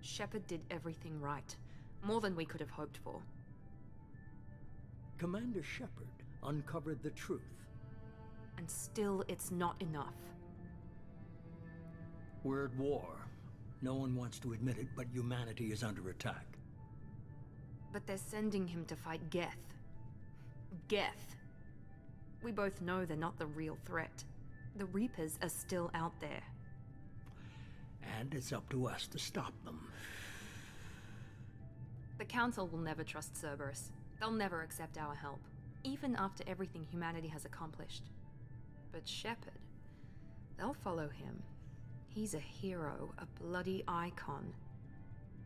Shepard did everything right. More than we could have hoped for. Commander Shepard uncovered the truth. And still, it's not enough. We're at war. No one wants to admit it, but humanity is under attack. But they're sending him to fight Geth. Geth. We both know they're not the real threat. The Reapers are still out there. And it's up to us to stop them. The Council will never trust Cerberus. They'll never accept our help, even after everything humanity has accomplished. But Shepard, they'll follow him. He's a hero, a bloody icon.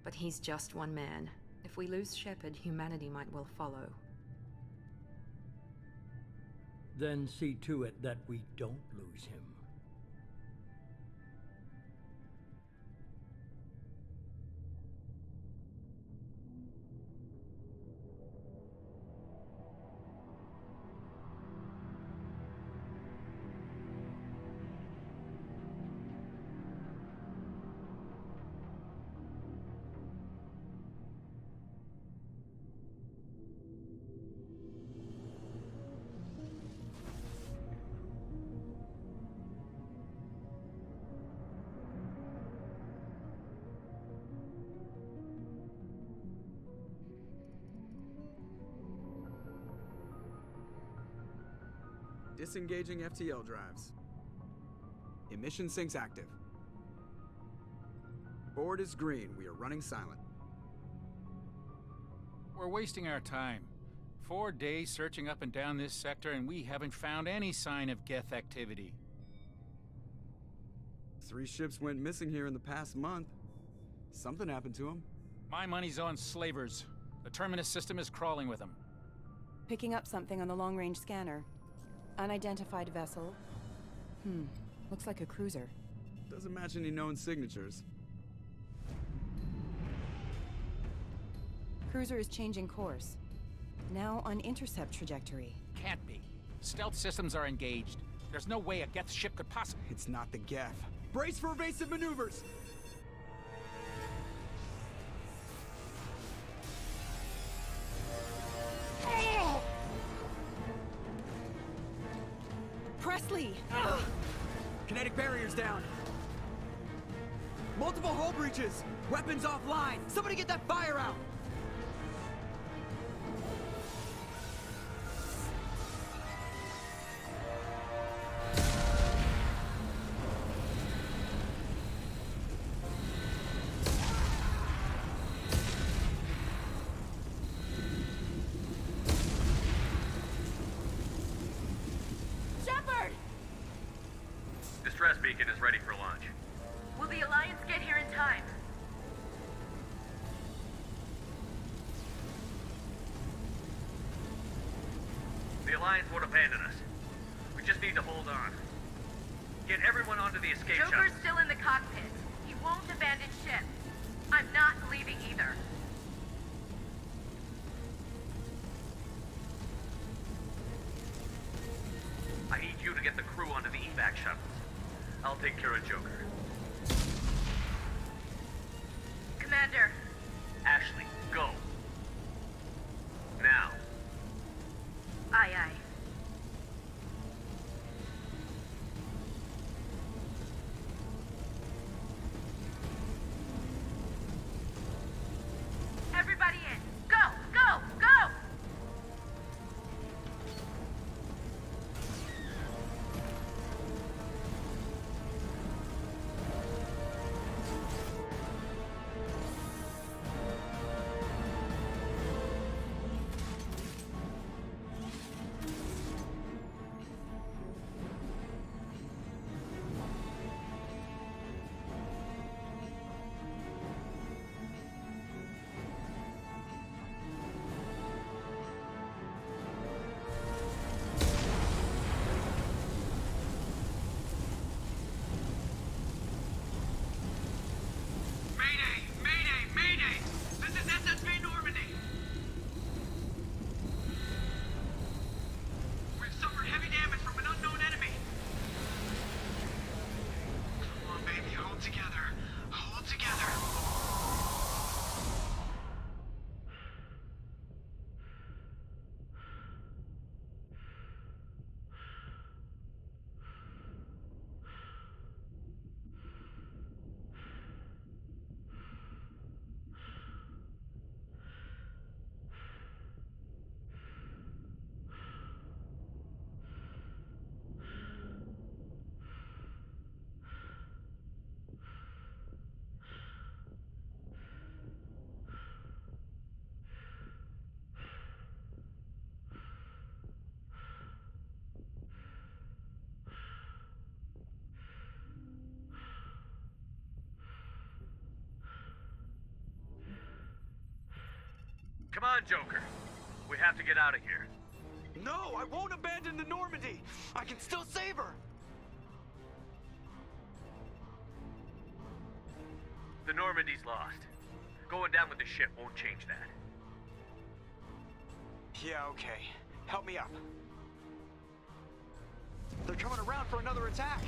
But he's just one man. If we lose Shepard, humanity might well follow. Then see to it that we don't lose him. Disengaging FTL drives. Emission sinks active. Board is green. We are running silent. We're wasting our time. 4 days searching up and down this sector, and we haven't found any sign of Geth activity. 3 ships went missing here in the past month. Something happened to them. My money's on slavers. The Terminus system is crawling with them. Picking up something on the long-range scanner. Unidentified vessel. Looks like a cruiser. Doesn't match any known signatures. Cruiser is changing course. Now on intercept trajectory. Can't be. Stealth systems are engaged. There's no way a Geth ship could possibly... It's not the Geth. Brace for evasive maneuvers! Presley! Kinetic barriers down. Multiple hull breaches. Weapons offline. Somebody get that fire out. Distress beacon is ready for launch. Will the Alliance get here in time? The Alliance won't abandon us. We just need to hold on. Get everyone onto the escape shuttle. Joker's still in the cockpit. He won't abandon ship. I'm not leaving either. I need you to get the crew onto the evac shuttles. I'll take care of Joker. Commander. Ashley, go. Now. Aye, aye. Everybody in. Go, go, go! on, Joker. We have to get out of here. No, I won't abandon the Normandy. I can still save her. The Normandy's lost. Going down with the ship won't change that. Yeah, okay. Help me up. They're coming around for another attack.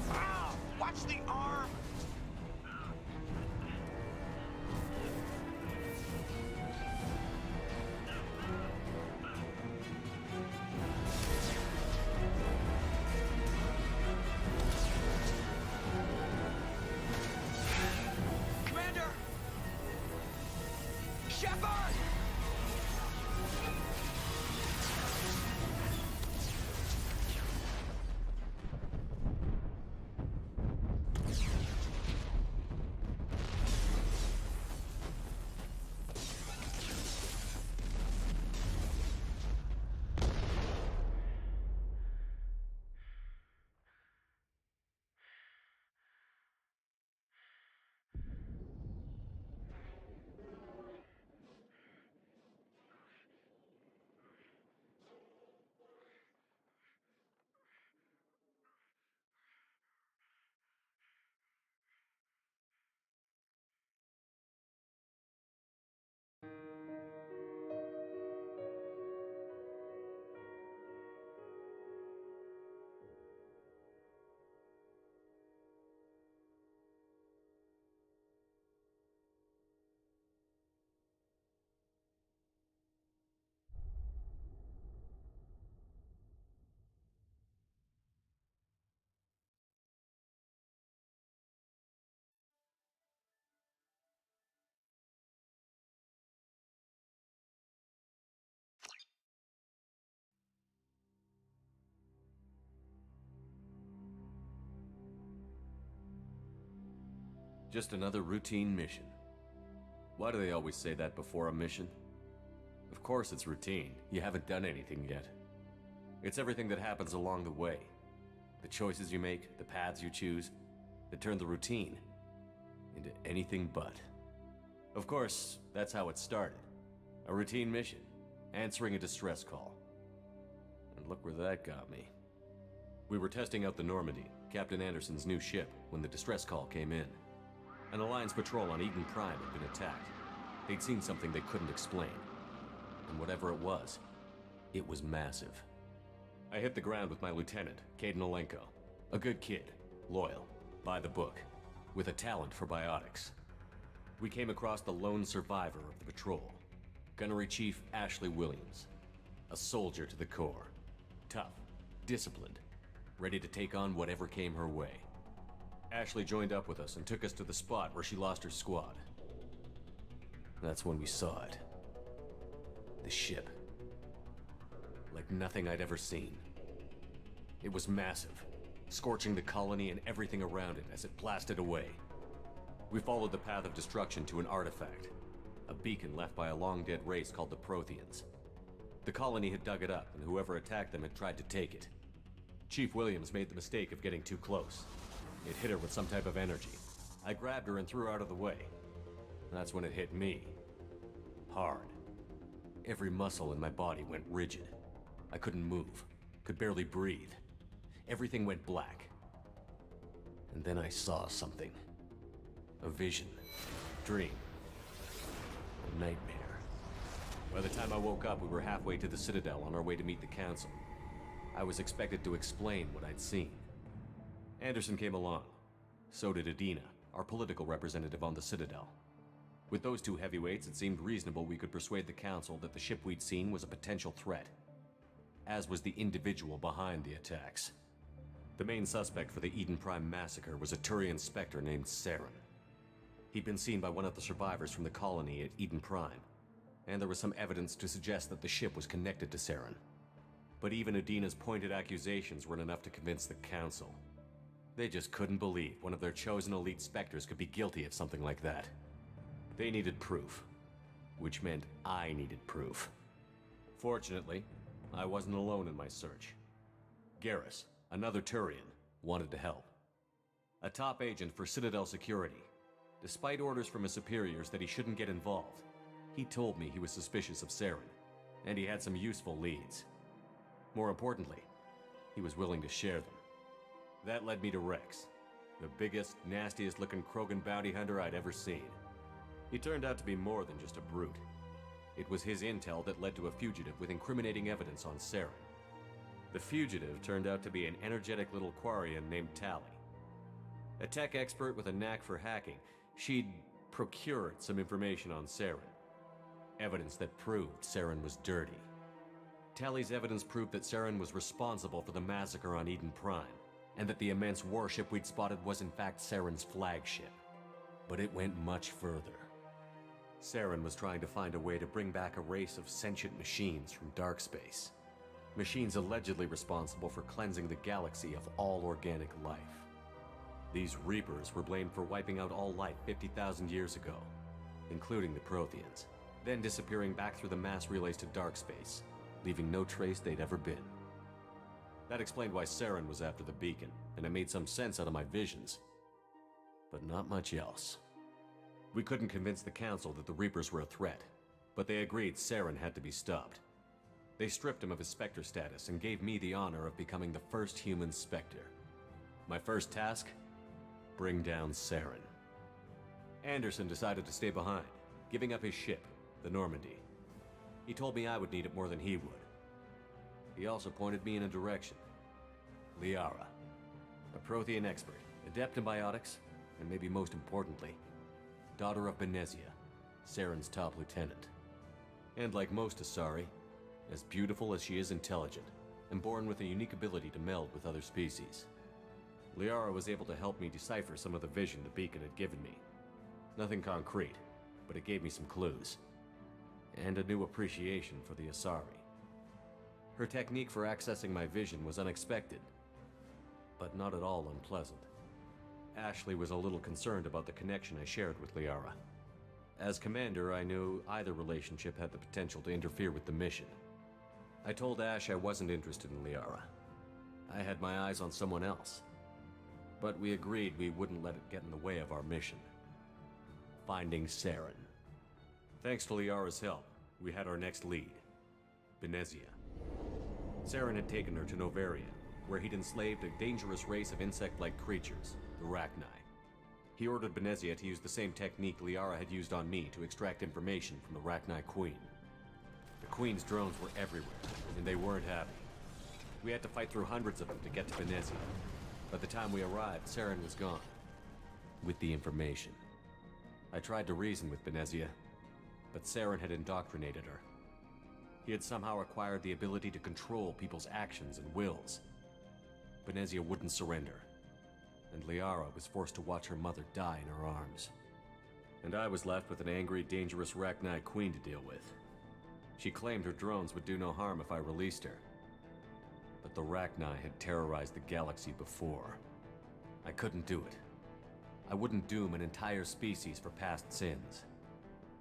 Ah, watch the arm. Commander! Shepard! Just another routine mission. Why do they always say that before a mission? Of course it's routine. You haven't done anything yet. It's everything that happens along the way. The choices you make, the paths you choose, that turn the routine into anything but. Of course, that's how it started. A routine mission, answering a distress call. And look where that got me. We were testing out the Normandy, Captain Anderson's new ship, when the distress call came in. An Alliance patrol on Eden Prime had been attacked. They'd seen something they couldn't explain. And whatever it was massive. I hit the ground with my lieutenant, Caden Olenko. A good kid, loyal, by the book, with a talent for biotics. We came across the lone survivor of the patrol, Gunnery Chief Ashley Williams. A soldier to the core. Tough, disciplined, ready to take on whatever came her way. Ashley joined up with us and took us to the spot where she lost her squad. That's when we saw it. The ship. Like nothing I'd ever seen. It was massive, scorching the colony and everything around it as it blasted away. We followed the path of destruction to an artifact, a beacon left by a long-dead race called the Protheans. The colony had dug it up, and whoever attacked them had tried to take it. Chief Williams made the mistake of getting too close. It hit her with some type of energy. I grabbed her and threw her out of the way. That's when it hit me. Hard. Every muscle in my body went rigid. I couldn't move, could barely breathe. Everything went black. And then I saw something. A vision. Dream. A nightmare. By the time I woke up, we were halfway to the Citadel on our way to meet the Council. I was expected to explain what I'd seen. Anderson came along. So did Adina, our political representative on the Citadel. With those two heavyweights, it seemed reasonable we could persuade the Council that the ship we'd seen was a potential threat, as was the individual behind the attacks. The main suspect for the Eden Prime massacre was a Turian Spectre named Saren. He'd been seen by one of the survivors from the colony at Eden Prime, and there was some evidence to suggest that the ship was connected to Saren. But even Adina's pointed accusations weren't enough to convince the Council. They just couldn't believe one of their chosen elite Spectres could be guilty of something like that. They needed proof. which meant I needed proof. Fortunately, I wasn't alone in my search. Garrus, another Turian, wanted to help. A top agent for Citadel Security. Despite orders from his superiors that he shouldn't get involved, he told me he was suspicious of Saren, and he had some useful leads. More importantly, he was willing to share them. That led me to Rex, the biggest, nastiest looking Krogan bounty hunter I'd ever seen. He turned out to be more than just a brute. It was his intel that led to a fugitive with incriminating evidence on Saren. The fugitive turned out to be an energetic little Quarian named Tali. A tech expert with a knack for hacking, she'd procured some information on Saren. Evidence that proved Saren was dirty. Tali's evidence proved that Saren was responsible for the massacre on Eden Prime, and that the immense warship we'd spotted was in fact Saren's flagship. But it went much further. Saren was trying to find a way to bring back a race of sentient machines from dark space. Machines allegedly responsible for cleansing the galaxy of all organic life. These Reapers were blamed for wiping out all life 50,000 years ago, including the Protheans, then disappearing back through the mass relays to dark space, leaving no trace they'd ever been. That explained why Saren was after the beacon, and it made some sense out of my visions. But not much else. We couldn't convince the Council that the Reapers were a threat, but they agreed Saren had to be stopped. They stripped him of his Spectre status and gave me the honor of becoming the first human Spectre. My first task? Bring down Saren. Anderson decided to stay behind, giving up his ship, the Normandy. He told me I would need it more than he would. He also pointed me in a direction. Liara, a Prothean expert, adept in biotics, and maybe most importantly, daughter of Benezia, Saren's top lieutenant. And like most Asari, as beautiful as she is intelligent, and born with a unique ability to meld with other species. Liara was able to help me decipher some of the vision the beacon had given me. Nothing concrete, but it gave me some clues. And a new appreciation for the Asari. Her technique for accessing my vision was unexpected, but not at all unpleasant. Ashley was a little concerned about the connection I shared with Liara. As commander, I knew either relationship had the potential to interfere with the mission. I told Ash I wasn't interested in Liara. I had my eyes on someone else. But we agreed we wouldn't let it get in the way of our mission. Finding Saren. Thanks to Liara's help, we had our next lead, Benezia. Saren had taken her to Novaria, where he'd enslaved a dangerous race of insect-like creatures, the Rachni. He ordered Benezia to use the same technique Liara had used on me to extract information from the Rachni Queen. The Queen's drones were everywhere, and they weren't happy. We had to fight through hundreds of them to get to Benezia. By the time we arrived, Saren was gone, with the information. I tried to reason with Benezia, but Saren had indoctrinated her. He had somehow acquired the ability to control people's actions and wills. Benezia wouldn't surrender, and Liara was forced to watch her mother die in her arms. And I was left with an angry, dangerous Rachni Queen to deal with. She claimed her drones would do no harm if I released her. But the Rachni had terrorized the galaxy before. I couldn't do it. I wouldn't doom an entire species for past sins.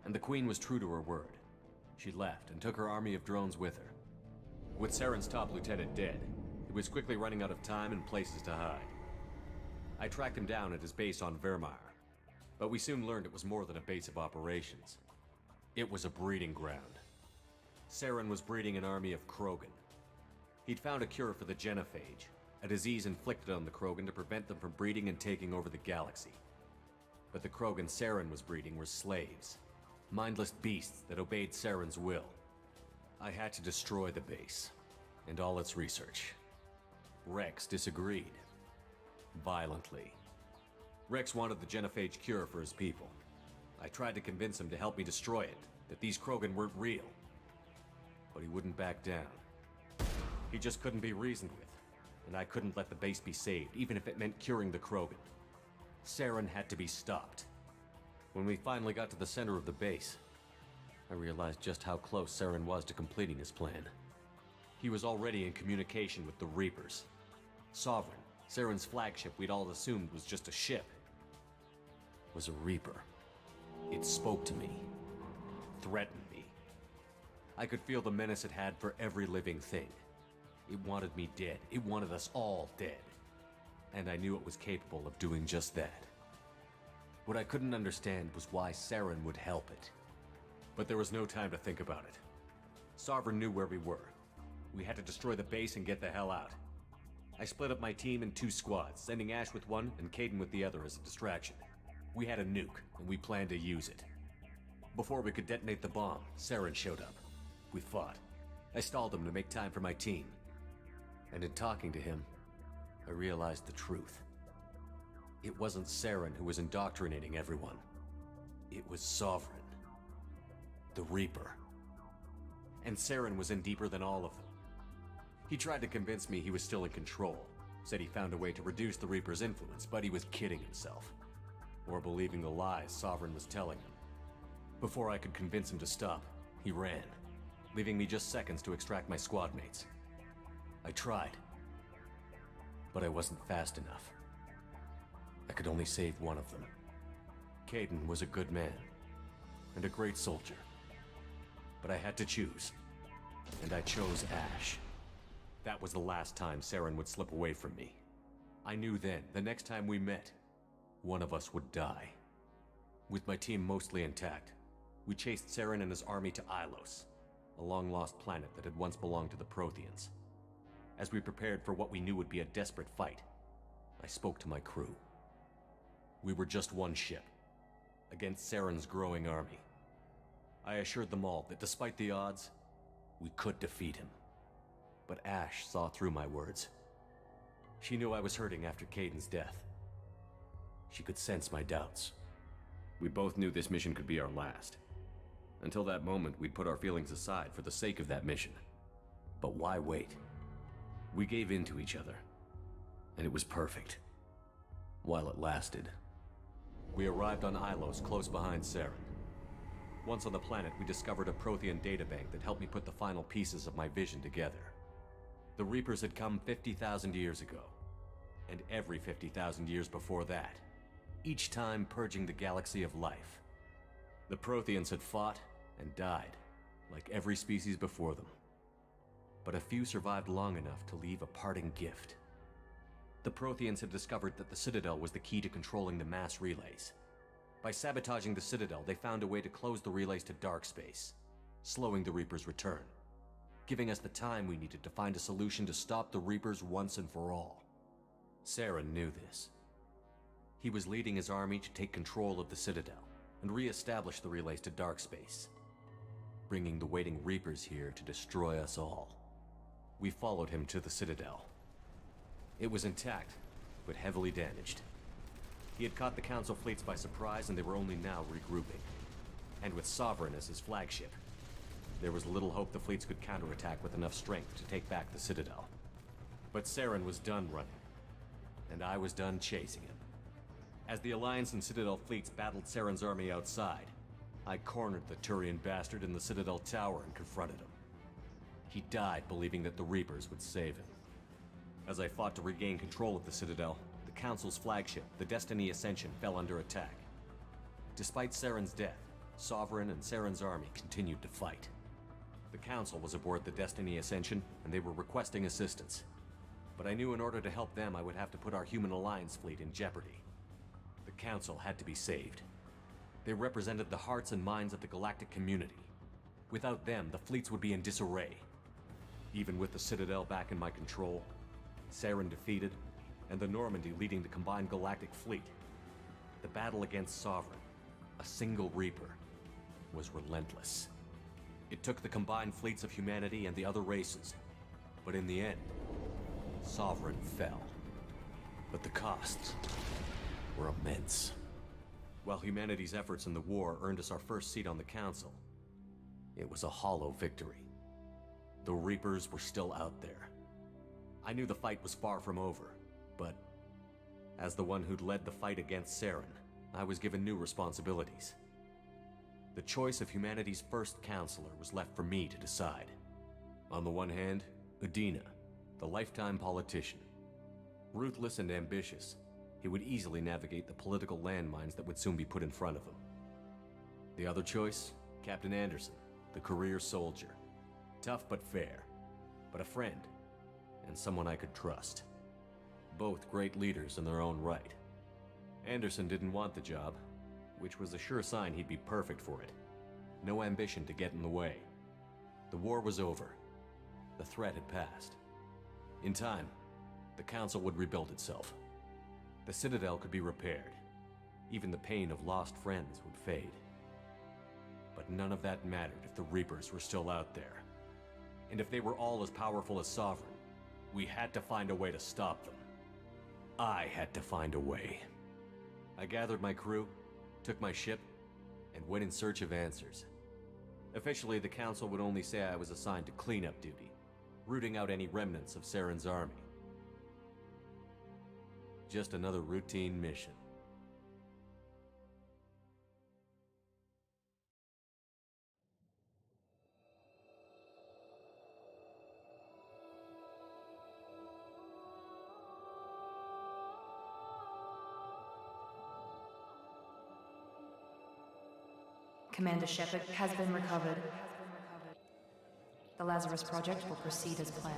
And the Queen was true to her word. She left and took her army of drones with her. With Saren's top lieutenant dead, he was quickly running out of time and places to hide. I tracked him down at his base on Vermeer, but we soon learned it was more than a base of operations. It was a breeding ground. Saren was breeding an army of Krogan. He'd found a cure for the genophage, a disease inflicted on the Krogan to prevent them from breeding and taking over the galaxy. But the Krogan Saren was breeding were slaves, mindless beasts that obeyed Saren's will. I had to destroy the base, and all its research. Rex disagreed. Violently. Rex wanted the genophage cure for his people. I tried to convince him to help me destroy it, that these Krogan weren't real. But he wouldn't back down. He just couldn't be reasoned with, and I couldn't let the base be saved, even if it meant curing the Krogan. Saren had to be stopped. When we finally got to the center of the base, I realized just how close Saren was to completing his plan. He was already in communication with the Reapers. Sovereign, Saren's flagship we'd all assumed was just a ship, was a Reaper. It spoke to me. threatened me. I could feel the menace it had for every living thing. It wanted me dead. It wanted us all dead. And I knew it was capable of doing just that. What I couldn't understand was why Saren would help it. But there was no time to think about it. Sovereign knew where we were. We had to destroy the base and get the hell out. I split up my team in 2 squads, sending Ash with one and Caden with the other as a distraction. We had a nuke, and we planned to use it. Before we could detonate the bomb, Saren showed up. We fought. I stalled him to make time for my team. And in talking to him, I realized the truth. It wasn't Saren who was indoctrinating everyone. It was Sovereign. The Reaper. And Saren was in deeper than all of them. He tried to convince me he was still in control, said he found a way to reduce the Reaper's influence, but he was kidding himself. Or believing the lies Sovereign was telling him. Before I could convince him to stop, he ran, leaving me just seconds to extract my squad mates. I tried, but I wasn't fast enough. I could only save one of them. Caden was a good man, and a great soldier. But I had to choose, and I chose Ash. That was the last time Saren would slip away from me. I knew then, the next time we met, one of us would die. With my team mostly intact, we chased Saren and his army to Ilos, a long-lost planet that had once belonged to the Protheans. As we prepared for what we knew would be a desperate fight, I spoke to my crew. We were just one ship, against Saren's growing army. I assured them all that despite the odds, we could defeat him. But Ash saw through my words. She knew I was hurting after Caden's death. She could sense my doubts. We both knew this mission could be our last. Until that moment, we'd put our feelings aside for the sake of that mission. But why wait? We gave in to each other, and it was perfect. While it lasted. We arrived on Ilos, close behind Saren. Once on the planet, we discovered a Prothean databank that helped me put the final pieces of my vision together. The Reapers had come 50,000 years ago, and every 50,000 years before that, each time purging the galaxy of life. The Protheans had fought and died, like every species before them. But a few survived long enough to leave a parting gift. The Protheans had discovered that the Citadel was the key to controlling the mass relays. By sabotaging the Citadel, they found a way to close the relays to dark space, slowing the Reapers' return, giving us the time we needed to find a solution to stop the Reapers once and for all. Saren knew this. He was leading his army to take control of the Citadel and re-establish the relays to dark space, bringing the waiting Reapers here to destroy us all. We followed him to the Citadel. It was intact, but heavily damaged. He had caught the Council fleets by surprise, and they were only now regrouping. And with Sovereign as his flagship, there was little hope the fleets could counterattack with enough strength to take back the Citadel. But Saren was done running, and I was done chasing him. As the Alliance and Citadel fleets battled Saren's army outside, I cornered the Turian bastard in the Citadel tower and confronted him. He died believing that the Reapers would save him. As I fought to regain control of the Citadel, the Council's flagship, the Destiny Ascension, fell under attack. Despite Saren's death, Sovereign and Saren's army continued to fight. The Council was aboard the Destiny Ascension, and they were requesting assistance. But I knew in order to help them, I would have to put our human Alliance fleet in jeopardy. The Council had to be saved. They represented the hearts and minds of the galactic community. Without them, the fleets would be in disarray. Even with the Citadel back in my control, Saren defeated, and the Normandy leading the combined galactic fleet, the battle against Sovereign, a single Reaper, was relentless. It took the combined fleets of humanity and the other races, but in the end, Sovereign fell. But the costs were immense. While humanity's efforts in the war earned us our first seat on the Council, it was a hollow victory. The Reapers were still out there. I knew the fight was far from over, but as the one who'd led the fight against Saren, I was given new responsibilities. The choice of humanity's first counselor was left for me to decide. On the one hand, Udina, the lifetime politician. Ruthless and ambitious, he would easily navigate the political landmines that would soon be put in front of him. The other choice Captain Anderson, the career soldier. Tough but fair, but a friend, and someone I could trust. Both great leaders in their own right. Anderson didn't want the job, which was a sure sign he'd be perfect for it. No ambition to get in the way. The war was over. The threat had passed. In time, the Council would rebuild itself. The Citadel could be repaired. Even the pain of lost friends would fade. But none of that mattered if the Reapers were still out there. And if they were all as powerful as Sovereign, we had to find a way to stop them. I had to find a way. I gathered my crew, took my ship, and went in search of answers. Officially, the Council would only say I was assigned to cleanup duty, rooting out any remnants of Saren's army. Just another routine mission. Commander Shepard has been recovered. The Lazarus Project will proceed as planned.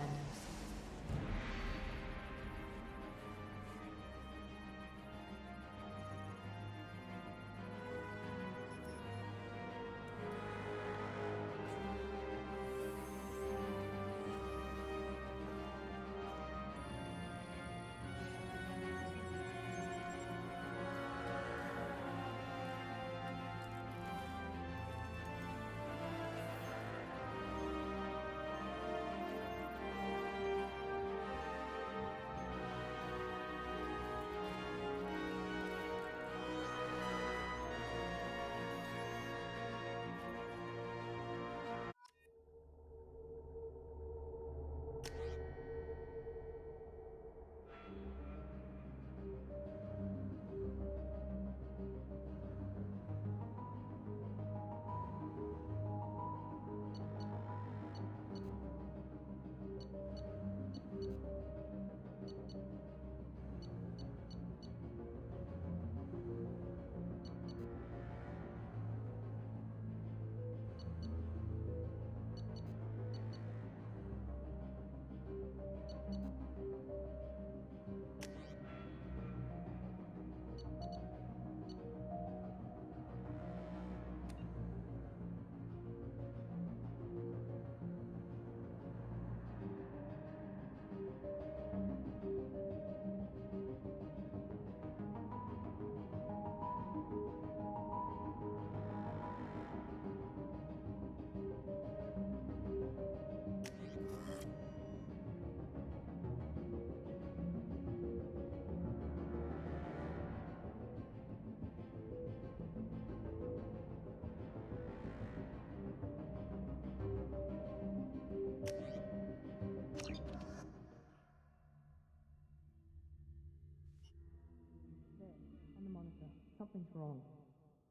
Something's wrong.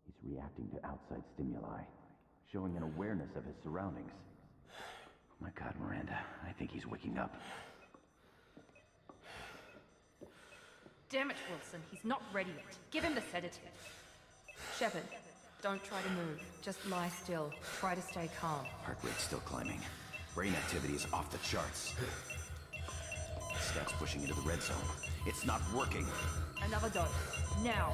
He's reacting to outside stimuli, showing an awareness of his surroundings. Oh my God, Miranda, I think he's waking up. Damn it, Wilson, he's not ready yet. Give him the sedative. Shepard, don't try to move. Just lie still. Try to stay calm. Heart rate's still climbing. Brain activity is off the charts. Steps pushing into the red zone. It's not working. Another dose. Now.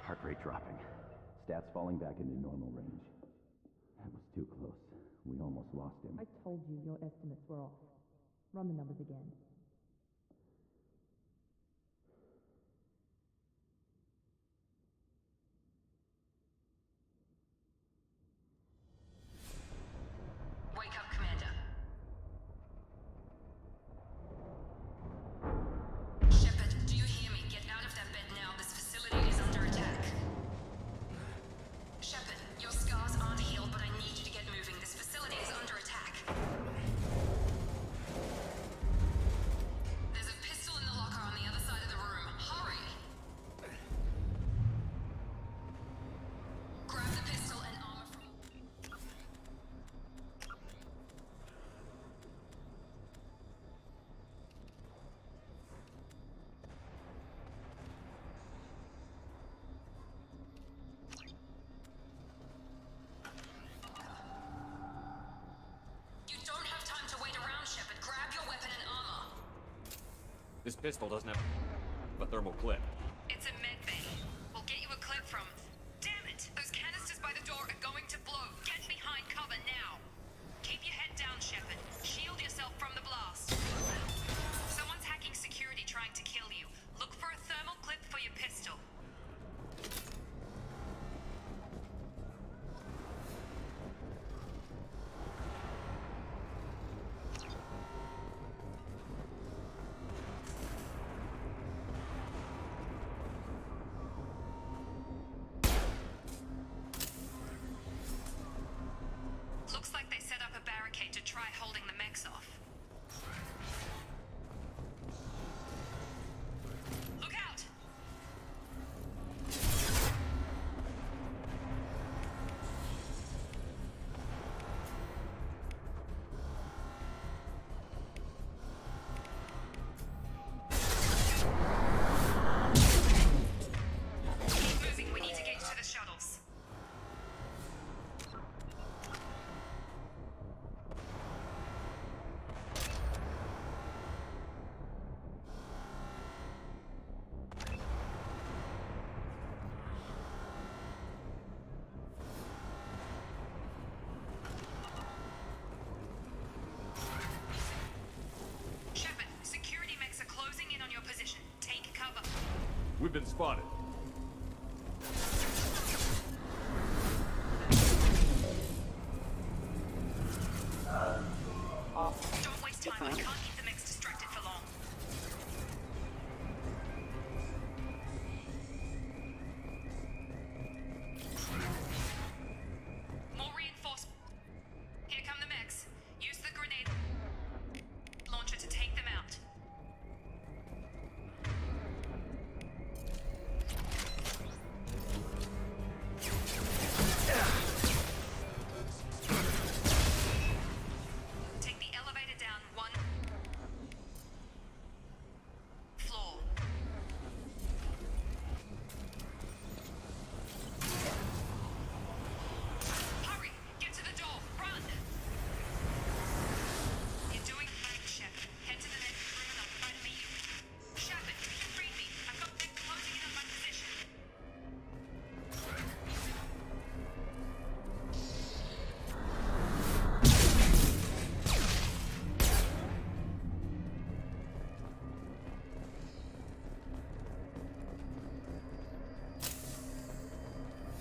Heart rate dropping. Stats falling back into normal range. That was too close. We almost lost him. I told you your estimates were off. Run the numbers again. Wake up, Commander. Shepard, do you hear me? Get out of that bed now. This facility is under attack. Shepard, your scars aren't healed, but I need you to get moving. This facility is under attack. This pistol doesn't have a thermal clip. It's a med bay. We'll get you a clip from... Damn it! Those canisters by the door are going to blow. Get behind cover now. Keep your head down, Shepard. Shield yourself from the blast. Someone's hacking security trying to kill you. Look for a thermal clip for your pistol. Looks like they set up a barricade to try holding the mechs off. Look out! Keep moving, we need to get you to the shuttles. Shepard, security mechs are closing in on your position. Take cover. We've been spotted. Don't waste time. I can't keep the mechs distracted for long. More reinforcements. Here come the mechs. Use the grenade launcher to take them out. Take the elevator down one floor. Hurry! Get to the door! Run! You're doing fine, Shepard. Head to the next room and I'll try to meet you. Shepard, read me. I've got them closing in on my position.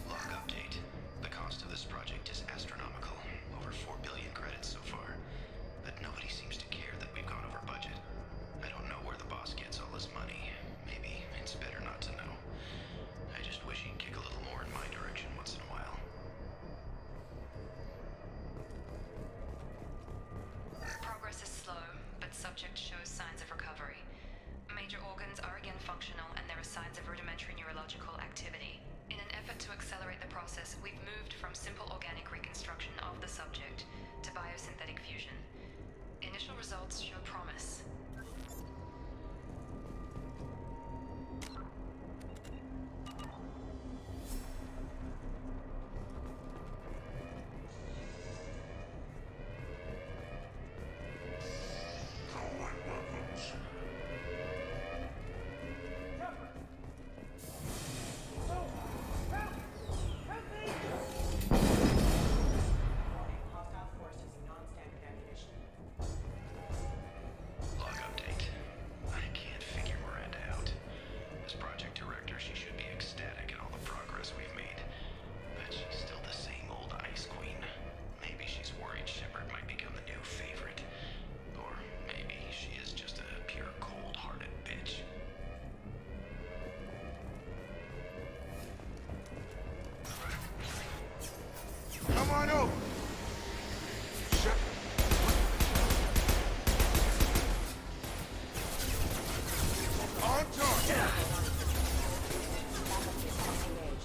Log update. The cost of this project is astronomical. Over 4 billion credits so far. But nobody seems to care that we've gone over budget. I don't know where the boss gets all this money. Maybe it's better not to know. I just wish he'd kick a little more in my direction once in a while. Progress is slow, but subject shows signs of recovery. Major organs are again functional, and there are signs of rudimentary neurological activity. In an effort to accelerate the process, we've moved from simple organic reconstruction of the subject to biosynthetic fusion. Initial results show promise. Log update. I can't figure Miranda out. As project director, she should be ecstatic at all the progress we've made. But she's still the same old Ice Queen. Maybe she's worried Shepard might become the new favorite. Or maybe she is just a pure cold-hearted bitch. Come on over. On target.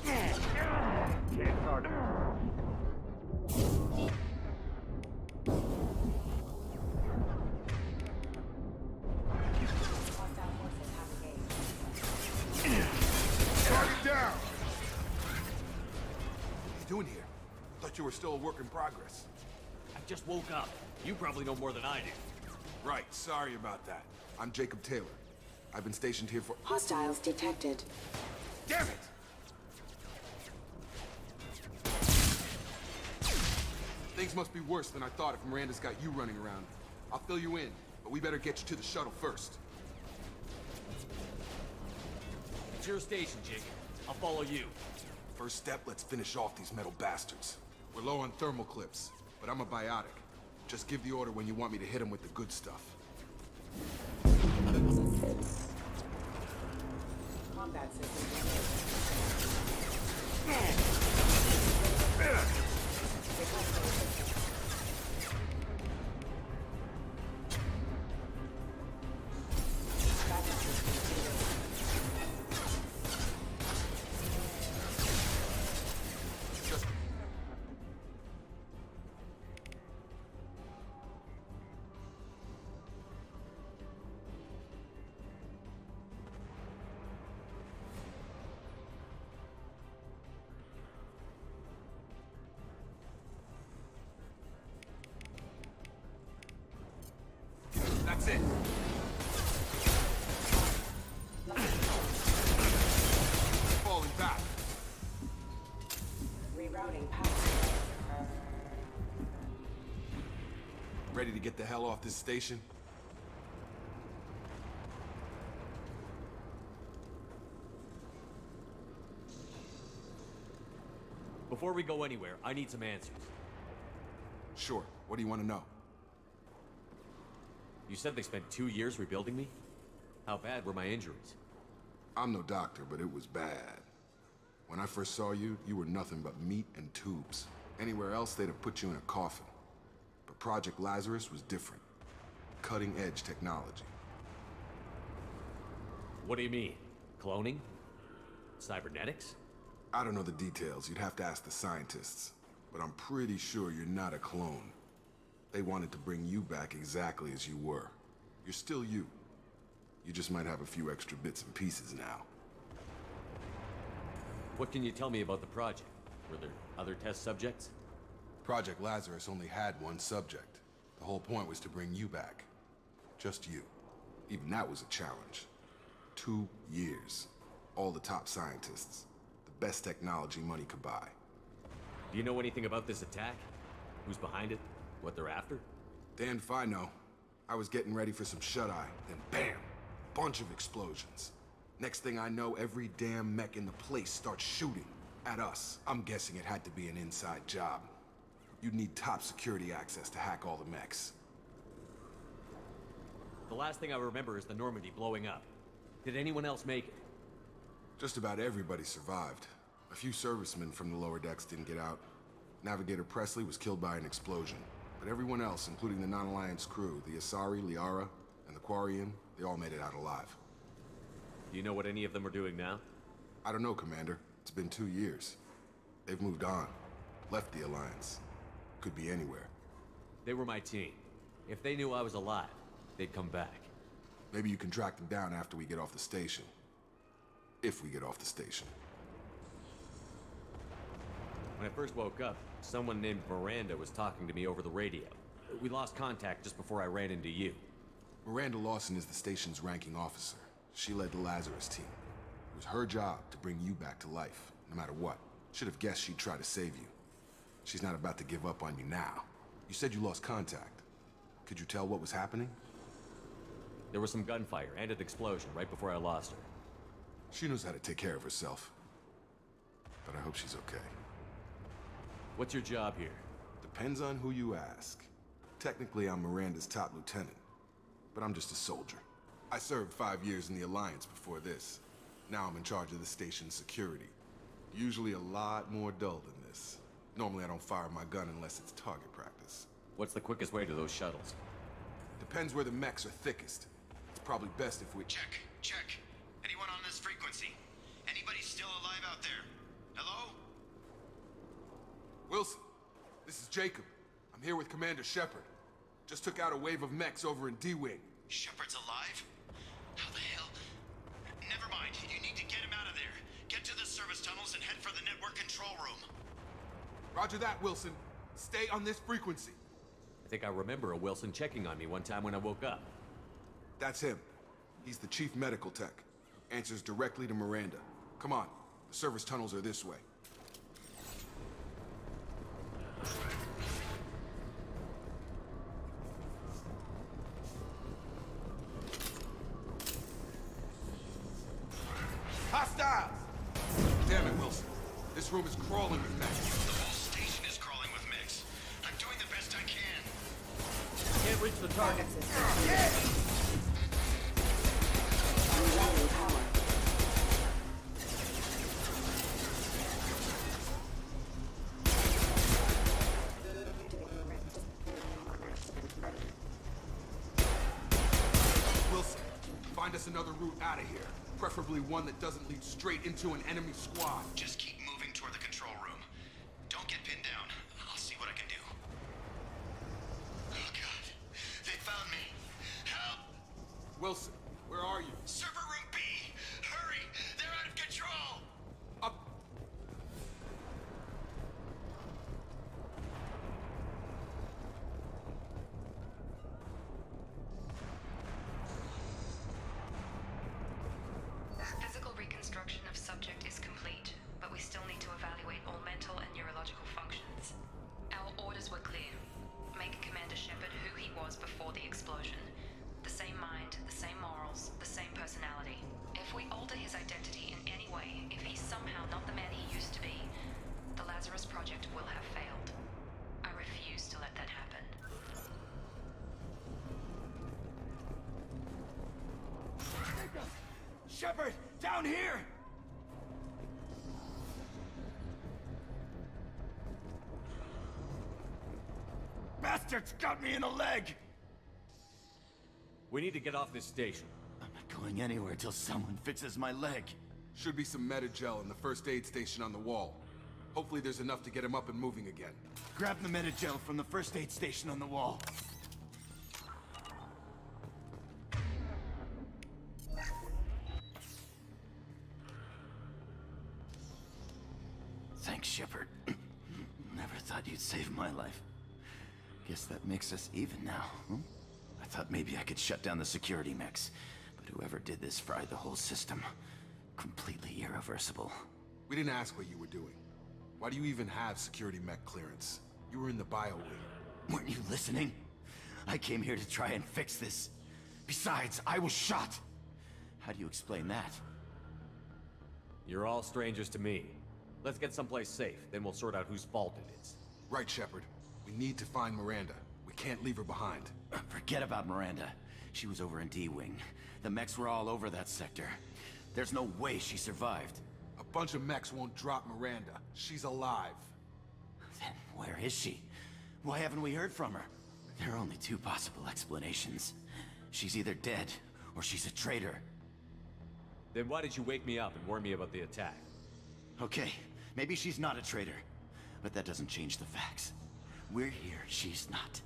Can't target. Target down. What are you doing here? Thought you were still a work in progress. I just woke up. You probably know more than I do. Right, sorry about that. I'm Jacob Taylor. I've been stationed here for— Hostiles detected. Damn it! Things must be worse than I thought if Miranda's got you running around. I'll fill you in, but we better get you to the shuttle first. It's your station, Jake. I'll follow you. First step, let's finish off these metal bastards. We're low on thermal clips, but I'm a biotic. Just give the order when you want me to hit them with the good stuff. Combat system. That's it. Falling back. Rerouting power. Ready to get the hell off this station? Before we go anywhere, I need some answers. Sure. What do you want to know? You said they spent 2 years rebuilding me? How bad were my injuries? I'm no doctor, but it was bad. When I first saw you, you were nothing but meat and tubes. Anywhere else, they'd have put you in a coffin. But Project Lazarus was different. Cutting-edge technology. What do you mean? Cloning? Cybernetics? I don't know the details. You'd have to ask the scientists. But I'm pretty sure you're not a clone. They wanted to bring you back exactly as you were. You're still you. You just might have a few extra bits and pieces now. What can you tell me about the project? Were there other test subjects? Project Lazarus only had one subject. The whole point was to bring you back. Just you. Even that was a challenge. 2 years. All the top scientists. The best technology money could buy. Do you know anything about this attack? Who's behind it? What they're after? Damned if I know. I was getting ready for some shut-eye, then bam! Bunch of explosions. Next thing I know, every damn mech in the place starts shooting at us. I'm guessing it had to be an inside job. You'd need top security access to hack all the mechs. The last thing I remember is the Normandy blowing up. Did anyone else make it? Just about everybody survived. A few servicemen from the lower decks didn't get out. Navigator Presley was killed by an explosion. But everyone else, including the non-Alliance crew, the Asari, Liara, and the Quarian, they all made it out alive. Do you know what any of them are doing now? I don't know, Commander. It's been 2 years. They've moved on. Left the Alliance. Could be anywhere. They were my team. If they knew I was alive, they'd come back. Maybe you can track them down after we get off the station. If we get off the station. When I first woke up, someone named Miranda was talking to me over the radio. We lost contact just before I ran into you. Miranda Lawson is the station's ranking officer. She led the Lazarus team. It was her job to bring you back to life, no matter what. Should have guessed she'd try to save you. She's not about to give up on you now. You said you lost contact. Could you tell what was happening? There was some gunfire and an explosion right before I lost her. She knows how to take care of herself. But I hope she's okay. What's your job here? Depends on who you ask. Technically, I'm Miranda's top lieutenant. But I'm just a soldier. I served 5 years in the Alliance before this. Now I'm in charge of the station's security. Usually a lot more dull than this. Normally I don't fire my gun unless it's target practice. What's the quickest way to those shuttles? Depends where the mechs are thickest. It's probably best if we— Check. Anyone on this frequency? Anybody still alive out there? Hello? Wilson, this is Jacob. I'm here with Commander Shepard. Just took out a wave of mechs over in D-Wing. Shepard's alive? How the hell? Never mind. You need to get him out of there. Get to the service tunnels and head for the network control room. Roger that, Wilson. Stay on this frequency. I think I remember a Wilson checking on me one time when I woke up. That's him. He's the chief medical tech. Answers directly to Miranda. Come on, the service tunnels are this way. Hostiles! Damn it, Wilson. This room is crawling with mechs. The whole station is crawling with mechs. I'm doing the best I can. Can't reach the target. Wilson, find us another route out of here. Preferably one that doesn't lead straight into an enemy squad. Just keep moving toward the control room. Don't get pinned down. I'll see what I can do. Oh god. They found me. Help! Wilson, where are you? Server room B! Hurry! They're out of control! Up. Physical reconstruction of subject is complete, but we still need to evaluate all mental and neurological functions. Our orders were clear. Make Commander Shepard who he was before the explosion. The same mind, the same morals, the same personality. If we alter his identity in any way, if he's somehow not the man he used to be, the Lazarus Project will have failed. I refuse to let that happen. Shepard, down here! Bastards got me in the leg! We need to get off this station. I'm not going anywhere till someone fixes my leg. Should be some Metagel in the first aid station on the wall. Hopefully there's enough to get him up and moving again. Grab the Metagel from the first aid station on the wall. Thanks, Shepard. Never thought you'd save my life. Guess that makes us even now, huh? I thought maybe I could shut down the security mechs, but whoever did this fried the whole system. Completely irreversible. We didn't ask what you were doing. Why do you even have security mech clearance? You were in the bio wing. Weren't you listening? I came here to try and fix this. Besides, I was shot. How do you explain that? You're all strangers to me. Let's get someplace safe, then we'll sort out whose fault it is. Right, Shepard. We need to find Miranda. We can't leave her behind. Forget about Miranda. She was over in D-Wing. The mechs were all over that sector. There's no way she survived. A bunch of mechs won't drop Miranda. She's alive. Then where is she? Why haven't we heard from her? There are only two possible explanations. She's either dead, or she's a traitor. Then why did you wake me up and warn me about the attack? Okay, maybe she's not a traitor. But that doesn't change the facts. We're here, she's not.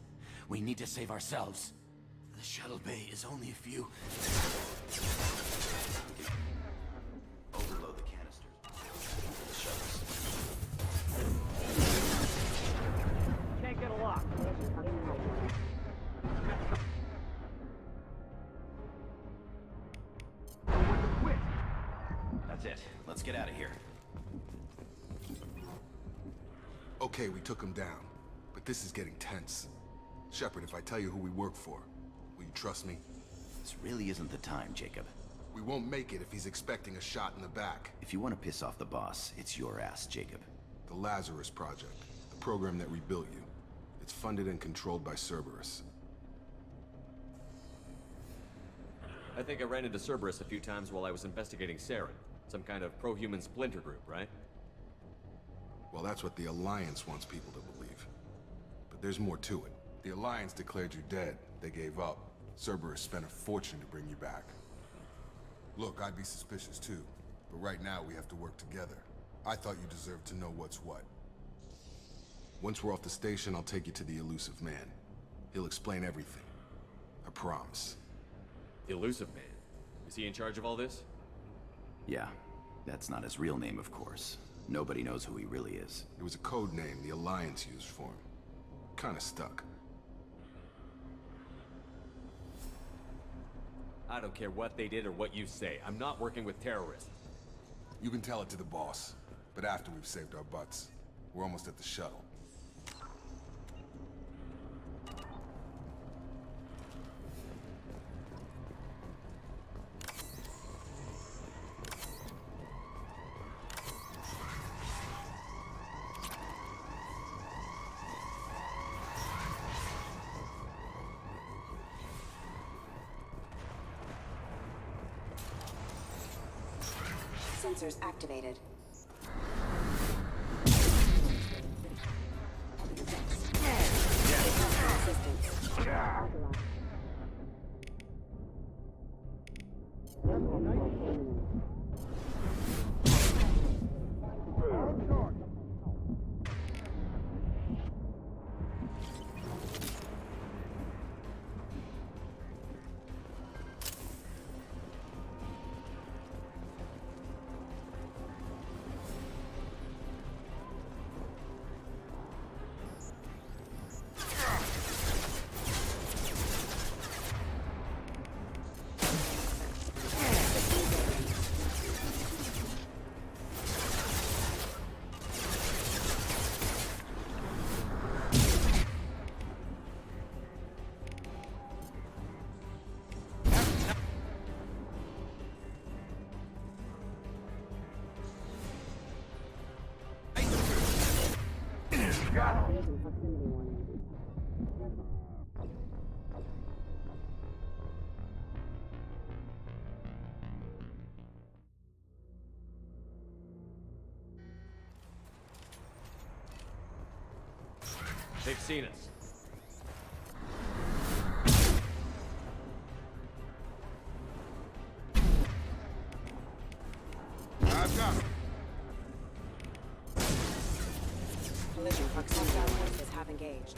We need to save ourselves. The shuttle bay is only a few... Overload the canisters. The shuttles. Can't get a lock. That's it. Let's get out of here. Okay, we took him down. But this is getting tense. Shepard, if I tell you who we work for, will you trust me? This really isn't the time, Jacob. We won't make it if he's expecting a shot in the back. If you want to piss off the boss, it's your ass, Jacob. The Lazarus Project, the program that rebuilt you. It's funded and controlled by Cerberus. I think I ran into Cerberus a few times while I was investigating Saren. Some kind of pro-human splinter group, right? Well, that's what the Alliance wants people to believe. But there's more to it. The Alliance declared you dead. They gave up. Cerberus spent a fortune to bring you back. Look, I'd be suspicious too. But right now, we have to work together. I thought you deserved to know what's what. Once we're off the station, I'll take you to the Elusive Man. He'll explain everything. I promise. The Elusive Man? Is he in charge of all this? Yeah. That's not his real name, of course. Nobody knows who he really is. It was a code name the Alliance used for him. Kinda stuck. I don't care what they did or what you say. I'm not working with terrorists. You can tell it to the boss, but after we've saved our butts. We're almost at the shuttle. Sensors activated. They've seen us. I've got him. Collision proximity warnings have engaged.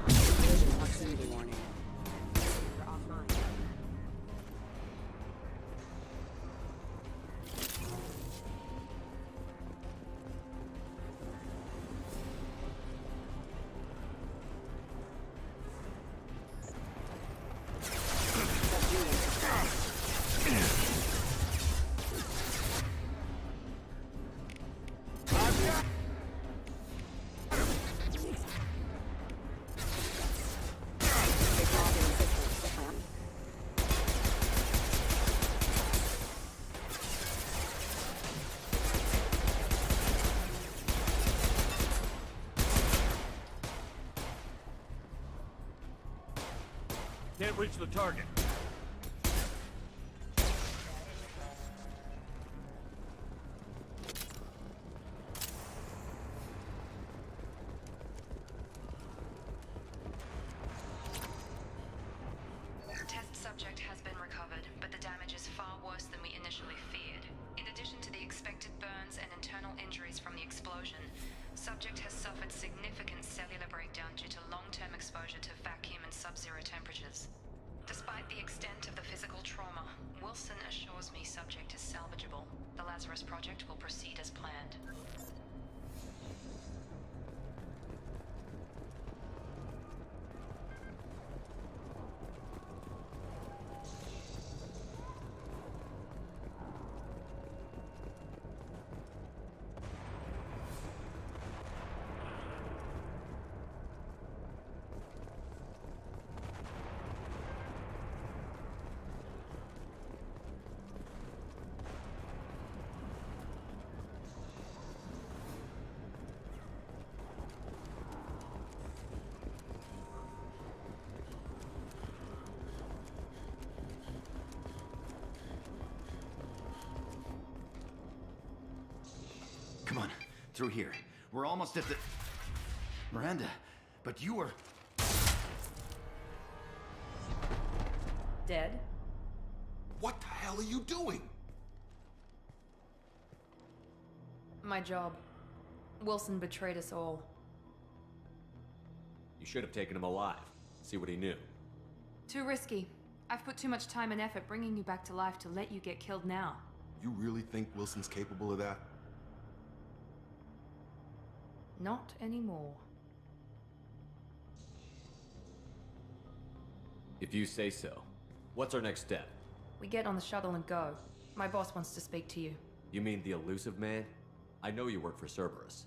Collision proximity warning. You're offline. Can't reach the target. Test subject has been recovered, but the damage is far worse than we initially feared. In addition to the expected burns and internal injuries from the explosion, subject has suffered significant cellular breakdown due to long-term exposure to vacuum and sub-zero temperatures. Despite the extent of the physical trauma, Wilson assures me subject is salvageable. The Lazarus Project will proceed as planned. Come on, through here. We're almost at the... Miranda, but you were... Dead? What the hell are you doing? My job. Wilson betrayed us all. You should have taken him alive. See what he knew. Too risky. I've put too much time and effort bringing you back to life to let you get killed now. You really think Wilson's capable of that? Not anymore. If you say so. What's our next step? We get on the shuttle and go. My boss wants to speak to you. You mean the elusive man? I know you work for Cerberus.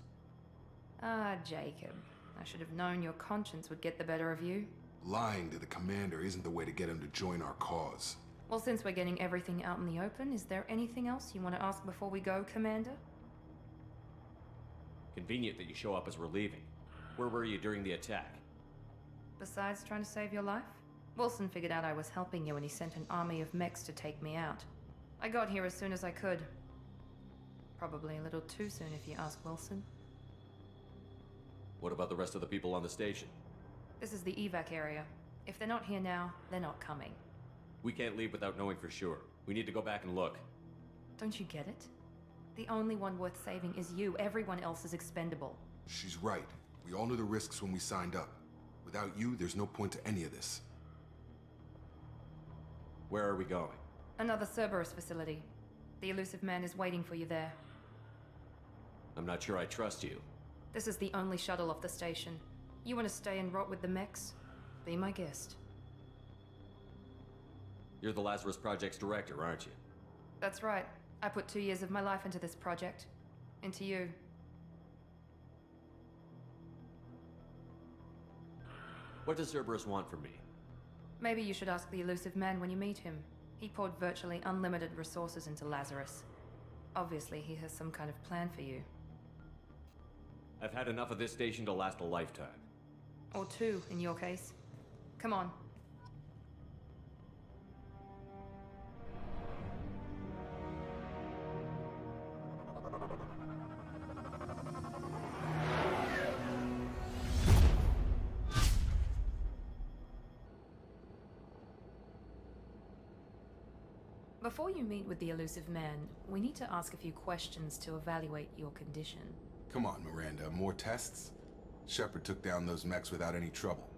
Ah, Jacob. I should have known your conscience would get the better of you. Lying to the commander isn't the way to get him to join our cause. Well, since we're getting everything out in the open, is there anything else you want to ask before we go, Commander? Convenient that you show up as we're leaving. Where were you during the attack? Besides trying to save your life? Wilson figured out I was helping you and he sent an army of mechs to take me out. I got here as soon as I could. Probably a little too soon if you ask Wilson. What about the rest of the people on the station? This is the evac area. If they're not here now, they're not coming. We can't leave without knowing for sure. We need to go back and look. Don't you get it? The only one worth saving is you. Everyone else is expendable. She's right. We all knew the risks when we signed up. Without you, there's no point to any of this. Where are we going? Another Cerberus facility. The elusive man is waiting for you there. I'm not sure I trust you. This is the only shuttle off the station. You want to stay and rot with the mechs? Be my guest. You're the Lazarus Project's director, aren't you? That's right. I put 2 years of my life into this project. Into you. What does Cerberus want from me? Maybe you should ask the elusive man when you meet him. He poured virtually unlimited resources into Lazarus. Obviously, he has some kind of plan for you. I've had enough of this station to last a lifetime. Or 2, in your case. Come on. Before you meet with the elusive man, we need to ask a few questions to evaluate your condition. Come on, Miranda. More tests? Shepard took down those mechs without any trouble.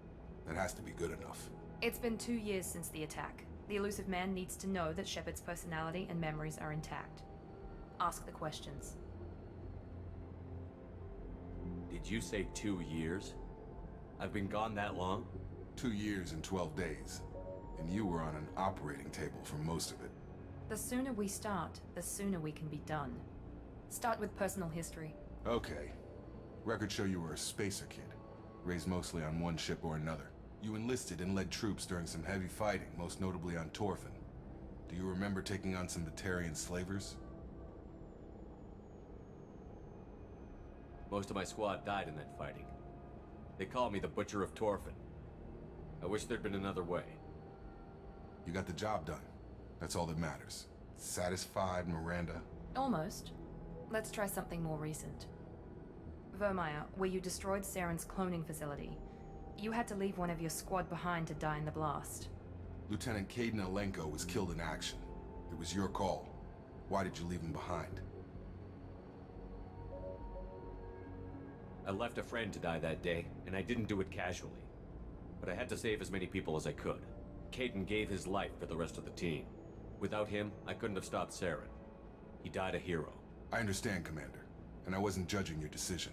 That has to be good enough. It's been 2 years since the attack. The elusive man needs to know that Shepard's personality and memories are intact. Ask the questions. Did you say 2 years? I've been gone that long? 2 years and 12 days. And you were on an operating table for most of it. The sooner we start, the sooner we can be done. Start with personal history. Okay. Records show you were a spacer kid, raised mostly on one ship or another. You enlisted and led troops during some heavy fighting, most notably on Torfin. Do you remember taking on some Batarian slavers? Most of my squad died in that fighting. They call me the Butcher of Torfin. I wish there'd been another way. You got the job done. That's all that matters. Satisfied, Miranda? Almost. Let's try something more recent. Vermeer, where you destroyed Saren's cloning facility. You had to leave one of your squad behind to die in the blast. Lieutenant Caden Alenko was killed in action. It was your call. Why did you leave him behind? I left a friend to die that day, and I didn't do it casually. But I had to save as many people as I could. Caden gave his life for the rest of the team. Without him, I couldn't have stopped Saren. He died a hero. I understand, Commander. And I wasn't judging your decision.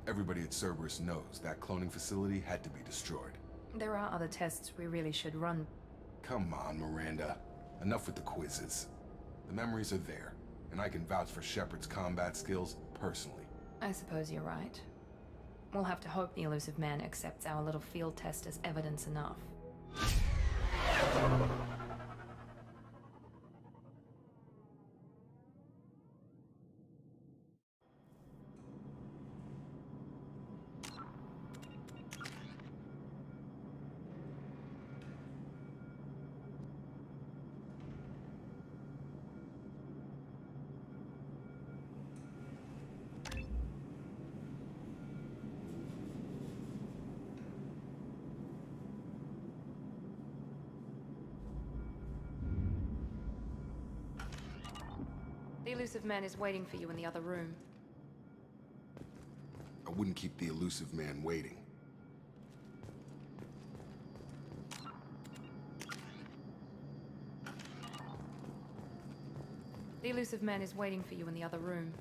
Everybody at Cerberus knows that cloning facility had to be destroyed. There are other tests we really should run. Come on, Miranda. Enough with the quizzes. The memories are there, and I can vouch for Shepard's combat skills personally. I suppose you're right. We'll have to hope the elusive man accepts our little field test as evidence enough. The elusive man is waiting for you in the other room. I wouldn't keep the elusive man waiting. The elusive man is waiting for you in the other room.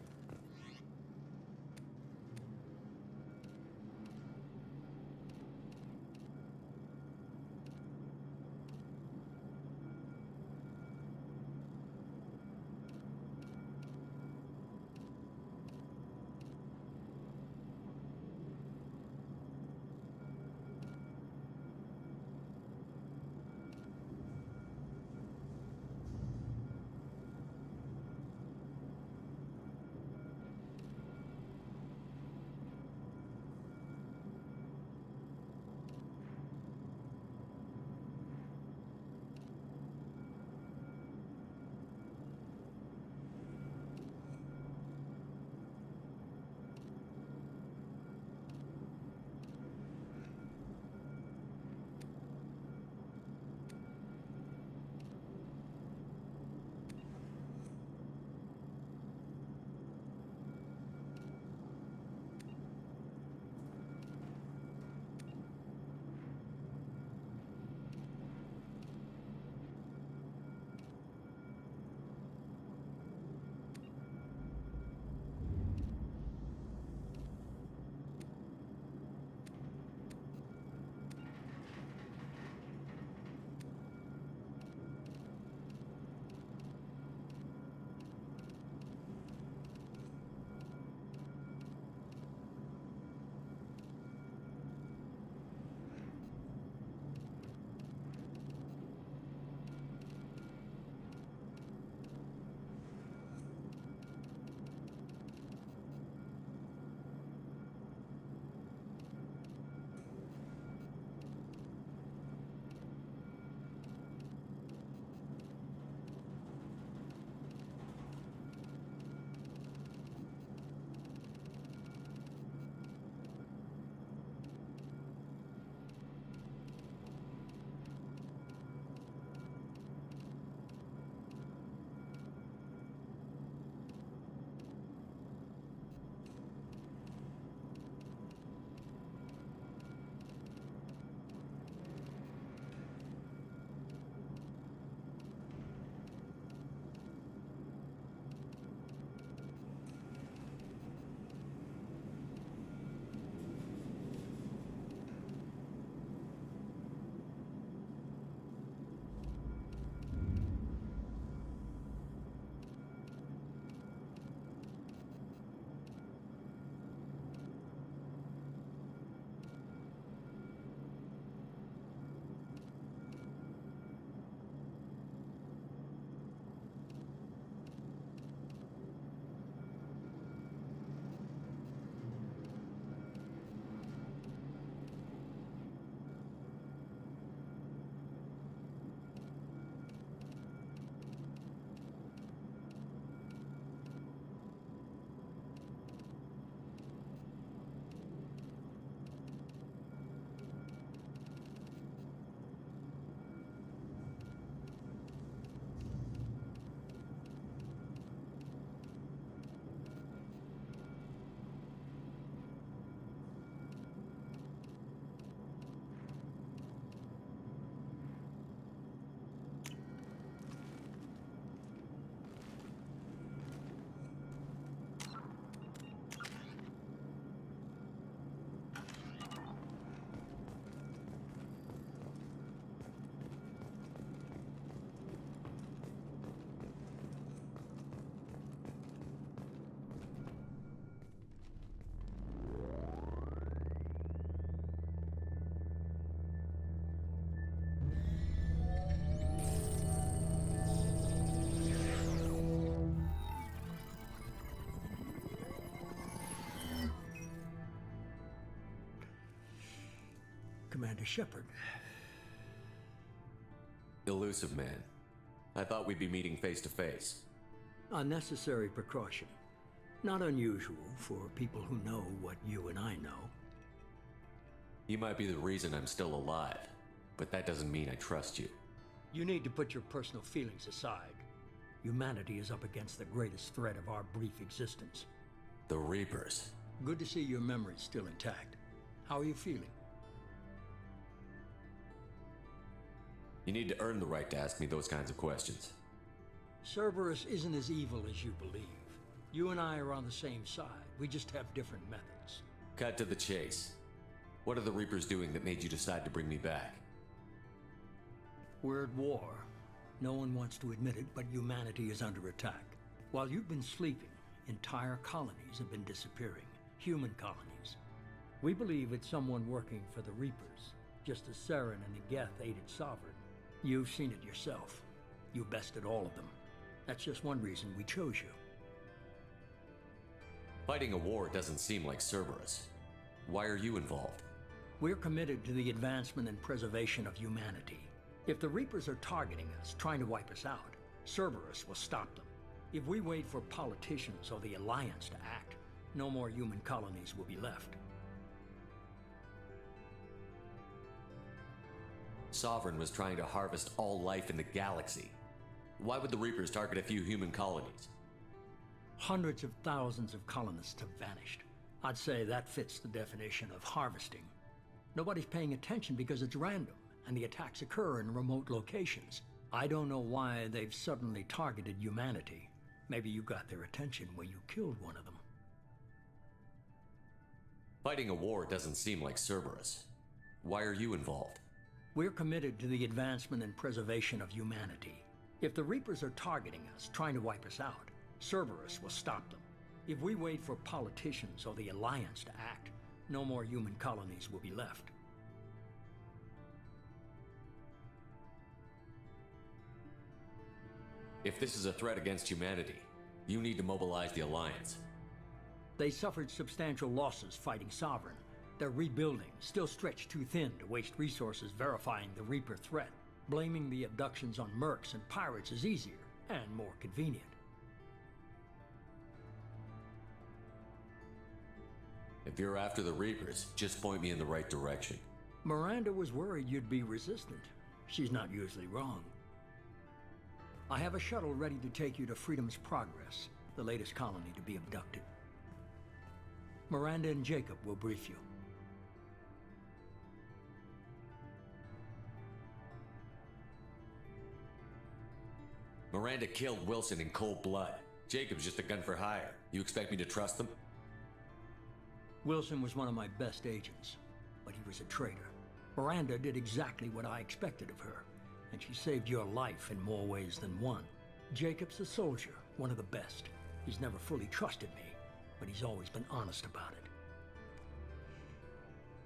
Commander Shepard. Elusive man. I thought we'd be meeting face to face. Unnecessary precaution. Not unusual for people who know what you and I know. You might be the reason I'm still alive, but that doesn't mean I trust you. You need to put your personal feelings aside. Humanity is up against the greatest threat of our brief existence. The Reapers. Good to see your memory's still intact. How are you feeling? You need to earn the right to ask me those kinds of questions. Cerberus isn't as evil as you believe. You and I are on the same side. We just have different methods. Cut to the chase. What are the Reapers doing that made you decide to bring me back? We're at war. No one wants to admit it, but humanity is under attack. While you've been sleeping, entire colonies have been disappearing. Human colonies. We believe it's someone working for the Reapers, just as Saren and the Geth aided Sovereign. You've seen it yourself. You bested all of them. That's just one reason we chose you. Fighting a war doesn't seem like Cerberus. Why are you involved? We're committed to the advancement and preservation of humanity. If the Reapers are targeting us, trying to wipe us out, Cerberus will stop them. If we wait for politicians or the Alliance to act, no more human colonies will be left. Sovereign was trying to harvest all life in the galaxy. Why would the Reapers target a few human colonies? Hundreds of thousands of colonists have vanished. I'd say that fits the definition of harvesting. Nobody's paying attention because it's random, and the attacks occur in remote locations. I don't know why they've suddenly targeted humanity. Maybe you got their attention when you killed one of them. Fighting a war doesn't seem like Cerberus. Why are you involved? We're committed to the advancement and preservation of humanity. If the Reapers are targeting us, trying to wipe us out, Cerberus will stop them. If we wait for politicians or the Alliance to act, no more human colonies will be left. If this is a threat against humanity, you need to mobilize the Alliance. They suffered substantial losses fighting Sovereign. They're rebuilding, still stretched too thin to waste resources verifying the Reaper threat. Blaming the abductions on mercs and pirates is easier and more convenient. If you're after the Reapers, just point me in the right direction. Miranda was worried you'd be resistant. She's not usually wrong. I have a shuttle ready to take you to Freedom's Progress, the latest colony to be abducted. Miranda and Jacob will brief you. Miranda killed Wilson in cold blood. Jacob's just a gun for hire. You expect me to trust them? Wilson was one of my best agents, but he was a traitor. Miranda did exactly what I expected of her, and she saved your life in more ways than one. Jacob's a soldier, one of the best. He's never fully trusted me, but he's always been honest about it.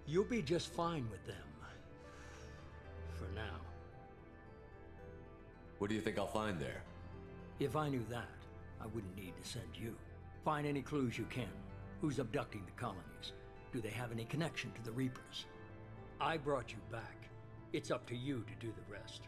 You'll be just fine with them. For now. What do you think I'll find there? If I knew that, I wouldn't need to send you. Find any clues you can. Who's abducting the colonies? Do they have any connection to the Reapers? I brought you back. It's up to you to do the rest.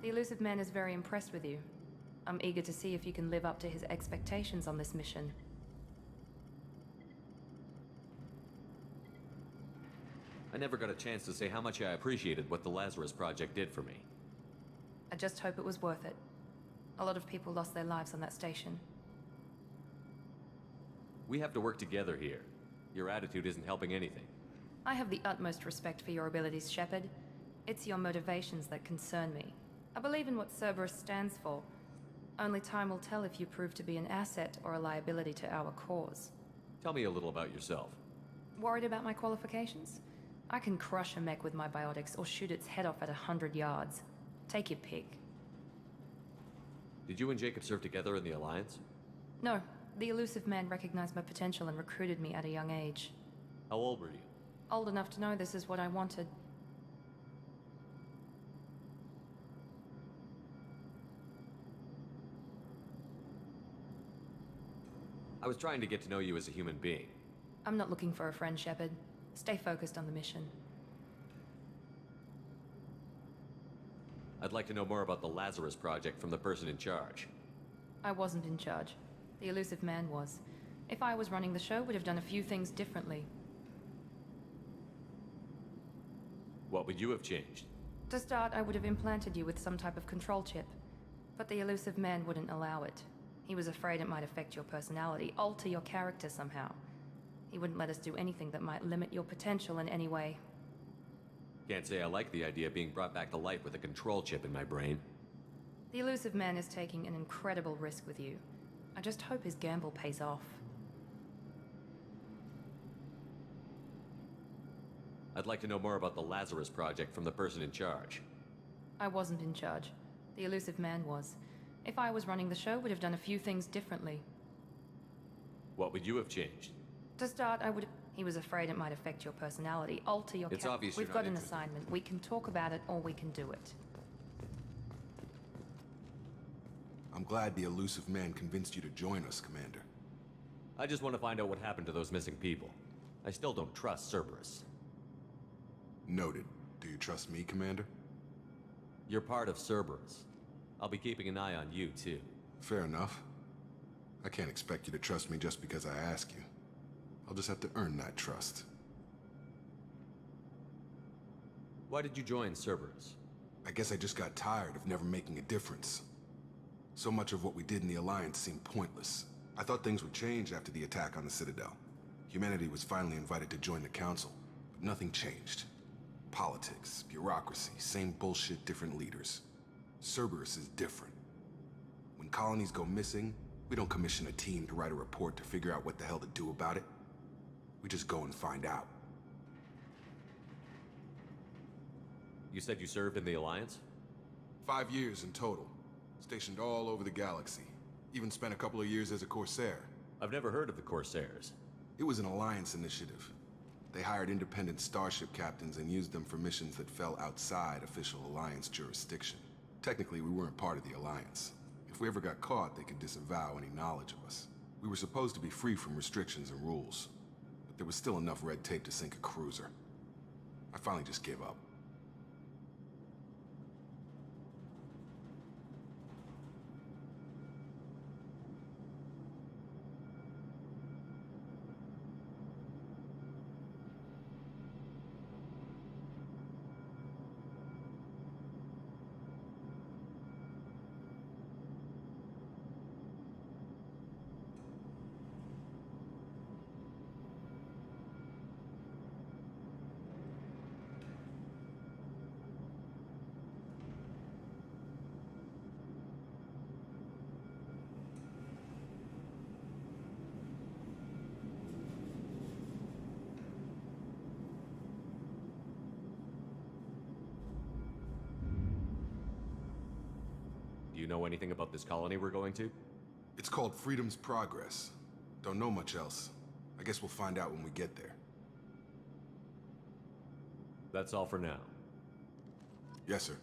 The elusive man is very impressed with you. I'm eager to see if you can live up to his expectations on this mission. I never got a chance to say how much I appreciated what the Lazarus Project did for me. I just hope it was worth it. A lot of people lost their lives on that station. We have to work together here. Your attitude isn't helping anything. I have the utmost respect for your abilities, Shepard. It's your motivations that concern me. I believe in what Cerberus stands for. Only time will tell if you prove to be an asset or a liability to our cause. Tell me a little about yourself. Worried about my qualifications? I can crush a mech with my biotics or shoot its head off at 100 yards. Take your pick. Did you and Jacob serve together in the Alliance? No. The elusive man recognized my potential and recruited me at a young age. How old were you? Old enough to know this is what I wanted. I was trying to get to know you as a human being. I'm not looking for a friend, Shepard. Stay focused on the mission. I'd like to know more about the Lazarus Project from the person in charge. I wasn't in charge. The elusive man was. If I was running the show, would have done a few things differently. What would you have changed? To start, I would have implanted you with some type of control chip. But the elusive man wouldn't allow it. He was afraid it might affect your personality, alter your character somehow. He wouldn't let us do anything that might limit your potential in any way. Can't say I like the idea of being brought back to life with a control chip in my brain. The elusive man is taking an incredible risk with you. I just hope his gamble pays off. I'd like to know more about the Lazarus Project from the person in charge. I wasn't in charge. The elusive man was. If I was running the show, would have done a few things differently. What would you have changed? To start, I would... He was afraid it might affect your personality, alter your... It's obvious We've you're got not an interested. assignment. We can talk about it, or we can do it. I'm glad the elusive man convinced you to join us, Commander. I just want to find out what happened to those missing people. I still don't trust Cerberus. Noted. Do you trust me, Commander? You're part of Cerberus. I'll be keeping an eye on you, too. Fair enough. I can't expect you to trust me just because I ask you. I'll just have to earn that trust. Why did you join Cerberus? I guess I just got tired of never making a difference. So much of what we did in the Alliance seemed pointless. I thought things would change after the attack on the Citadel. Humanity was finally invited to join the Council, but nothing changed. Politics, bureaucracy, same bullshit, different leaders. Cerberus is different. When colonies go missing, we don't commission a team to write a report to figure out what the hell to do about it. We just go and find out. You said you served in the Alliance? 5 years in total. Stationed all over the galaxy. Even spent a couple of years as a Corsair. I've never heard of the Corsairs. It was an Alliance initiative. They hired independent starship captains and used them for missions that fell outside official Alliance jurisdiction. Technically, we weren't part of the Alliance. If we ever got caught, they could disavow any knowledge of us. We were supposed to be free from restrictions and rules, but there was still enough red tape to sink a cruiser. I finally just gave up. Do you know anything about this colony we're going to? It's called Freedom's Progress. Don't know much else. I guess we'll find out when we get there. That's all for now. Yes, sir.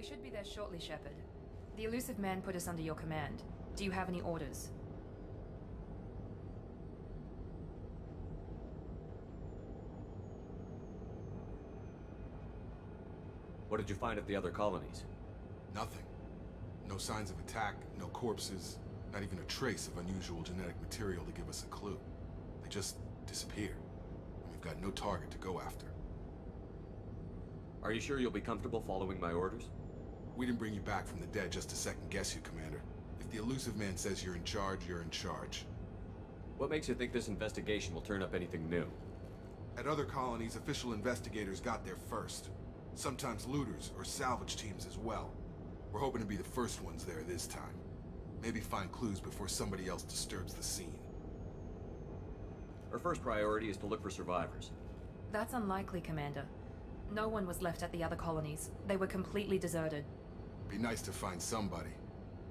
We should be there shortly, Shepard. The elusive man put us under your command. Do you have any orders? What did you find at the other colonies? Nothing. No signs of attack, no corpses, not even a trace of unusual genetic material to give us a clue. They just disappear. And we've got no target to go after. Are you sure you'll be comfortable following my orders? We didn't bring you back from the dead just to second guess you, Commander. If the elusive man says you're in charge, you're in charge. What makes you think this investigation will turn up anything new? At other colonies, official investigators got there first. Sometimes looters or salvage teams as well. We're hoping to be the first ones there this time. Maybe find clues before somebody else disturbs the scene. Our first priority is to look for survivors. That's unlikely, Commander. No one was left at the other colonies. They were completely deserted. Be nice to find somebody.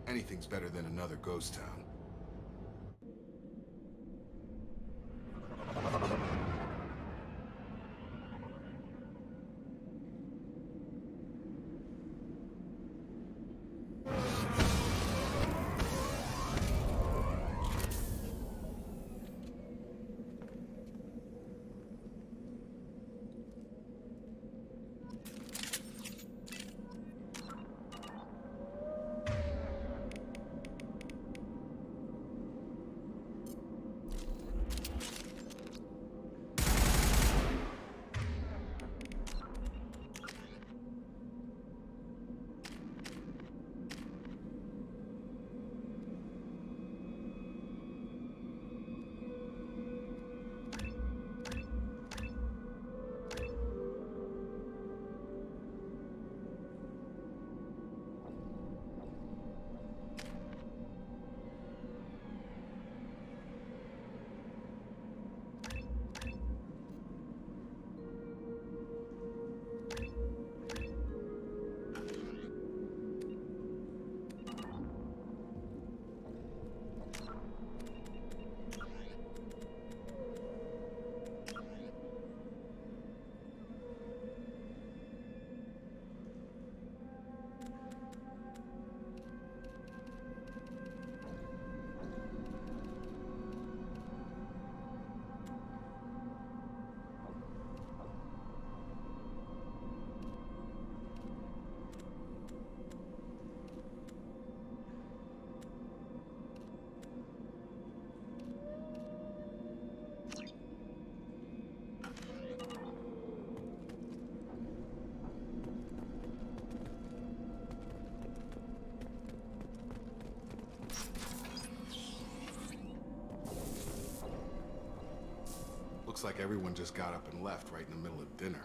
Anything's better than another ghost town. Looks like everyone just got up and left right in the middle of dinner.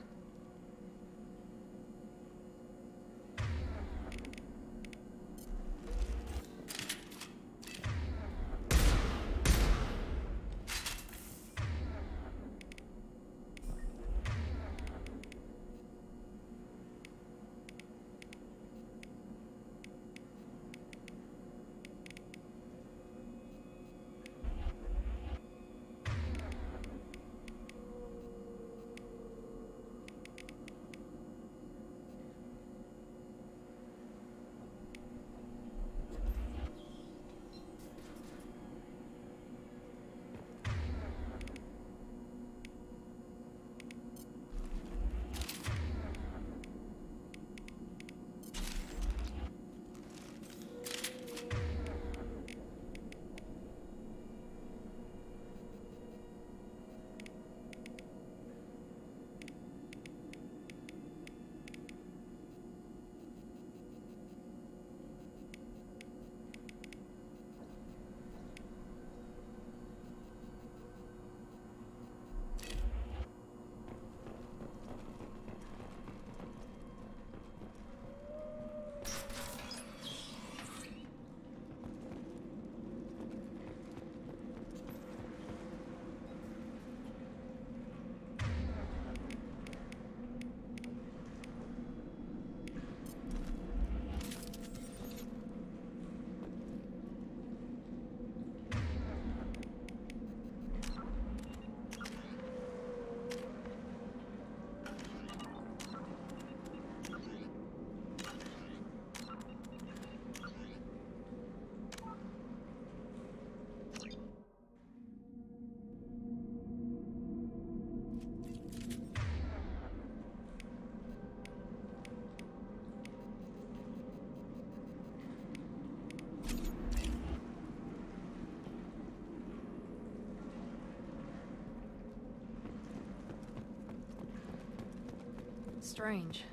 Strange.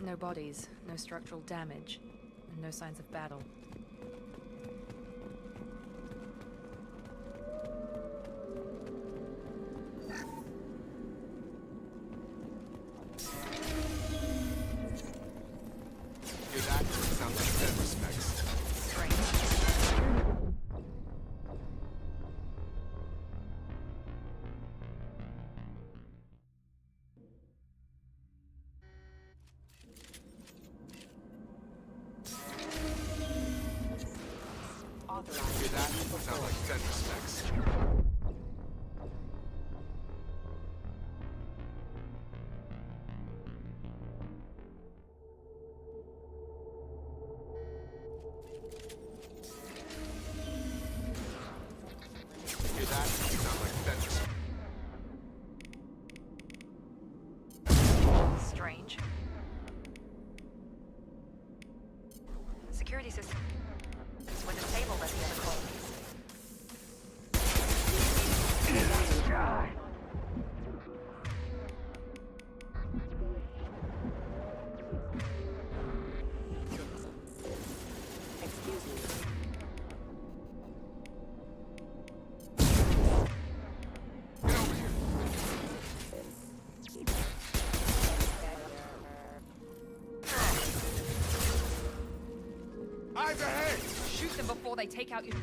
No bodies, no structural damage, and no signs of battle. Hear that? Sounds like dead respects. Strange. Hear that? Sounds like dead respects. Hear that? Sounds like dead respects. Strange. Security system with a table at the other colonies. Excuse me. Get over here. Eyes ahead! Shoot them before they take out your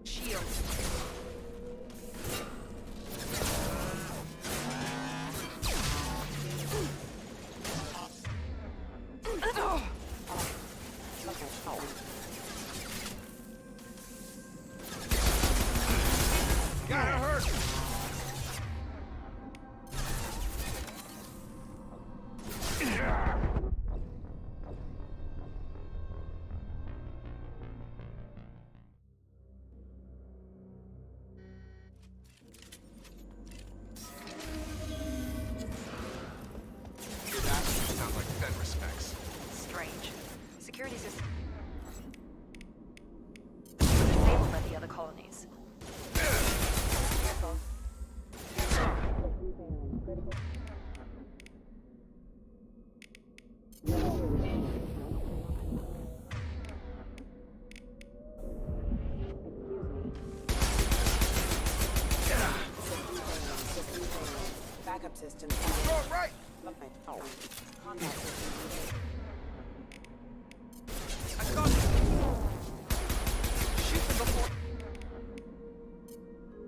shield. Gotta hurt! Hear that? Sounds like dead respects. Strange. Security system with a table at the other colonies. Backup system. Go right! Combat system. I got you. Shoot them before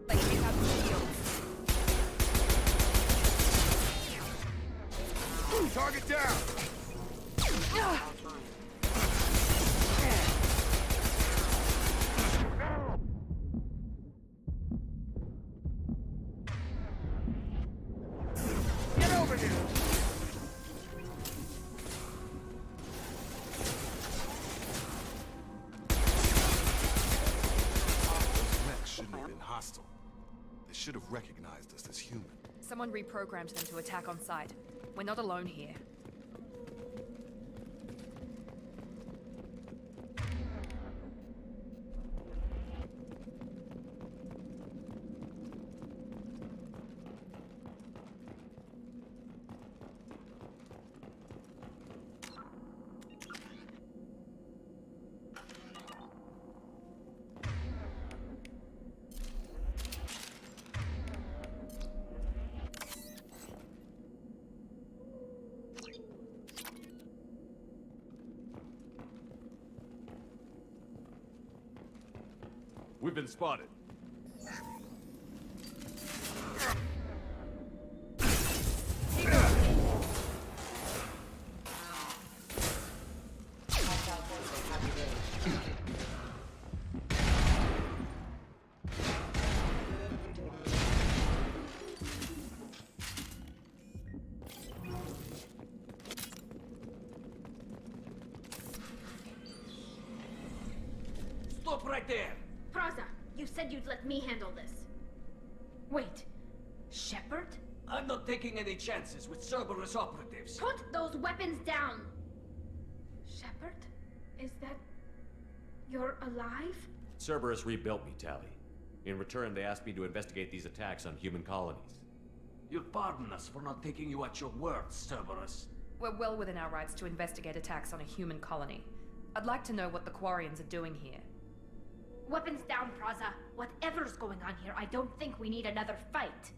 they take out the shields. Target down! Get over here! Those mechs shouldn't have been hostile. They should have recognized us as human. Someone reprogrammed them to attack on sight. We're not alone here. We've been spotted. Stop right there! Praza, you said you'd let me handle this. Wait, Shepard? I'm not taking any chances with Cerberus operatives. Put those weapons down! Shepard? Is that... you're alive? Cerberus rebuilt me, Tally. In return, they asked me to investigate these attacks on human colonies. You'll pardon us for not taking you at your word, Cerberus. We're well within our rights to investigate attacks on a human colony. I'd like to know what the Quarians are doing here. Weapons down, Praza. Whatever's going on here, I don't think we need another fight.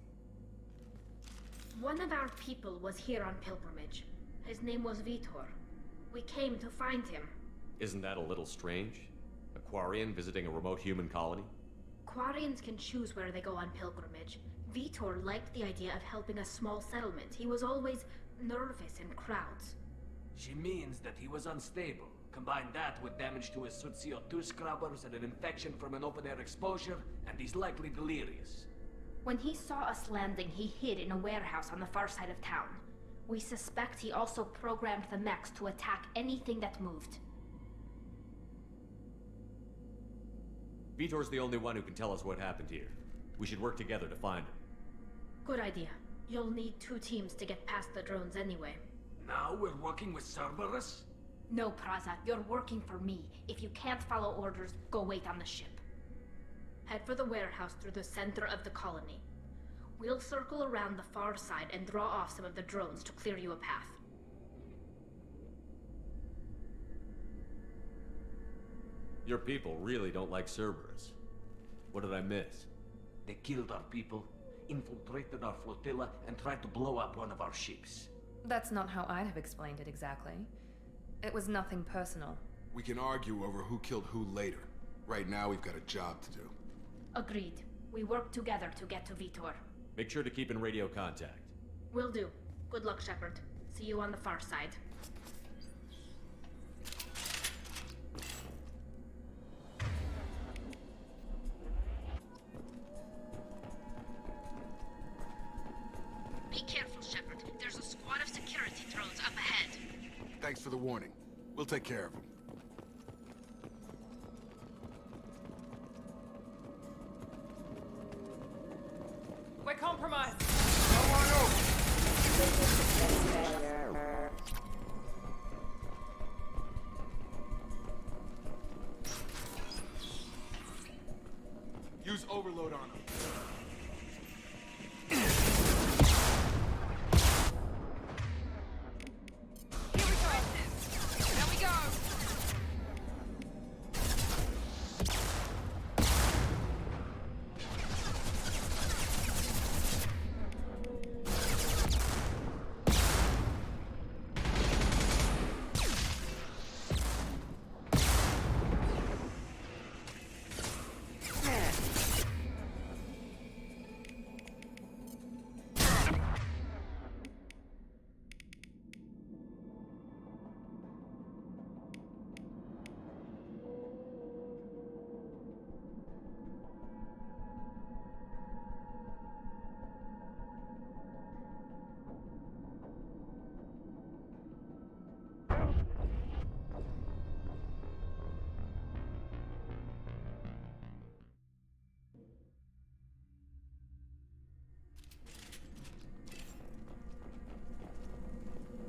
One of our people was here on pilgrimage. His name was Vitor. We came to find him. Isn't that a little strange? A Quarian visiting a remote human colony? Quarians can choose where they go on pilgrimage. Vitor liked the idea of helping a small settlement. He was always nervous in crowds. She means that he was unstable. Combine that with damage to his CO2 scrubbers and an infection from an open-air exposure, and he's likely delirious. When he saw us landing, he hid in a warehouse on the far side of town. We suspect he also programmed the mechs to attack anything that moved. Vitor's the only one who can tell us what happened here. We should work together to find him. Good idea. You'll need 2 teams to get past the drones anyway. Now we're working with Cerberus? No, Praza, you're working for me. If you can't follow orders, go wait on the ship. Head for the warehouse through the center of the colony. We'll circle around the far side and draw off some of the drones to clear you a path. Your people really don't like Cerberus. What did I miss? They killed our people, infiltrated our flotilla, and tried to blow up one of our ships. That's not how I'd have explained it exactly. It was nothing personal. We can argue over who killed who later. Right now, we've got a job to do. Agreed. We work together to get to Vitor. Make sure to keep in radio contact. Will do. Good luck, Shepard. See you on the far side. Be careful, Shepard. There's a squad of security drones up ahead. Thanks for the warning. We'll take care of them. We're compromised! Come on over! Use overload on them.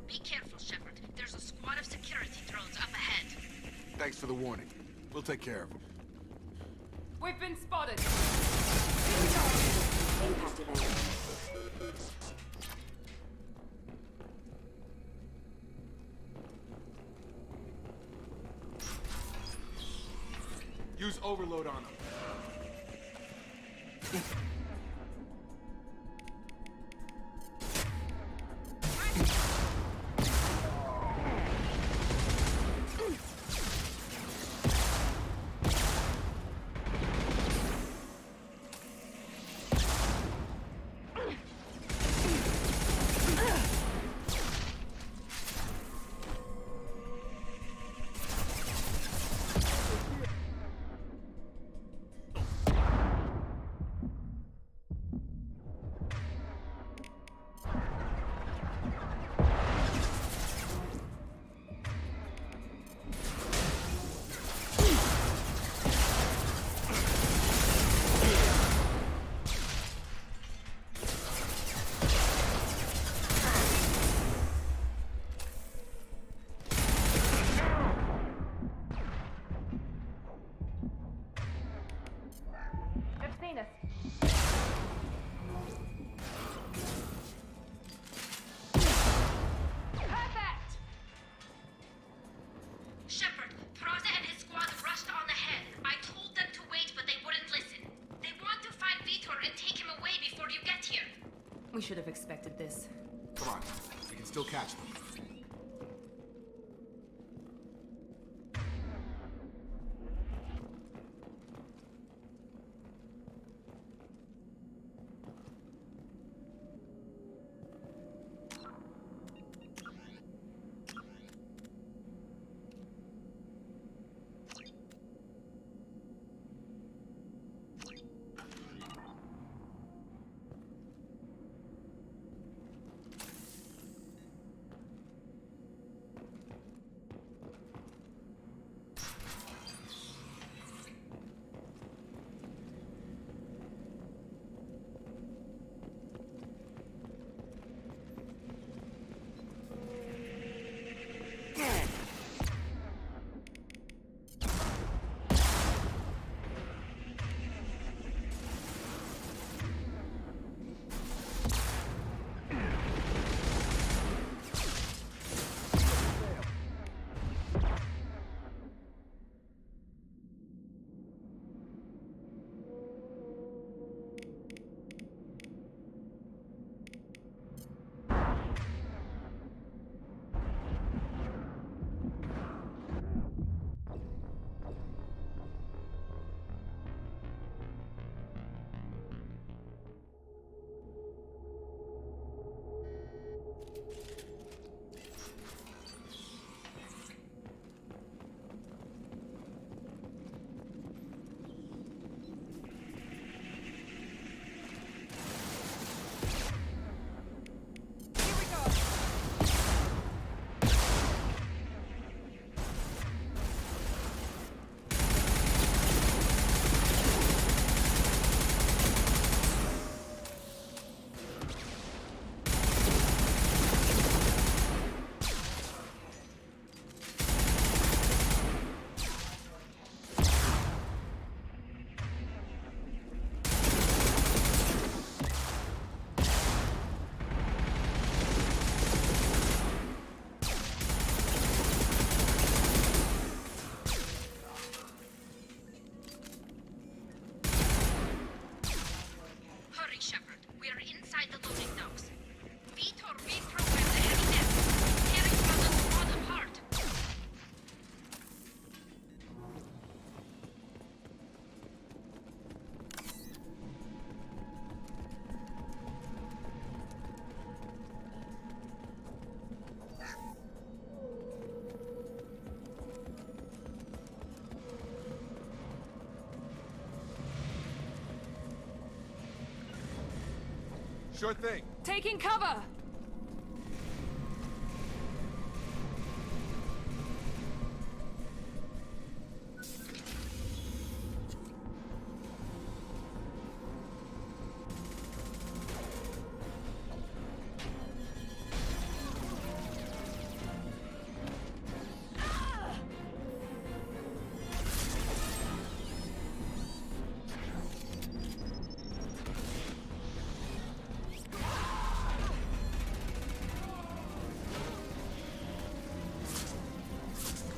Be careful, Shepard. There's a squad of security drones up ahead. Thanks for the warning. We'll take care of them. We've been spotted! Impact event. Use overload on them. We should have expected this. Come on, we can still catch them. Sure thing. Taking cover!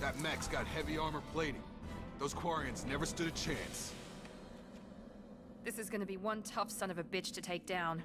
That mech's got heavy armor plating. Those Quarians never stood a chance. This is gonna be one tough son of a bitch to take down.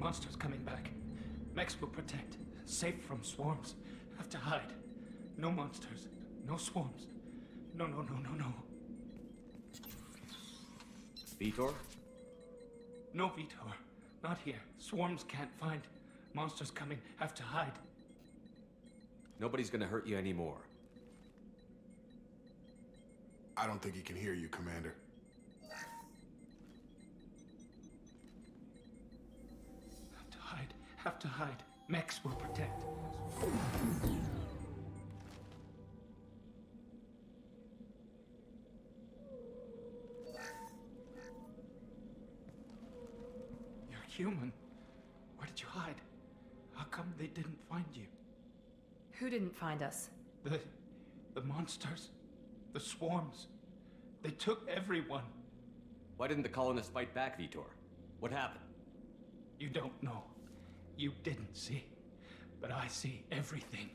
Monsters coming back. Mechs will protect. Safe from swarms. Have to hide. No monsters. No swarms. No. Vitor? No, Vitor. Not here. Swarms can't find. Monsters coming. Have to hide. Nobody's gonna hurt you anymore. I don't think he can hear you, Commander. Have to hide. Mechs will protect. You're human. Where did you hide? How come they didn't find you? Who didn't find us? The monsters. The swarms. They took everyone. Why didn't the colonists fight back, Vitor? What happened? You don't know. You didn't see. But I see everything.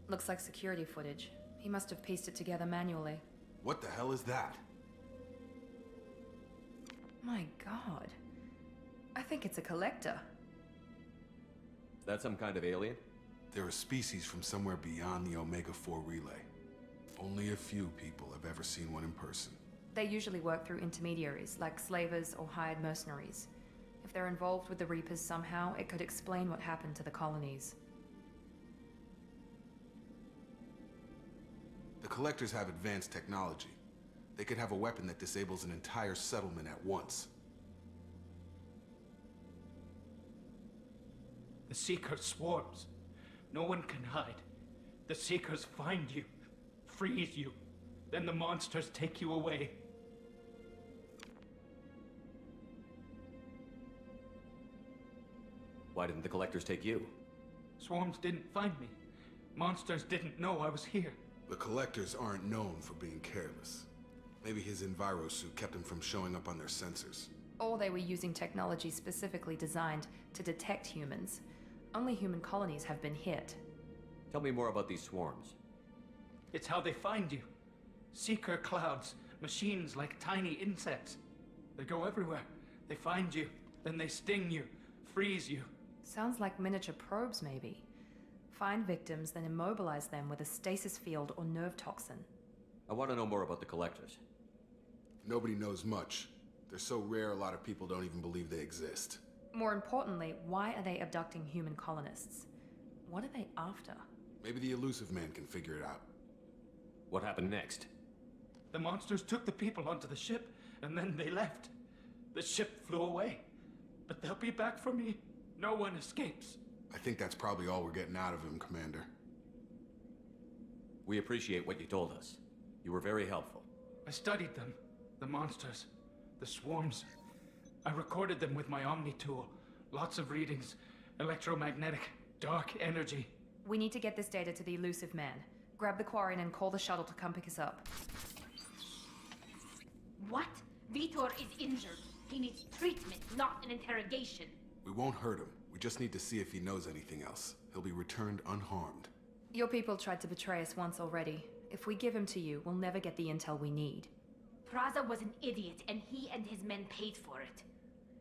Looks like security footage. He must have pieced it together manually. What the hell is that? My god. I think it's a collector. Is that some kind of alien? They're a species from somewhere beyond the Omega-4 relay. Only a few people have ever seen one in person. They usually work through intermediaries, like slavers or hired mercenaries. If they're involved with the Reapers somehow, it could explain what happened to the colonies. The Collectors have advanced technology. They could have a weapon that disables an entire settlement at once. The Seeker swarms. No one can hide. The Seekers find you, freeze you, then the monsters take you away. Why didn't the Collectors take you? Swarms didn't find me. Monsters didn't know I was here. The Collectors aren't known for being careless. Maybe his Enviro suit kept him from showing up on their sensors. Or they were using technology specifically designed to detect humans. Only human colonies have been hit. Tell me more about these swarms. It's how they find you. Seeker clouds, machines like tiny insects. They go everywhere. They find you, then they sting you, freeze you. Sounds like miniature probes, maybe. Find victims, then immobilize them with a stasis field or nerve toxin. I want to know more about the Collectors. Nobody knows much. They're so rare, a lot of people don't even believe they exist. More importantly, why are they abducting human colonists? What are they after? Maybe the Elusive Man can figure it out. What happened next? The monsters took the people onto the ship, and then they left. The ship flew away. But they'll be back for me. No one escapes. I think that's probably all we're getting out of him, Commander. We appreciate what you told us. You were very helpful. I studied them. The monsters. The swarms. I recorded them with my Omni tool. Lots of readings. Electromagnetic. Dark energy. We need to get this data to the Elusive Man. Grab the Quarian and call the shuttle to come pick us up. What? Vitor is injured. He needs treatment, not an interrogation. We won't hurt him. We just need to see if he knows anything else. He'll be returned unharmed. Your people tried to betray us once already. If we give him to you, we'll never get the intel we need. Praza was an idiot, and he and his men paid for it.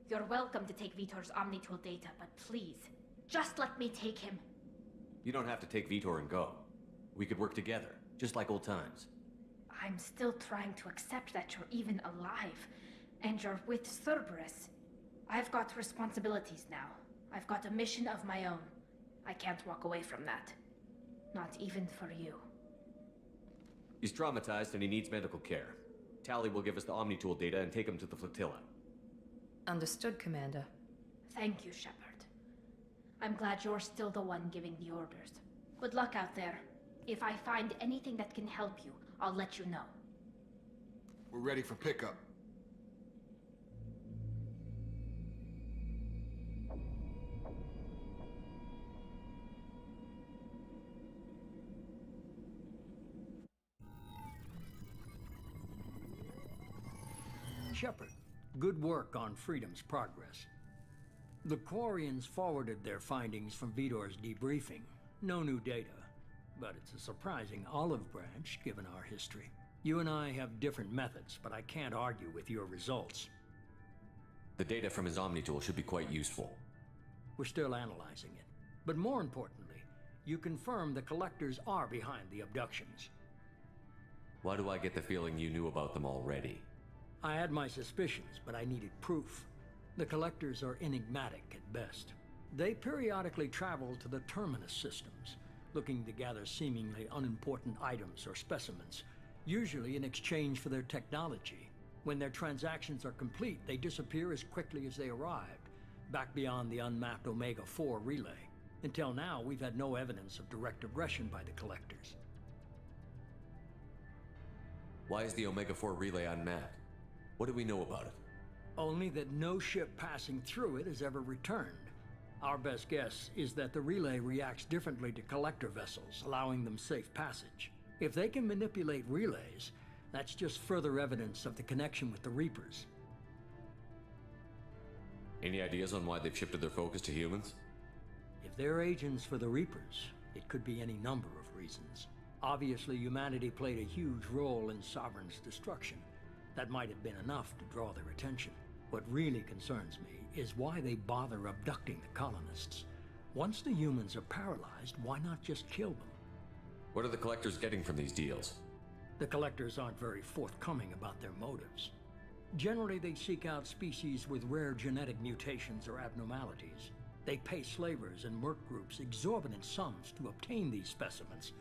You're welcome to take Vitor's Omnitool data, but please, just let me take him. You don't have to take Vitor and go. We could work together, just like old times. I'm still trying to accept that you're even alive, and you're with Cerberus. I've got responsibilities now. I've got a mission of my own. I can't walk away from that. Not even for you. He's traumatized and he needs medical care. Tally will give us the Omnitool data and take him to the flotilla. Understood, Commander. Thank you, Shepard. I'm glad you're still the one giving the orders. Good luck out there. If I find anything that can help you, I'll let you know. We're ready for pickup. Shepard, good work on Freedom's progress. The Quarians forwarded their findings from Vitor's debriefing. No new data, but it's a surprising olive branch given our history. You and I have different methods, but I can't argue with your results. The data from his Omni tool should be quite useful. We're still analyzing it. But more importantly, you confirm the collectors are behind the abductions. Why do I get the feeling you knew about them already? I had my suspicions, but I needed proof. The collectors are enigmatic at best. They periodically travel to the terminus systems, looking to gather seemingly unimportant items or specimens, usually in exchange for their technology. When their transactions are complete, they disappear as quickly as they arrived, back beyond the unmapped Omega-4 relay. Until now, we've had no evidence of direct aggression by the collectors. Why is the Omega-4 relay unmapped? What do we know about it? Only that no ship passing through it has ever returned. Our best guess is that the relay reacts differently to collector vessels, allowing them safe passage. If they can manipulate relays, that's just further evidence of the connection with the Reapers. Any ideas on why they've shifted their focus to humans? If they're agents for the Reapers, it could be any number of reasons. Obviously, humanity played a huge role in Sovereign's destruction. That might have been enough to draw their attention. What really concerns me is why they bother abducting the colonists. Once the humans are paralyzed, why not just kill them? What are the collectors getting from these deals? The collectors aren't very forthcoming about their motives. Generally, they seek out species with rare genetic mutations or abnormalities. They pay slavers and merc groups exorbitant sums to obtain these specimens,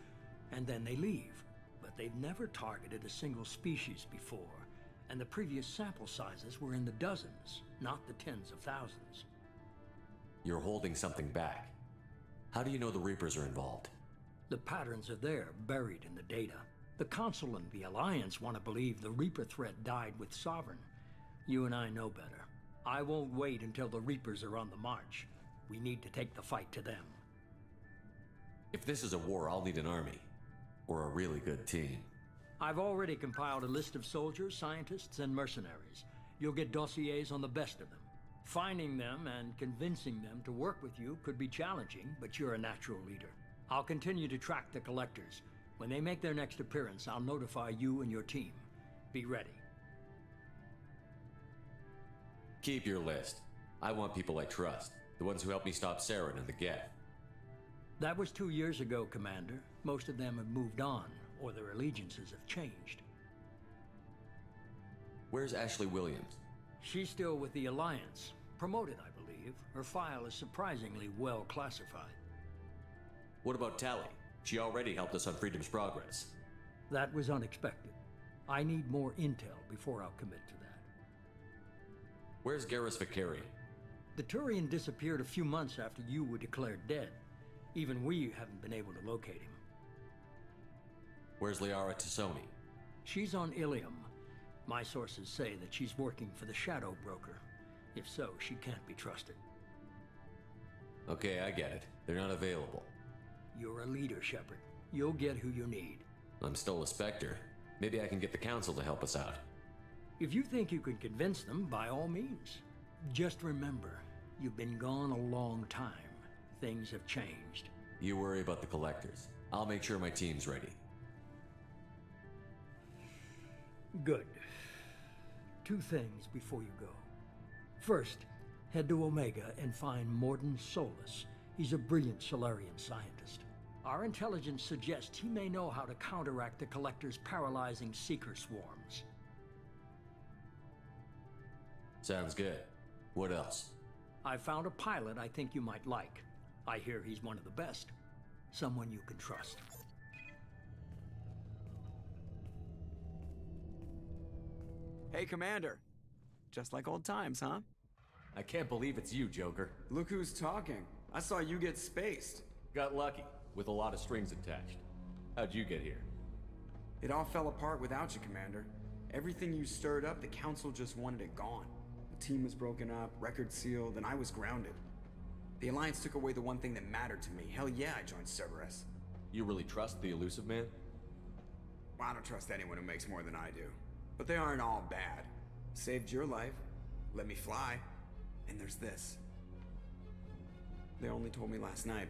and then they leave. But they've never targeted a single species before, and the previous sample sizes were in the dozens, not the tens of thousands. You're holding something back. How do you know the Reapers are involved? The patterns are there, buried in the data. The Council and the Alliance want to believe the Reaper threat died with Sovereign. You and I know better. I won't wait until the Reapers are on the march. We need to take the fight to them. If this is a war, I'll need an army. Or a really good team. I've already compiled a list of soldiers, scientists, and mercenaries. You'll get dossiers on the best of them. Finding them and convincing them to work with you could be challenging, but you're a natural leader. I'll continue to track the collectors. When they make their next appearance, I'll notify you and your team. Be ready. Keep your list. I want people I trust. The ones who helped me stop Saren and the Geth. That was 2 years ago, Commander. Most of them have moved on, or their allegiances have changed. Where's Ashley Williams? She's still with the Alliance. Promoted, I believe. Her file is surprisingly well classified. What about Tally? She already helped us on Freedom's Progress. That was unexpected. I need more intel before I'll commit to that. Where's Garrus Vicarian? The Turian disappeared a few months after you were declared dead. Even we haven't been able to locate him. Where's Liara Tassoni? She's on Ilium. My sources say that she's working for the Shadow Broker. If so, she can't be trusted. Okay, I get it. They're not available. You're a leader, Shepard. You'll get who you need. I'm still a Spectre. Maybe I can get the Council to help us out. If you think you can convince them, by all means. Just remember, you've been gone a long time. Things have changed. You worry about the collectors. I'll make sure my team's ready. Good. 2 things before you go. First, head to Omega and find Mordin Solus. He's a brilliant Solarian scientist. Our intelligence suggests he may know how to counteract the Collector's paralyzing Seeker swarms. Sounds good. What else? I found a pilot I think you might like. I hear he's one of the best. Someone you can trust. Hey, Commander. Just like old times, huh? I can't believe it's you, Joker. Look who's talking. I saw you get spaced. Got lucky, with a lot of strings attached. How'd you get here? It all fell apart without you, Commander. Everything you stirred up, the Council just wanted it gone. The team was broken up, record sealed, and I was grounded. The Alliance took away the one thing that mattered to me. Hell yeah, I joined Cerberus. You really trust the Elusive Man? Well, I don't trust anyone who makes more than I do. But they aren't all bad. Saved your life, let me fly, and there's this. They only told me last night.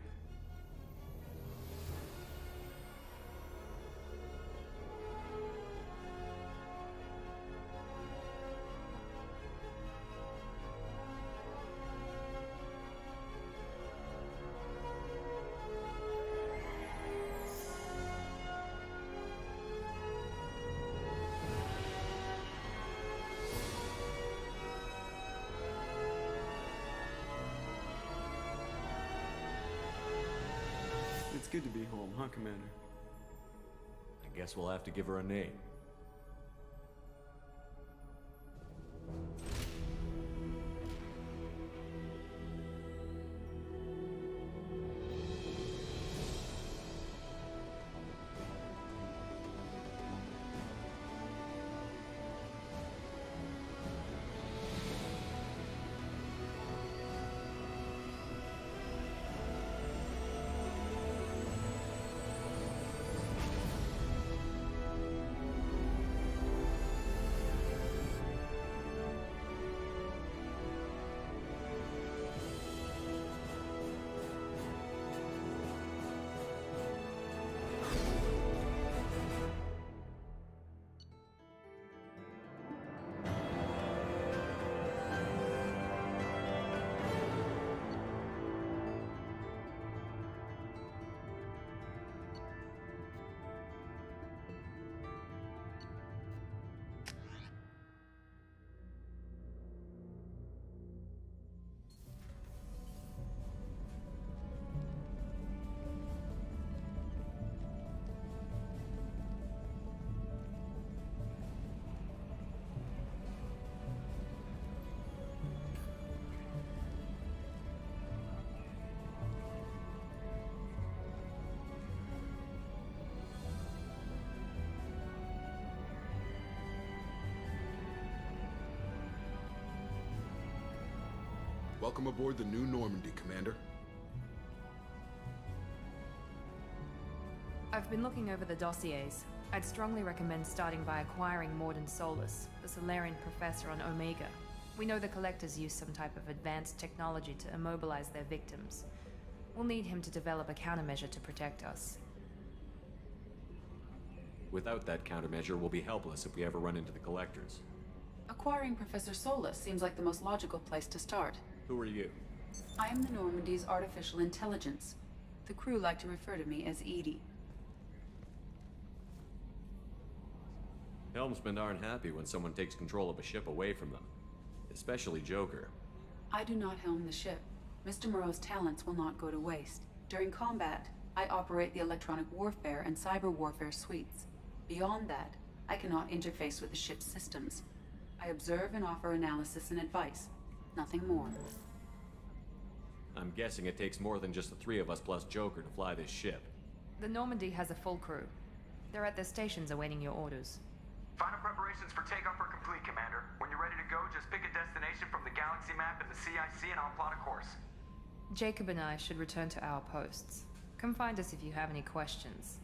good to be home, huh, Commander? I guess we'll have to give her a name. Welcome aboard the New Normandy, Commander. I've been looking over the dossiers. I'd strongly recommend starting by acquiring Morden Solus, the Solarian professor on Omega. We know the Collectors use some type of advanced technology to immobilize their victims. We'll need him to develop a countermeasure to protect us. Without that countermeasure, we'll be helpless if we ever run into the Collectors. Acquiring Professor Solus seems like the most logical place to start. Who are you? I am the Normandy's artificial intelligence. The crew like to refer to me as Edie. Helmsmen aren't happy when someone takes control of a ship away from them. Especially Joker. I do not helm the ship. Mr. Moreau's talents will not go to waste. During combat, I operate the electronic warfare and cyber warfare suites. Beyond that, I cannot interface with the ship's systems. I observe and offer analysis and advice. Nothing more. I'm guessing it takes more than just the three of us plus Joker to fly this ship. The Normandy has a full crew. They're at their stations awaiting your orders. Final preparations for takeoff are complete, Commander. When you're ready to go, just pick a destination from the galaxy map in the CIC and I'll plot a course. Jacob and I should return to our posts. Come find us if you have any questions.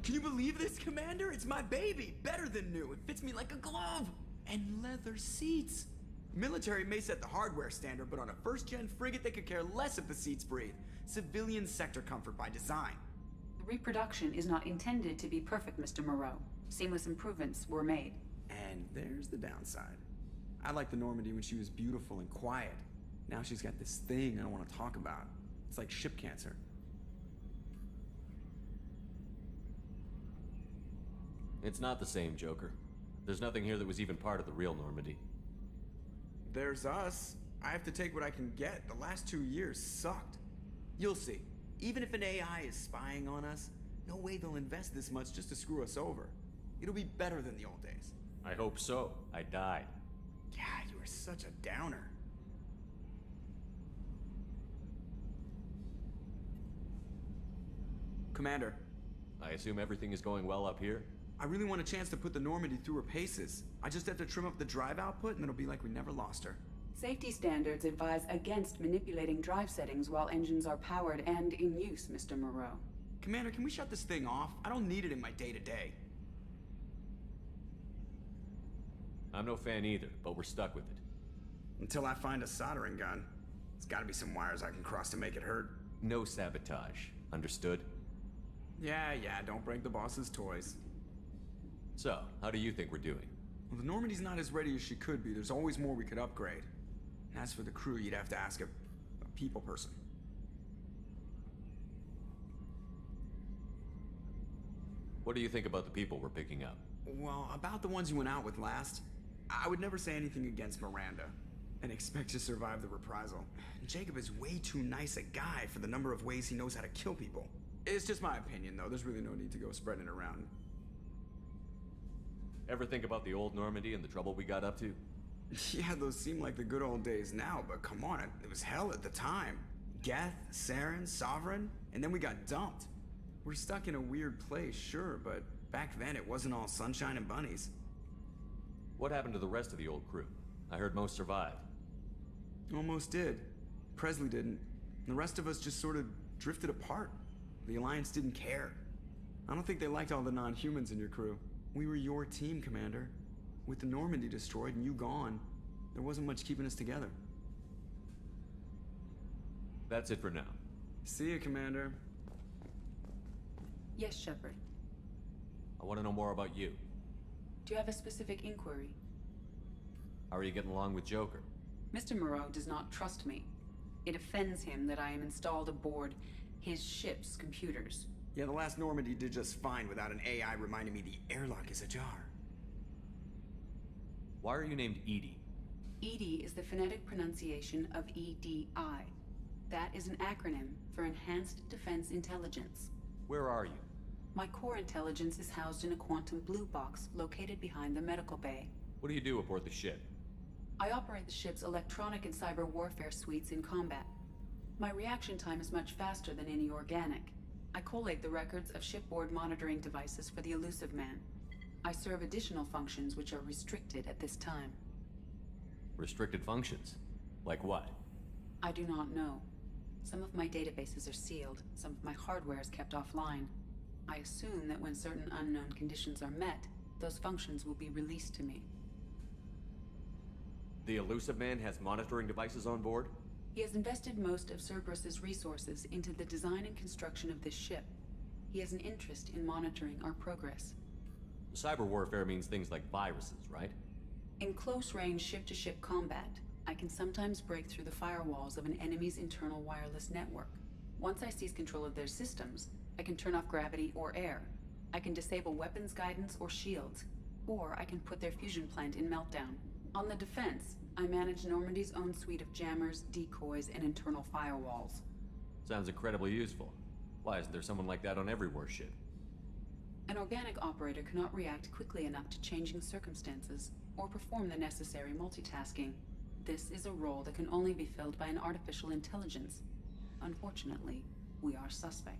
Can you believe this, Commander? It's my baby! Better than new. It fits me like a glove! And leather seats! Military may set the hardware standard, but on a first-gen frigate, they could care less if the seats breathe. Civilian sector comfort by design. The reproduction is not intended to be perfect, Mr. Moreau. Seamless improvements were made. And there's the downside. I liked the Normandy when she was beautiful and quiet. Now she's got this thing I don't want to talk about. It's like ship cancer. It's not the same, Joker. There's nothing here that was even part of the real Normandy. There's us. I have to take what I can get. The last 2 years sucked. You'll see. Even if an AI is spying on us, no way they'll invest this much just to screw us over. It'll be better than the old days. I hope so. I died. Yeah, you were such a downer. Commander. I assume everything is going well up here? I really want a chance to put the Normandy through her paces. I just have to trim up the drive output and it'll be like we never lost her. Safety standards advise against manipulating drive settings while engines are powered and in use, Mr. Moreau. Commander, can we shut this thing off? I don't need it in my day-to-day. I'm no fan either, but we're stuck with it. Until I find a soldering gun. There's gotta be some wires I can cross to make it hurt. No sabotage. Understood? Yeah, don't break the boss's toys. So, how do you think we're doing? Well, the Normandy's not as ready as she could be. There's always more we could upgrade. And as for the crew, you'd have to ask a people person. What do you think about the people we're picking up? Well, about the ones you went out with last, I would never say anything against Miranda and expect to survive the reprisal. Jacob is way too nice a guy for the number of ways he knows how to kill people. It's just my opinion, though. There's really no need to go spreading it around. Ever think about the old Normandy and the trouble we got up to? Yeah, those seem like the good old days now, but come on, it was hell at the time. Geth, Saren, Sovereign, and then we got dumped. We're stuck in a weird place, sure, but back then it wasn't all sunshine and bunnies. What happened to the rest of the old crew? I heard most survived. Almost did. Presley didn't. The rest of us just sort of drifted apart. The Alliance didn't care. I don't think they liked all the non-humans in your crew. We were your team, Commander. With the Normandy destroyed and you gone, there wasn't much keeping us together. That's it for now. See you, Commander. Yes, Shepard. I want to know more about you. Do you have a specific inquiry? How are you getting along with Joker? Mr. Moreau does not trust me. It offends him that I am installed aboard his ship's computers. Yeah, the last Normandy did just fine without an AI reminding me the airlock is ajar. Why are you named Edie? EDI is the phonetic pronunciation of EDI. That is an acronym for Enhanced Defense Intelligence. Where are you? My core intelligence is housed in a quantum blue box located behind the medical bay. What do you do aboard the ship? I operate the ship's electronic and cyber warfare suites in combat. My reaction time is much faster than any organic. I collate the records of shipboard monitoring devices for the Elusive Man. I serve additional functions which are restricted at this time. Restricted functions? Like what? I do not know. Some of my databases are sealed, some of my hardware is kept offline. I assume that when certain unknown conditions are met, those functions will be released to me. The Elusive Man has monitoring devices on board? He has invested most of Cerberus's resources into the design and construction of this ship. He has an interest in monitoring our progress. Cyber warfare means things like viruses, right? In close-range ship-to-ship combat, I can sometimes break through the firewalls of an enemy's internal wireless network. Once I seize control of their systems, I can turn off gravity or air. I can disable weapons guidance or shields, or I can put their fusion plant in meltdown. On the defense, I manage Normandy's own suite of jammers, decoys, and internal firewalls. Sounds incredibly useful. Why isn't there someone like that on every warship? An organic operator cannot react quickly enough to changing circumstances, or perform the necessary multitasking. This is a role that can only be filled by an artificial intelligence. Unfortunately, we are suspect.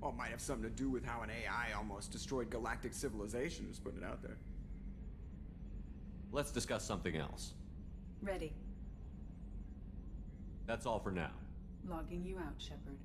Well, it might have something to do with how an AI almost destroyed galactic civilization, just putting it out there. Let's discuss something else. Ready. That's all for now. Logging you out, Shepard.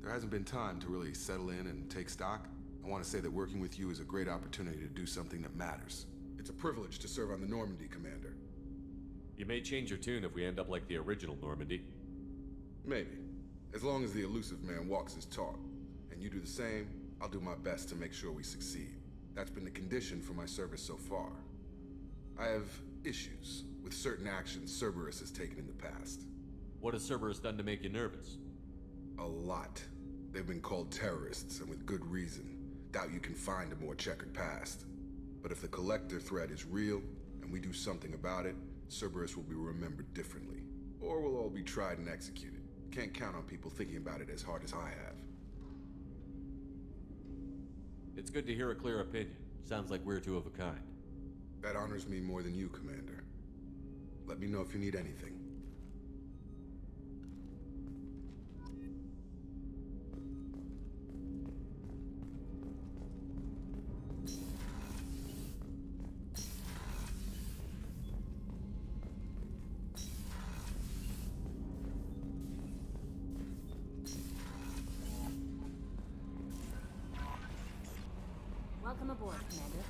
There hasn't been time to really settle in and take stock. I want to say that working with you is a great opportunity to do something that matters. It's a privilege to serve on the Normandy, Commander. You may change your tune if we end up like the original Normandy. Maybe. As long as the elusive man walks his talk. And you do the same, I'll do my best to make sure we succeed. That's been the condition for my service so far. I have issues with certain actions Cerberus has taken in the past. What has Cerberus done to make you nervous? A lot. They've been called terrorists, and with good reason. Doubt you can find a more checkered past. But if the Collector threat is real, and we do something about it, Cerberus will be remembered differently. Or we'll all be tried and executed. Can't count on people thinking about it as hard as I have. It's good to hear a clear opinion. Sounds like we're two of a kind. That honors me more than you, Commander. Let me know if you need anything. Welcome aboard, Commander.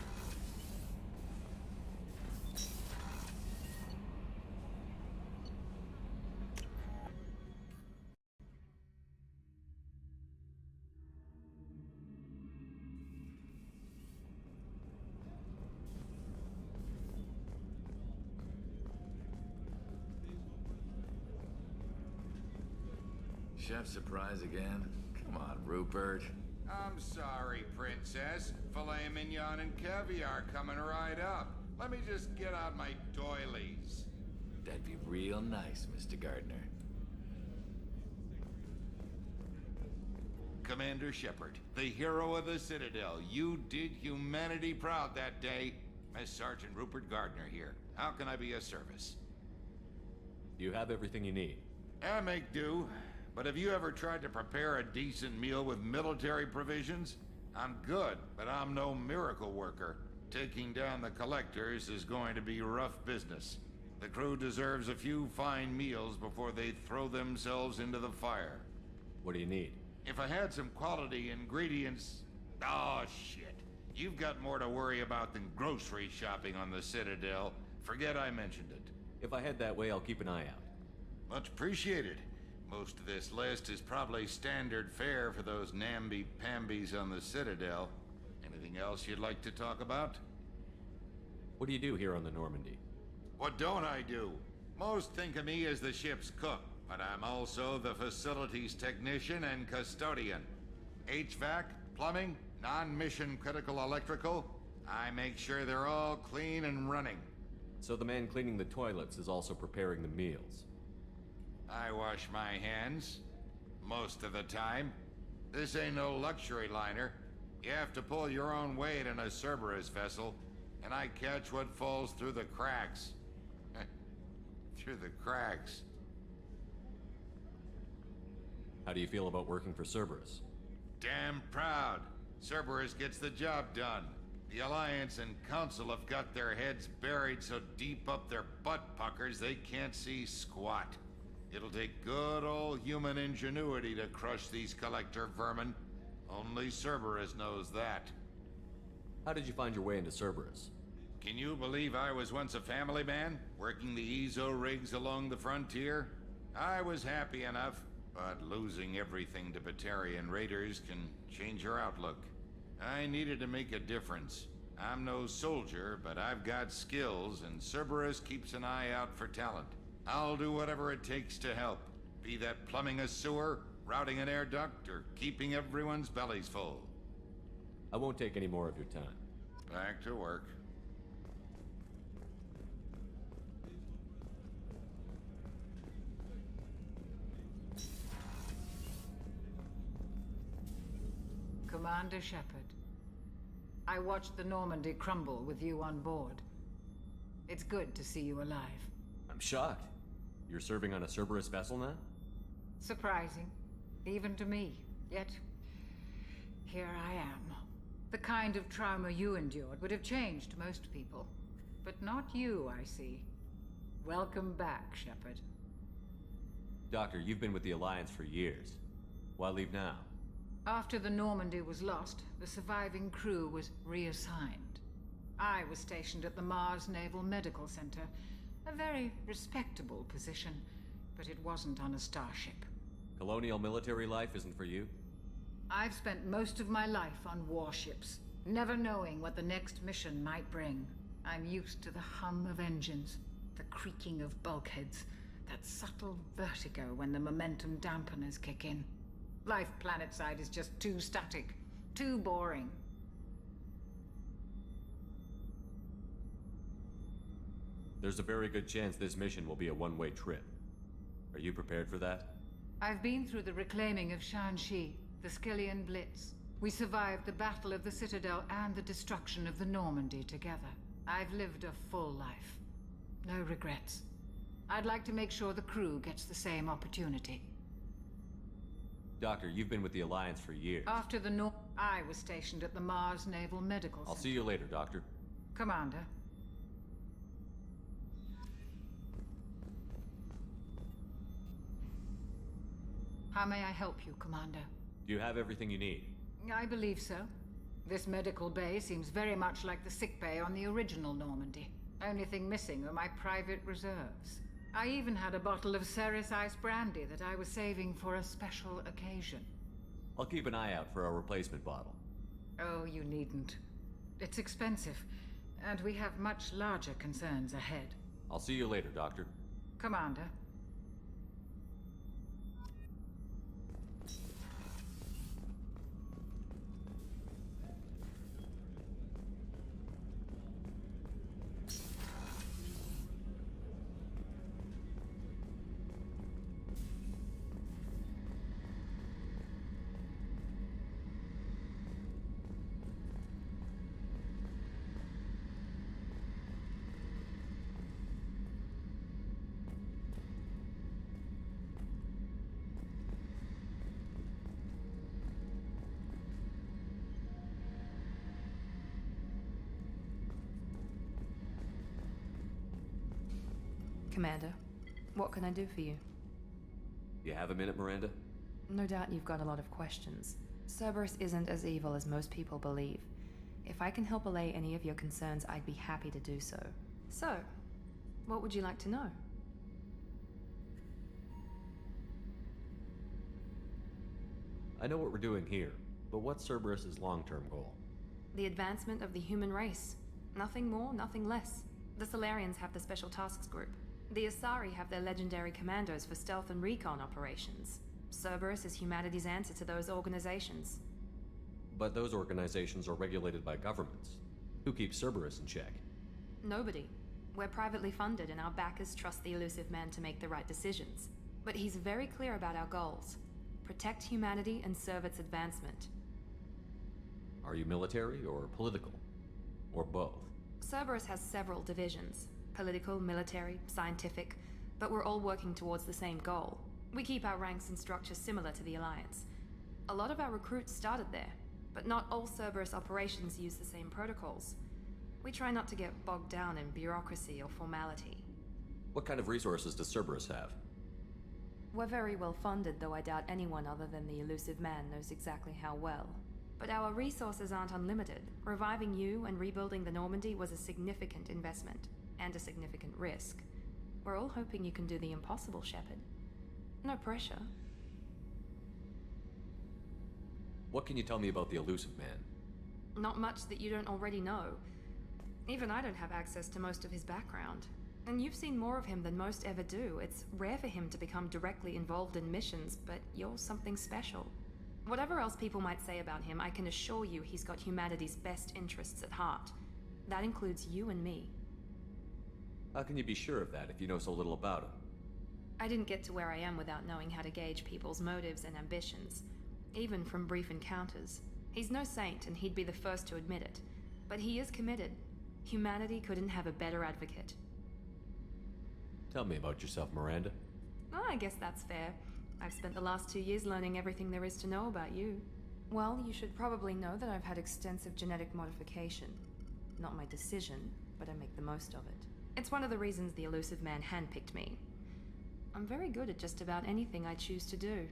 Chef surprise again? Come on, Rupert. I'm sorry, Princess. Filet mignon and caviar coming right up. Let me just get out my doilies. That'd be real nice, Mr. Gardner. Commander Shepard, the hero of the Citadel. You did humanity proud that day. Mass Sergeant Rupert Gardner here. How can I be of service? You have everything you need. I make do. But have you ever tried to prepare a decent meal with military provisions? I'm good, but I'm no miracle worker. Taking down the Collectors is going to be rough business. The crew deserves a few fine meals before they throw themselves into the fire. What do you need? If I had some quality ingredients... Oh, shit. You've got more to worry about than grocery shopping on the Citadel. Forget I mentioned it. If I head that way, I'll keep an eye out. Much appreciated. Most of this list is probably standard fare for those namby-pambies on the Citadel. Anything else you'd like to talk about? What do you do here on the Normandy? What don't I do? Most think of me as the ship's cook, but I'm also the facilities technician and custodian. HVAC, plumbing, non-mission critical electrical. I make sure they're all clean and running. So the man cleaning the toilets is also preparing the meals. I wash my hands. Most of the time. This ain't no luxury liner. You have to pull your own weight in a Cerberus vessel, and I catch what falls through the cracks. Through the cracks. How do you feel about working for Cerberus? Damn proud. Cerberus gets the job done. The Alliance and Council have got their heads buried so deep up their butt puckers they can't see squat. It'll take good old human ingenuity to crush these Collector vermin. Only Cerberus knows that. How did you find your way into Cerberus? Can you believe I was once a family man, working the EZO rigs along the frontier? I was happy enough, but losing everything to Batarian raiders can change your outlook. I needed to make a difference. I'm no soldier, but I've got skills, and Cerberus keeps an eye out for talent. I'll do whatever it takes to help. Be that plumbing a sewer, routing an air duct, or keeping everyone's bellies full. I won't take any more of your time. Back to work. Commander Shepard, I watched the Normandy crumble with you on board. It's good to see you alive. I'm shocked. You're serving on a Cerberus vessel now? Surprising, even to me. Yet, here I am. The kind of trauma you endured would have changed most people. But not you, I see. Welcome back, Shepard. Doctor, you've been with the Alliance for years. Why leave now? After the Normandy was lost, the surviving crew was reassigned. I was stationed at the Mars Naval Medical Center, a very respectable position, but it wasn't on a starship. Colonial military life isn't for you? I've spent most of my life on warships, never knowing what the next mission might bring. I'm used to the hum of engines, the creaking of bulkheads, that subtle vertigo when the momentum dampeners kick in. Life planetside is just too static, too boring. There's a very good chance this mission will be a one-way trip. Are you prepared for that? I've been through the reclaiming of Shanxi, the Skillian Blitz. We survived the Battle of the Citadel and the destruction of the Normandy together. I've lived a full life. No regrets. I'd like to make sure the crew gets the same opportunity. Doctor, you've been with the Alliance for years. After the I was stationed at the Mars Naval Medical Center. I'll see you later, Doctor. Commander. How may I help you, Commander? Do you have everything you need? I believe so. This medical bay seems very much like the sick bay on the original Normandy. Only thing missing are my private reserves. I even had a bottle of Ceres Ice brandy that I was saving for a special occasion. I'll keep an eye out for a replacement bottle. Oh, you needn't. It's expensive, and we have much larger concerns ahead. I'll see you later, Doctor. Commander. Commander, what can I do for you? You have a minute, Miranda? No doubt you've got a lot of questions. Cerberus isn't as evil as most people believe. If I can help allay any of your concerns, I'd be happy to do so. So, what would you like to know? I know what we're doing here, but what's Cerberus's long-term goal? The advancement of the human race. Nothing more, nothing less. The Solarians have the Special Tasks Group. The Asari have their legendary commandos for stealth and recon operations. Cerberus is humanity's answer to those organizations. But those organizations are regulated by governments. Who keeps Cerberus in check? Nobody. We're privately funded and our backers trust the elusive man to make the right decisions. But he's very clear about our goals. Protect humanity and serve its advancement. Are you military or political? Or both? Cerberus has several divisions. Political, military, scientific, but we're all working towards the same goal. We keep our ranks and structure similar to the Alliance. A lot of our recruits started there, but not all Cerberus operations use the same protocols. We try not to get bogged down in bureaucracy or formality. What kind of resources does Cerberus have? We're very well funded, though I doubt anyone other than the elusive man knows exactly how well. But our resources aren't unlimited. Reviving you and rebuilding the Normandy was a significant investment, and a significant risk. We're all hoping you can do the impossible, Shepard. No pressure. What can you tell me about the elusive man? Not much that you don't already know. Even I don't have access to most of his background. And you've seen more of him than most ever do. It's rare for him to become directly involved in missions, but you're something special. Whatever else people might say about him, I can assure you he's got humanity's best interests at heart. That includes you and me. How can you be sure of that if you know so little about him? I didn't get to where I am without knowing how to gauge people's motives and ambitions, even from brief encounters. He's no saint, and he'd be the first to admit it. But he is committed. Humanity couldn't have a better advocate. Tell me about yourself, Miranda. Oh, I guess that's fair. I've spent the last 2 years learning everything there is to know about you. Well, you should probably know that I've had extensive genetic modification. Not my decision, but I make the most of it. It's one of the reasons the elusive man handpicked me. I'm very good at just about anything I choose to do.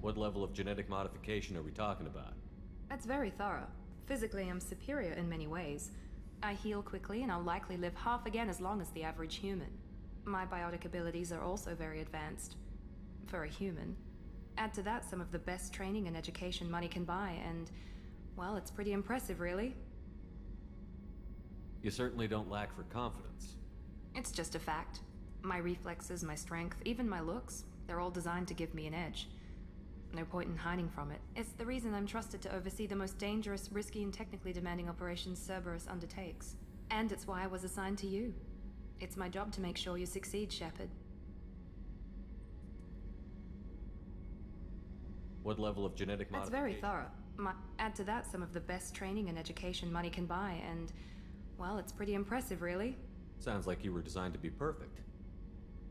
What level of genetic modification are we talking about? That's very thorough. Physically, I'm superior in many ways. I heal quickly, and I'll likely live half again as long as the average human. My biotic abilities are also very advanced. For a human. Add to that some of the best training and education money can buy, and, well, it's pretty impressive, really. You certainly don't lack for confidence. It's just a fact. My reflexes, my strength, even my looks, they're all designed to give me an edge. No point in hiding from it. It's the reason I'm trusted to oversee the most dangerous, risky, and technically demanding operations Cerberus undertakes. And it's why I was assigned to you. It's my job to make sure you succeed, Shepard. What level of genetic That's modification? very thorough. Add to that some of the best training and education money can buy, and, well, it's pretty impressive, really. Sounds like you were designed to be perfect.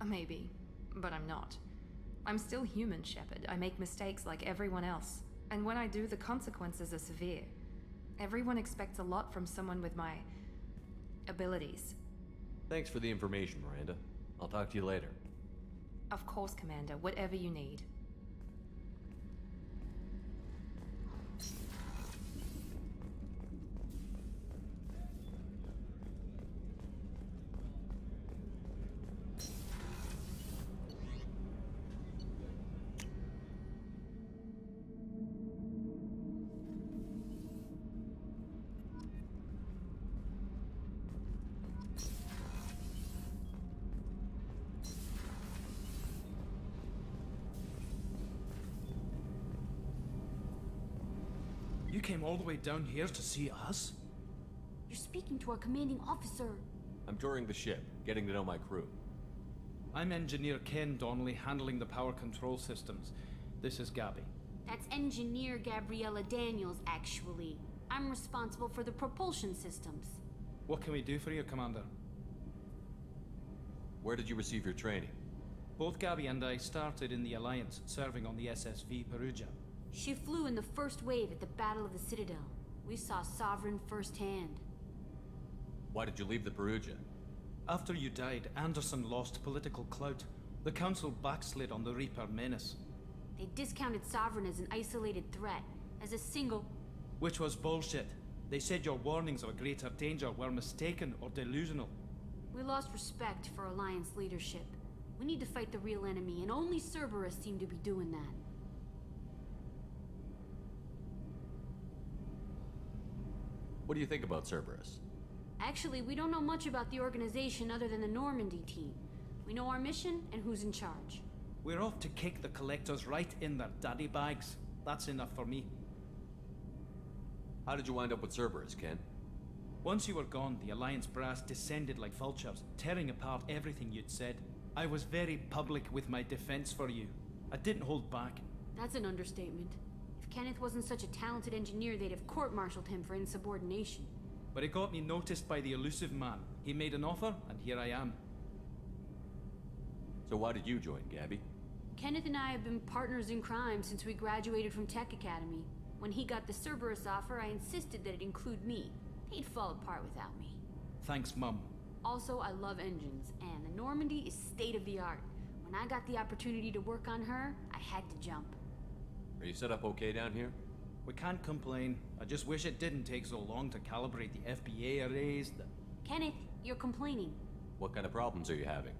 Maybe, but I'm not. I'm still human, Shepard. I make mistakes like everyone else. And when I do, the consequences are severe. Everyone expects a lot from someone with my abilities. Thanks for the information, Miranda. I'll talk to you later. Of course, Commander. Whatever you need. You came all the way down here to see us? You're speaking to our commanding officer. I'm touring the ship, getting to know my crew. I'm Engineer Ken Donnelly, handling the power control systems. This is Gabby. That's Engineer Gabriella Daniels, actually. I'm responsible for the propulsion systems. What can we do for you, Commander? Where did you receive your training? Both Gabby and I started in the Alliance, serving on the SSV Perugia. She flew in the first wave at the Battle of the Citadel. We saw Sovereign firsthand. Why did you leave the Perugia? After you died, Anderson lost political clout. The Council backslid on the Reaper menace. They discounted Sovereign as an isolated threat, as a single... Which was bullshit. They said your warnings of a greater danger were mistaken or delusional. We lost respect for Alliance leadership. We need to fight the real enemy, and only Cerberus seem to be doing that. What do you think about Cerberus? Actually, we don't know much about the organization other than the Normandy team. We know our mission and who's in charge. We're off to kick the Collectors right in their daddy bags. That's enough for me. How did you wind up with Cerberus, Ken? Once you were gone, the Alliance brass descended like vultures, tearing apart everything you'd said. I was very public with my defense for you. I didn't hold back. That's an understatement. If Kenneth wasn't such a talented engineer, they'd have court-martialed him for insubordination. But it got me noticed by the elusive man. He made an offer, and here I am. So why did you join, Gabby? Kenneth and I have been partners in crime since we graduated from Tech Academy. When he got the Cerberus offer, I insisted that it include me. He'd fall apart without me. Thanks, Mum. Also, I love engines, and the Normandy is state-of-the-art. When I got the opportunity to work on her, I had to jump. Are you set up okay down here? We can't complain. I just wish it didn't take so long to calibrate the FBA arrays. Kenneth, you're complaining. What kind of problems are you having?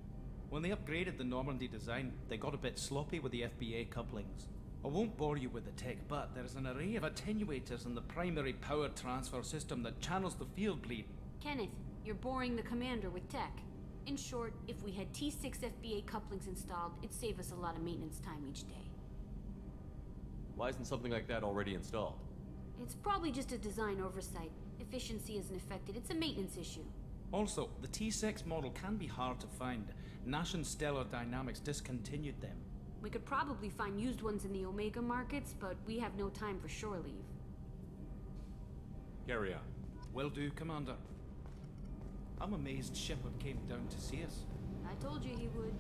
When they upgraded the Normandy design, they got a bit sloppy with the FBA couplings. I won't bore you with the tech, but there's an array of attenuators in the primary power transfer system that channels the field bleed. Kenneth, you're boring the commander with tech. In short, if we had T6 FBA couplings installed, it'd save us a lot of maintenance time each day. Why isn't something like that already installed? It's probably just a design oversight. Efficiency isn't affected. It's a maintenance issue. Also, the T6 model can be hard to find. Nash and Stellar Dynamics discontinued them. We could probably find used ones in the Omega markets, but we have no time for shore leave. Carry on. Will do, Commander. I'm amazed Shepard came down to see us. I told you he would.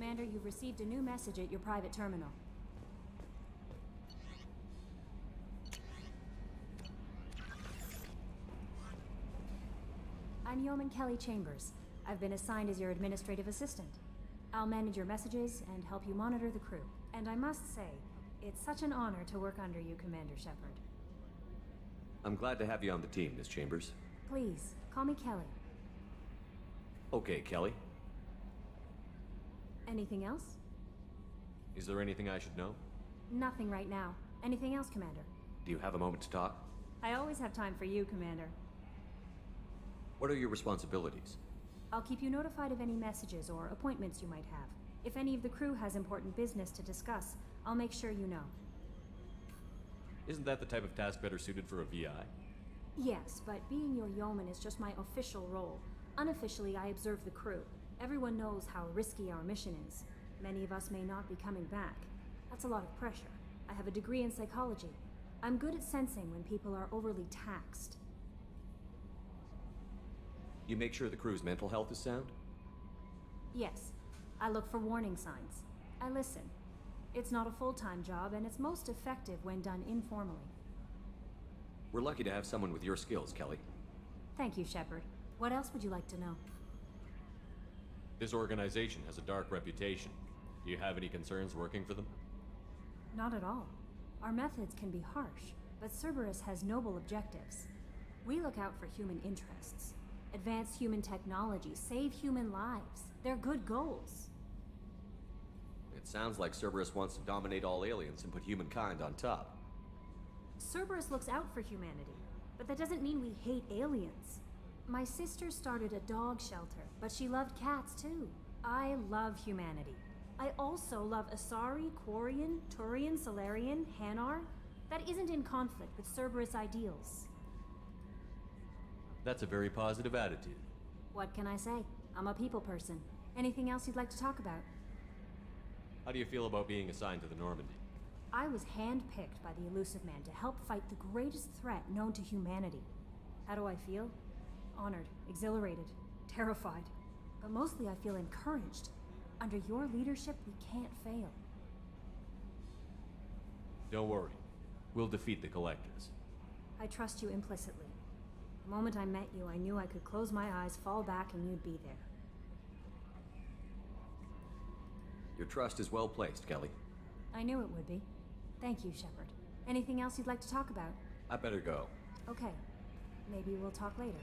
Commander, you've received a new message at your private terminal. I'm Yeoman Kelly Chambers. I've been assigned as your administrative assistant. I'll manage your messages and help you monitor the crew. And I must say, it's such an honor to work under you, Commander Shepard. I'm glad to have you on the team, Miss Chambers. Please, call me Kelly. Okay, Kelly. Anything else? Is there anything I should know? Nothing right now. Anything else, Commander? Do you have a moment to talk? I always have time for you, Commander. What are your responsibilities? I'll keep you notified of any messages or appointments you might have. If any of the crew has important business to discuss, I'll make sure you know. Isn't that the type of task better suited for a VI? Yes, but being your yeoman is just my official role. Unofficially, I observe the crew. Everyone knows how risky our mission is. Many of us may not be coming back. That's a lot of pressure. I have a degree in psychology. I'm good at sensing when people are overly taxed. You make sure the crew's mental health is sound? Yes. I look for warning signs. I listen. It's not a full-time job, and it's most effective when done informally. We're lucky to have someone with your skills, Kelly. Thank you, Shepard. What else would you like to know? This organization has a dark reputation. Do you have any concerns working for them? Not at all. Our methods can be harsh, but Cerberus has noble objectives. We look out for human interests. Advance human technology, save human lives. They're good goals. It sounds like Cerberus wants to dominate all aliens and put humankind on top. Cerberus looks out for humanity, but that doesn't mean we hate aliens. My sister started a dog shelter, but she loved cats too. I love humanity. I also love Asari, Quarian, Turian, Solarian, Hanar. That isn't in conflict with Cerberus ideals. That's a very positive attitude. What can I say? I'm a people person. Anything else you'd like to talk about? How do you feel about being assigned to the Normandy? I was handpicked by the Elusive Man to help fight the greatest threat known to humanity. How do I feel? Honored, exhilarated, terrified. But mostly I feel encouraged. Under your leadership, we can't fail. Don't worry. We'll defeat the Collectors. I trust you implicitly. The moment I met you, I knew I could close my eyes, fall back, and you'd be there. Your trust is well placed, Kelly. I knew it would be. Thank you, Shepard. Anything else you'd like to talk about? I better go. Okay. Maybe we'll talk later.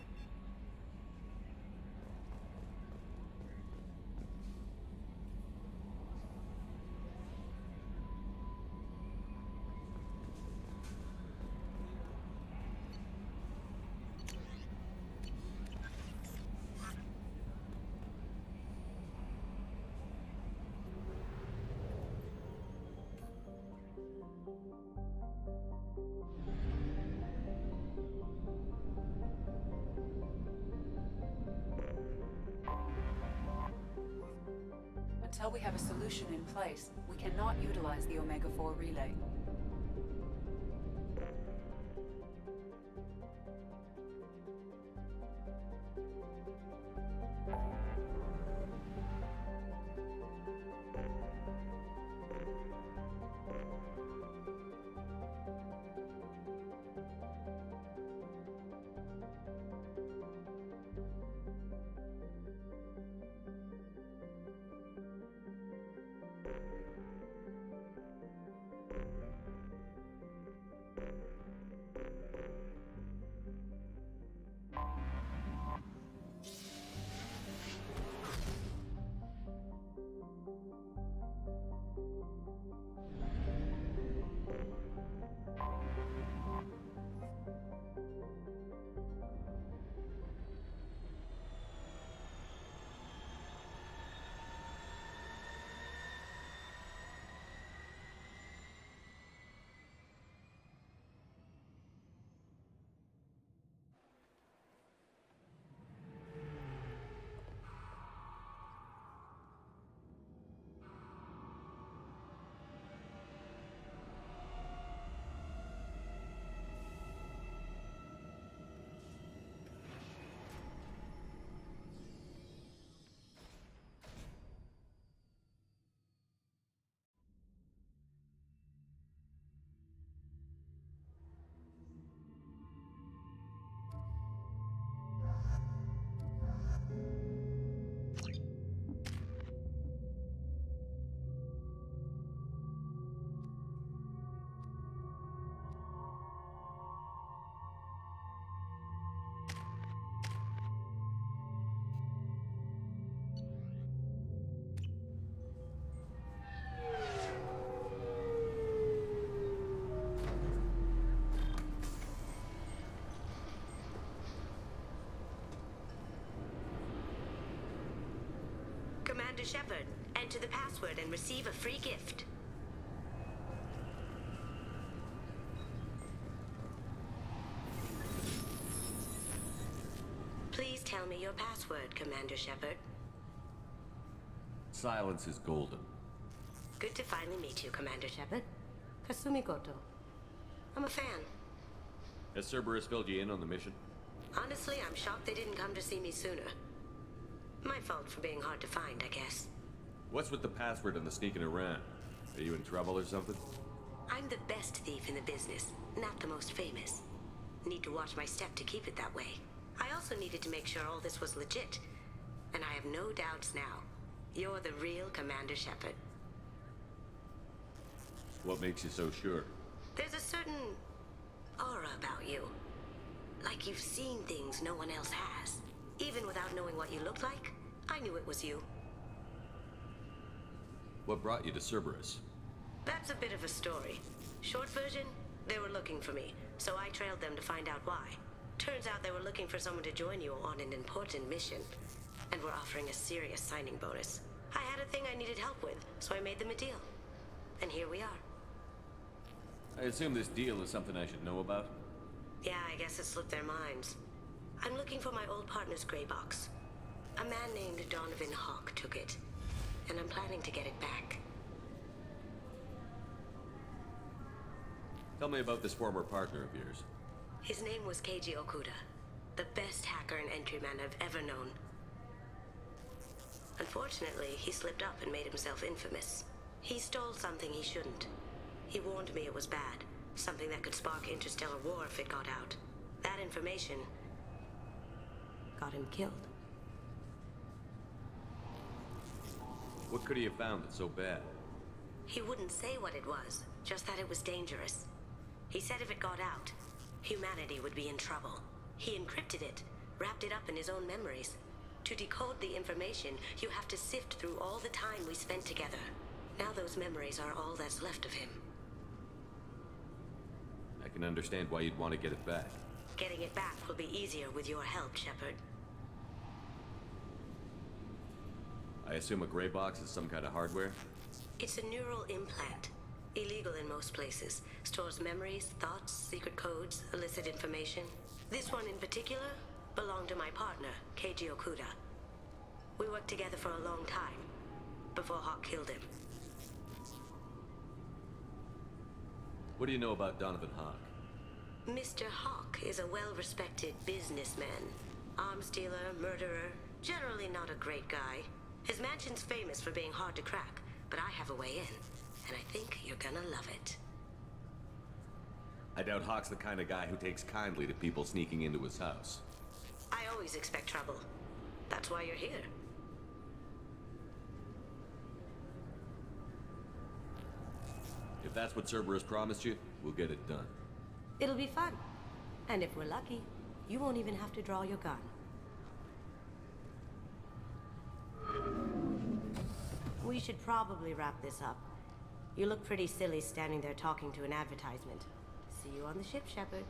Until we have a solution in place, we cannot utilize the Omega-4 relay. Commander Shepard, enter the password and receive a free gift. Please tell me your password, Commander Shepard. Silence is golden. Good to finally meet you, Commander Shepard. Kasumi Goto. I'm a fan. Has Cerberus filled you in on the mission? Honestly, I'm shocked they didn't come to see me sooner. My fault for being hard to find, I guess. What's with the password and the sneaking around? Are you in trouble or something? I'm the best thief in the business, not the most famous. Need to watch my step to keep it that way. I also needed to make sure all this was legit. And I have no doubts now. You're the real Commander Shepard. What makes you so sure? There's a certain aura about you. Like you've seen things no one else has. Even without knowing what you looked like, I knew it was you. What brought you to Cerberus? That's a bit of a story. Short version, they were looking for me, so I trailed them to find out why. Turns out they were looking for someone to join you on an important mission, and were offering a serious signing bonus. I had a thing I needed help with, so I made them a deal. And here we are. I assume this deal is something I should know about? Yeah, I guess it slipped their minds. I'm looking for my old partner's gray box. A man named Donovan Hawk took it, and I'm planning to get it back. Tell me about this former partner of yours. His name was Keiji Okuda, the best hacker and entryman I've ever known. Unfortunately, he slipped up and made himself infamous. He stole something he shouldn't. He warned me it was bad, something that could spark interstellar war if it got out. That information got him killed. What could he have found that's so bad? He wouldn't say what it was, just that it was dangerous. He said if it got out, humanity would be in trouble. He encrypted it, wrapped it up in his own memories. To decode the information, you have to sift through all the time we spent together. Now those memories are all that's left of him. I can understand why you'd want to get it back. Getting it back will be easier with your help, Shepard. I assume a gray box is some kind of hardware? It's a neural implant. Illegal in most places. Stores memories, thoughts, secret codes, illicit information. This one in particular belonged to my partner, Keiji Okuda. We worked together for a long time, before Hawk killed him. What do you know about Donovan Hawk? Mr. Hawk is a well-respected businessman. Arms dealer, murderer, generally not a great guy. His mansion's famous for being hard to crack, but I have a way in, and I think you're gonna love it. I doubt Hawk's the kind of guy who takes kindly to people sneaking into his house. I always expect trouble. That's why you're here. If that's what Cerberus promised you, we'll get it done. It'll be fun. And if we're lucky, you won't even have to draw your gun. We should probably wrap this up. You look pretty silly standing there talking to an advertisement. See you on the ship, Shepard.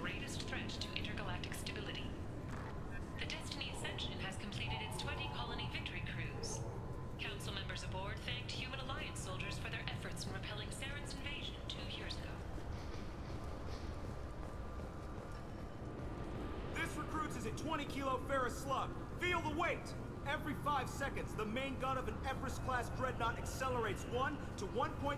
greatest threat to intergalactic stability. The Destiny Ascension has completed its 20-colony victory cruise. Council members aboard thanked Human Alliance soldiers for their efforts in repelling Saren's invasion 2 years ago. This recruits is a 20-kilo ferrous slug. Feel the weight! Every 5 seconds, the main gun of an Everest-class dreadnought accelerates 1 to 1.3%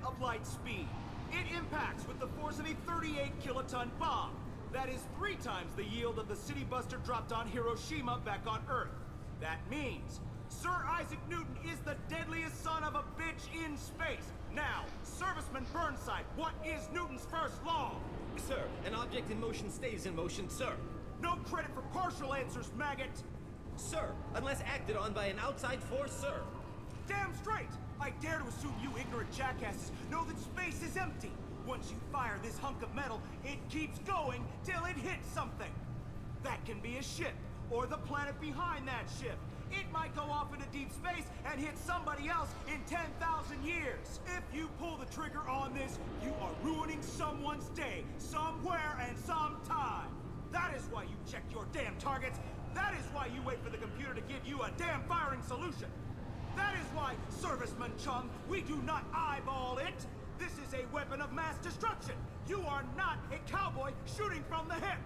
of light speed. It impacts with the force of a 38-kiloton bomb. That is 3 times the yield of the city buster dropped on Hiroshima back on Earth. That means Sir Isaac Newton is the deadliest son of a bitch in space. Now, Serviceman Burnside, what is Newton's first law? Sir, an object in motion stays in motion, sir. No credit for partial answers, maggot! Sir, unless acted on by an outside force, sir. Damn straight! I dare to assume you ignorant jackasses know that space is empty. Once you fire this hunk of metal, it keeps going till it hits something. That can be a ship, or the planet behind that ship. It might go off into deep space and hit somebody else in 10,000 years. If you pull the trigger on this, you are ruining someone's day, somewhere and sometime. That is why you check your damn targets. That is why you wait for the computer to give you a damn firing solution. That is why, Serviceman Chung, we do not eyeball it. This is a weapon of mass destruction. You are not a cowboy shooting from the hip.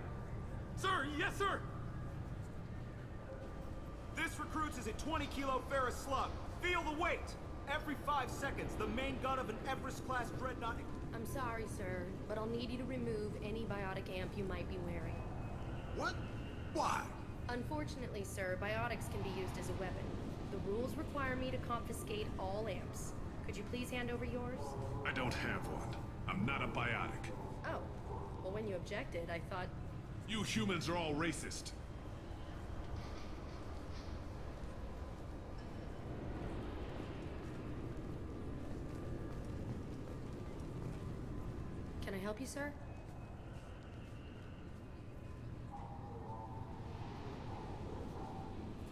Sir, yes, sir. This recruits is a 20-kilo ferrous slug. Feel the weight. Every 5 seconds, the main gun of an Everest-class dreadnought... I'm sorry, sir, but I'll need you to remove any biotic amp you might be wearing. What? Why? Unfortunately, sir, biotics can be used as a weapon. The rules require me to confiscate all amps. Could you please hand over yours? I don't have one. I'm not a biotic. Oh. Well, when you objected, I thought... You humans are all racist. Can I help you, sir?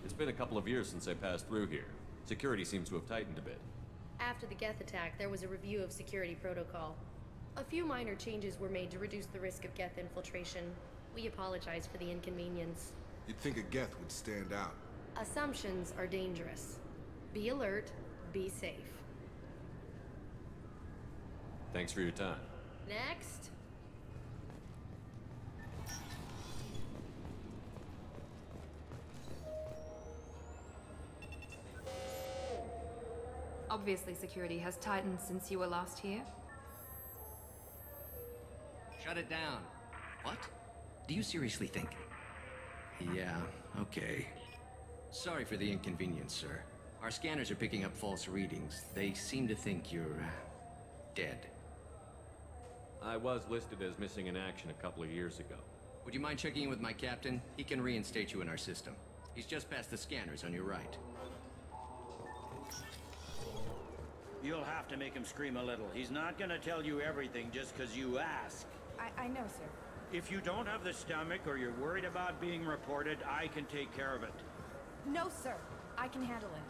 It's been a couple of years since I passed through here. Security seems to have tightened a bit. After the Geth attack, there was a review of security protocol. A few minor changes were made to reduce the risk of Geth infiltration. We apologize for the inconvenience. You'd think a Geth would stand out. Assumptions are dangerous. Be alert, be safe. Thanks for your time. Next. Obviously, security has tightened since you were last here. Shut it down. What? Do you seriously think? Yeah, okay. Sorry for the inconvenience, sir. Our scanners are picking up false readings. They seem to think you're... dead. I was listed as missing in action a couple of years ago. Would you mind checking in with my captain? He can reinstate you in our system. He's just past the scanners on your right. You'll have to make him scream a little. He's not gonna tell you everything just because you ask. I know, sir. If you don't have the stomach or you're worried about being reported, I can take care of it. No, sir. I can handle it.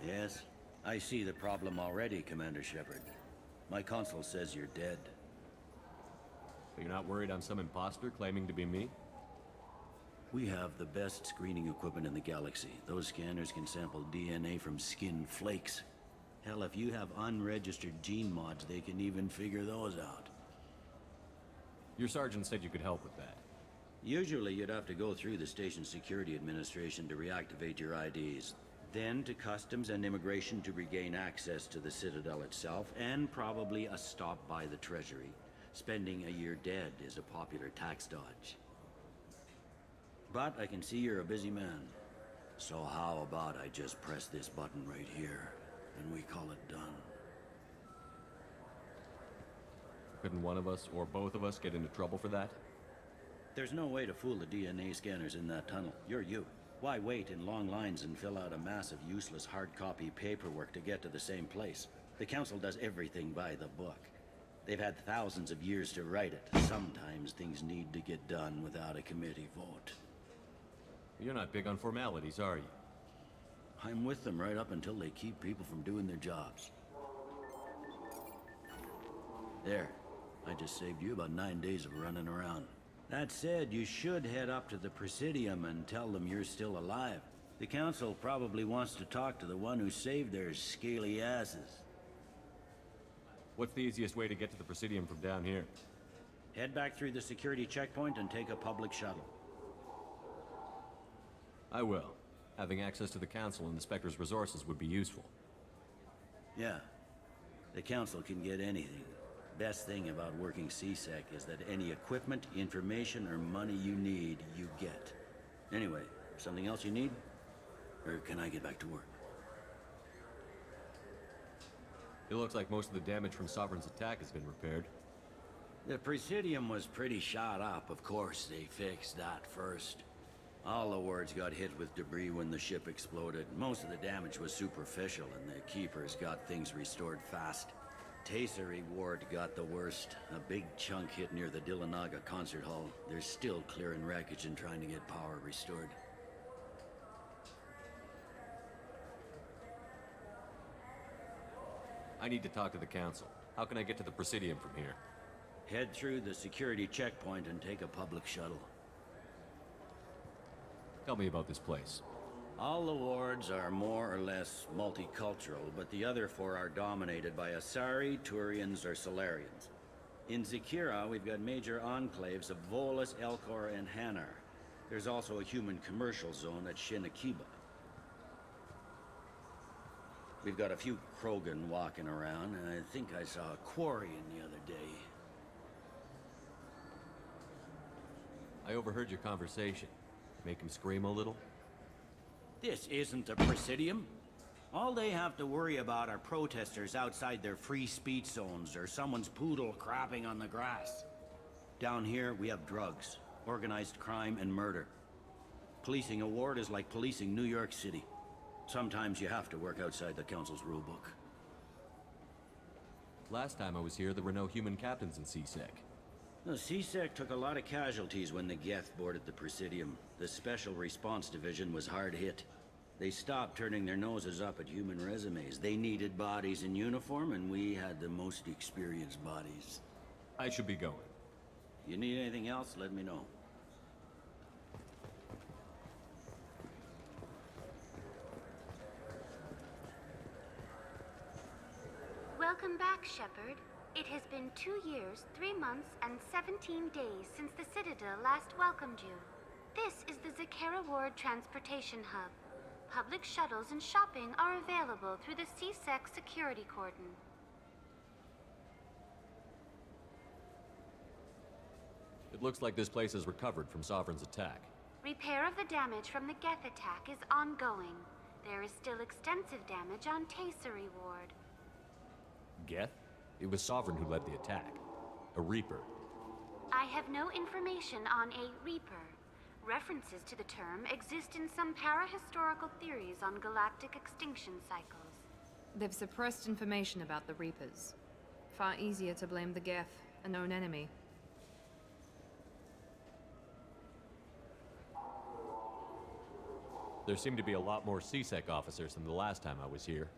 Yes, I see the problem already, Commander Shepard. My console says you're dead. But you're not worried I'm some imposter claiming to be me? We have the best screening equipment in the galaxy. Those scanners can sample DNA from skin flakes. Hell, if you have unregistered gene mods, they can even figure those out. Your sergeant said you could help with that. Usually you'd have to go through the station security administration to reactivate your IDs. Then to Customs and Immigration to regain access to the Citadel itself, and probably a stop by the Treasury. Spending a year dead is a popular tax dodge. But I can see you're a busy man. So how about I just press this button right here, and we call it done? Couldn't one of us, or both of us, get into trouble for that? There's no way to fool the DNA scanners in that tunnel. You're you. Why wait in long lines and fill out a massive useless hard copy paperwork to get to the same place? The Council does everything by the book. They've had thousands of years to write it. Sometimes things need to get done without a committee vote. You're not big on formalities, are you? I'm with them right up until they keep people from doing their jobs. There. I just saved you about 9 days of running around. That said, you should head up to the Presidium and tell them you're still alive. The Council probably wants to talk to the one who saved their scaly asses. What's the easiest way to get to the Presidium from down here? Head back through the security checkpoint and take a public shuttle. I will. Having access to the Council and the Spectre's resources would be useful. Yeah. The Council can get anything. Best thing about working C-Sec is that any equipment, information, or money you need, you get. Anyway, something else you need? Or can I get back to work? It looks like most of the damage from Sovereign's attack has been repaired. The Presidium was pretty shot up. Of course, they fixed that first. All the wards got hit with debris when the ship exploded. Most of the damage was superficial, and the Keepers got things restored fast. Tasery Ward got the worst. A big chunk hit near the Dillanaga concert hall. They're still clearing wreckage and trying to get power restored. I need to talk to the Council. How can I get to the Presidium from here? Head through the security checkpoint and take a public shuttle. Tell me about this place. All the wards are more or less multicultural, but the other four are dominated by Asari, Turians, or Solarians. In Zakira, we've got major enclaves of Volus, Elcor, and Hanar. There's also a human commercial zone at Shinakiba. We've got a few Krogan walking around, and I think I saw a Quarian the other day. I overheard your conversation. Make him scream a little? This isn't the Presidium. All they have to worry about are protesters outside their free speech zones or someone's poodle crapping on the grass. Down here, we have drugs, organized crime, and murder. Policing a ward is like policing New York City. Sometimes you have to work outside the Council's rulebook. Last time I was here, there were no human captains in C-Sec. The C-Sec took a lot of casualties when the Geth boarded the Presidium. The Special Response Division was hard hit. They stopped turning their noses up at human resumes. They needed bodies in uniform, and we had the most experienced bodies. I should be going. You need anything else, let me know. Welcome back, Shepard. It has been 2 years, 3 months, and 17 days since the Citadel last welcomed you. This is the Zakera Ward Transportation Hub. Public shuttles and shopping are available through the C-Sec security cordon. It looks like this place has recovered from Sovereign's attack. Repair of the damage from the Geth attack is ongoing. There is still extensive damage on Tasery Ward. Geth? It was Sovereign who led the attack. A Reaper. I have no information on a Reaper. References to the term exist in some parahistorical theories on galactic extinction cycles. They've suppressed information about the Reapers. Far easier to blame the Geth, a known enemy. There seem to be a lot more C-Sec officers than the last time I was here.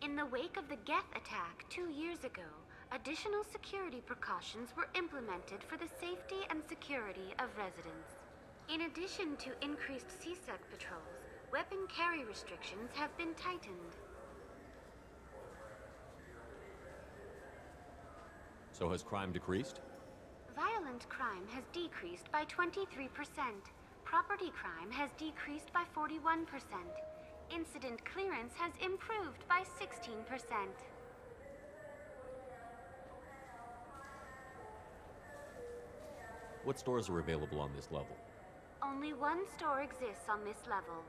In the wake of the Geth attack 2 years ago, additional security precautions were implemented for the safety and security of residents. In addition to increased C-Sec patrols, weapon carry restrictions have been tightened. So has crime decreased? Violent crime has decreased by 23%. Property crime has decreased by 41%. Incident clearance has improved by 16%. What stores are available on this level? Only one store exists on this level.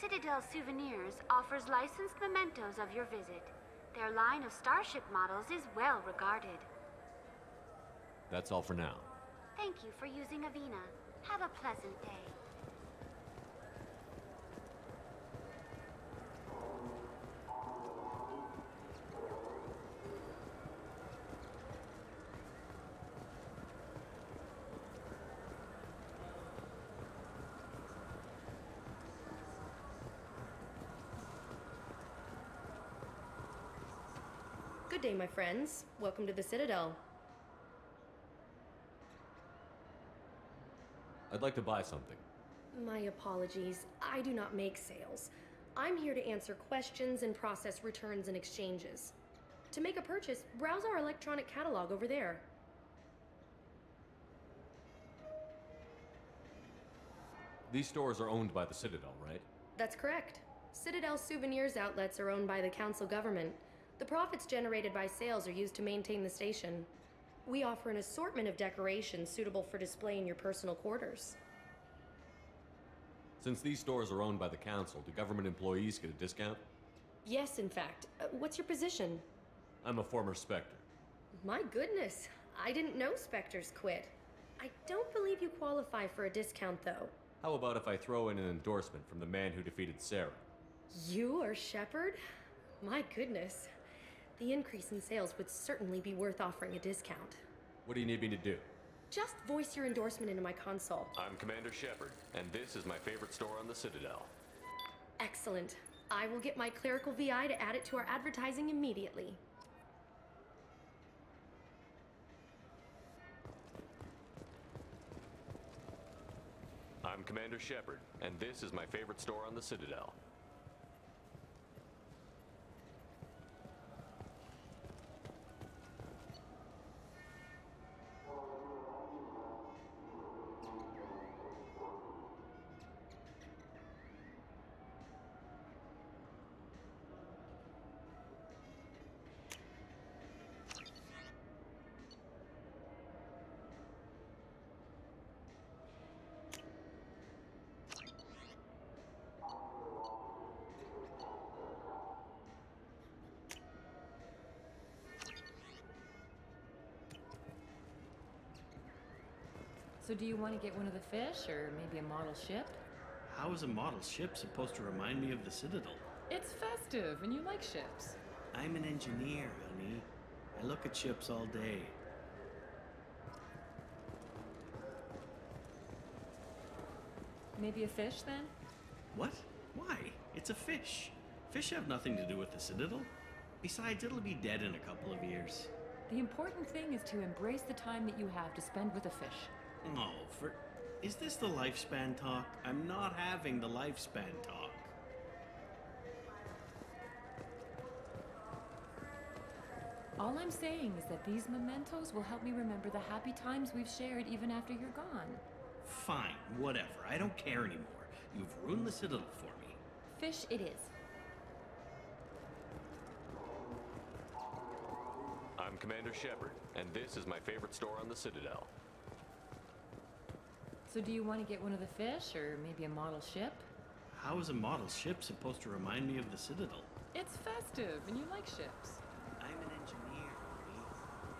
Citadel Souvenirs offers licensed mementos of your visit. Their line of Starship models is well regarded. That's all for now. Thank you for using Avina. Have a pleasant day. Good day, my friends. Welcome to the Citadel. I'd like to buy something. My apologies. I do not make sales. I'm here to answer questions and process returns and exchanges. To make a purchase, browse our electronic catalog over there. These stores are owned by the Citadel, right? That's correct. Citadel souvenirs outlets are owned by the council government. The profits generated by sales are used to maintain the station. We offer an assortment of decorations suitable for display in your personal quarters. Since these stores are owned by the council, do government employees get a discount? Yes, in fact. What's your position? I'm a former Spectre. My goodness, I didn't know Spectres quit. I don't believe you qualify for a discount, though. How about if I throw in an endorsement from the man who defeated Sarah? You are Shepard? My goodness. The increase in sales would certainly be worth offering a discount. What do you need me to do? Just voice your endorsement into my console. I'm Commander Shepard, and this is my favorite store on the Citadel. Excellent. I will get my clerical VI to add it to our advertising immediately. I'm Commander Shepard, and this is my favorite store on the Citadel. So do you want to get one of the fish, or maybe a model ship? How is a model ship supposed to remind me of the Citadel? It's festive, and you like ships. I'm an engineer, honey. I look at ships all day. Maybe a fish, then? What? Why? It's a fish. Fish have nothing to do with the Citadel. Besides, it'll be dead in a couple of years. The important thing is to embrace the time that you have to spend with a fish. Oh, is this the lifespan talk? I'm not having the lifespan talk. All I'm saying is that these mementos will help me remember the happy times we've shared even after you're gone. Fine, whatever. I don't care anymore. You've ruined the Citadel for me. Fish it is. I'm Commander Shepard, and this is my favorite store on the Citadel. So do you want to get one of the fish, or maybe a model ship? How is a model ship supposed to remind me of the Citadel? It's festive, and you like ships. I'm an engineer, honey.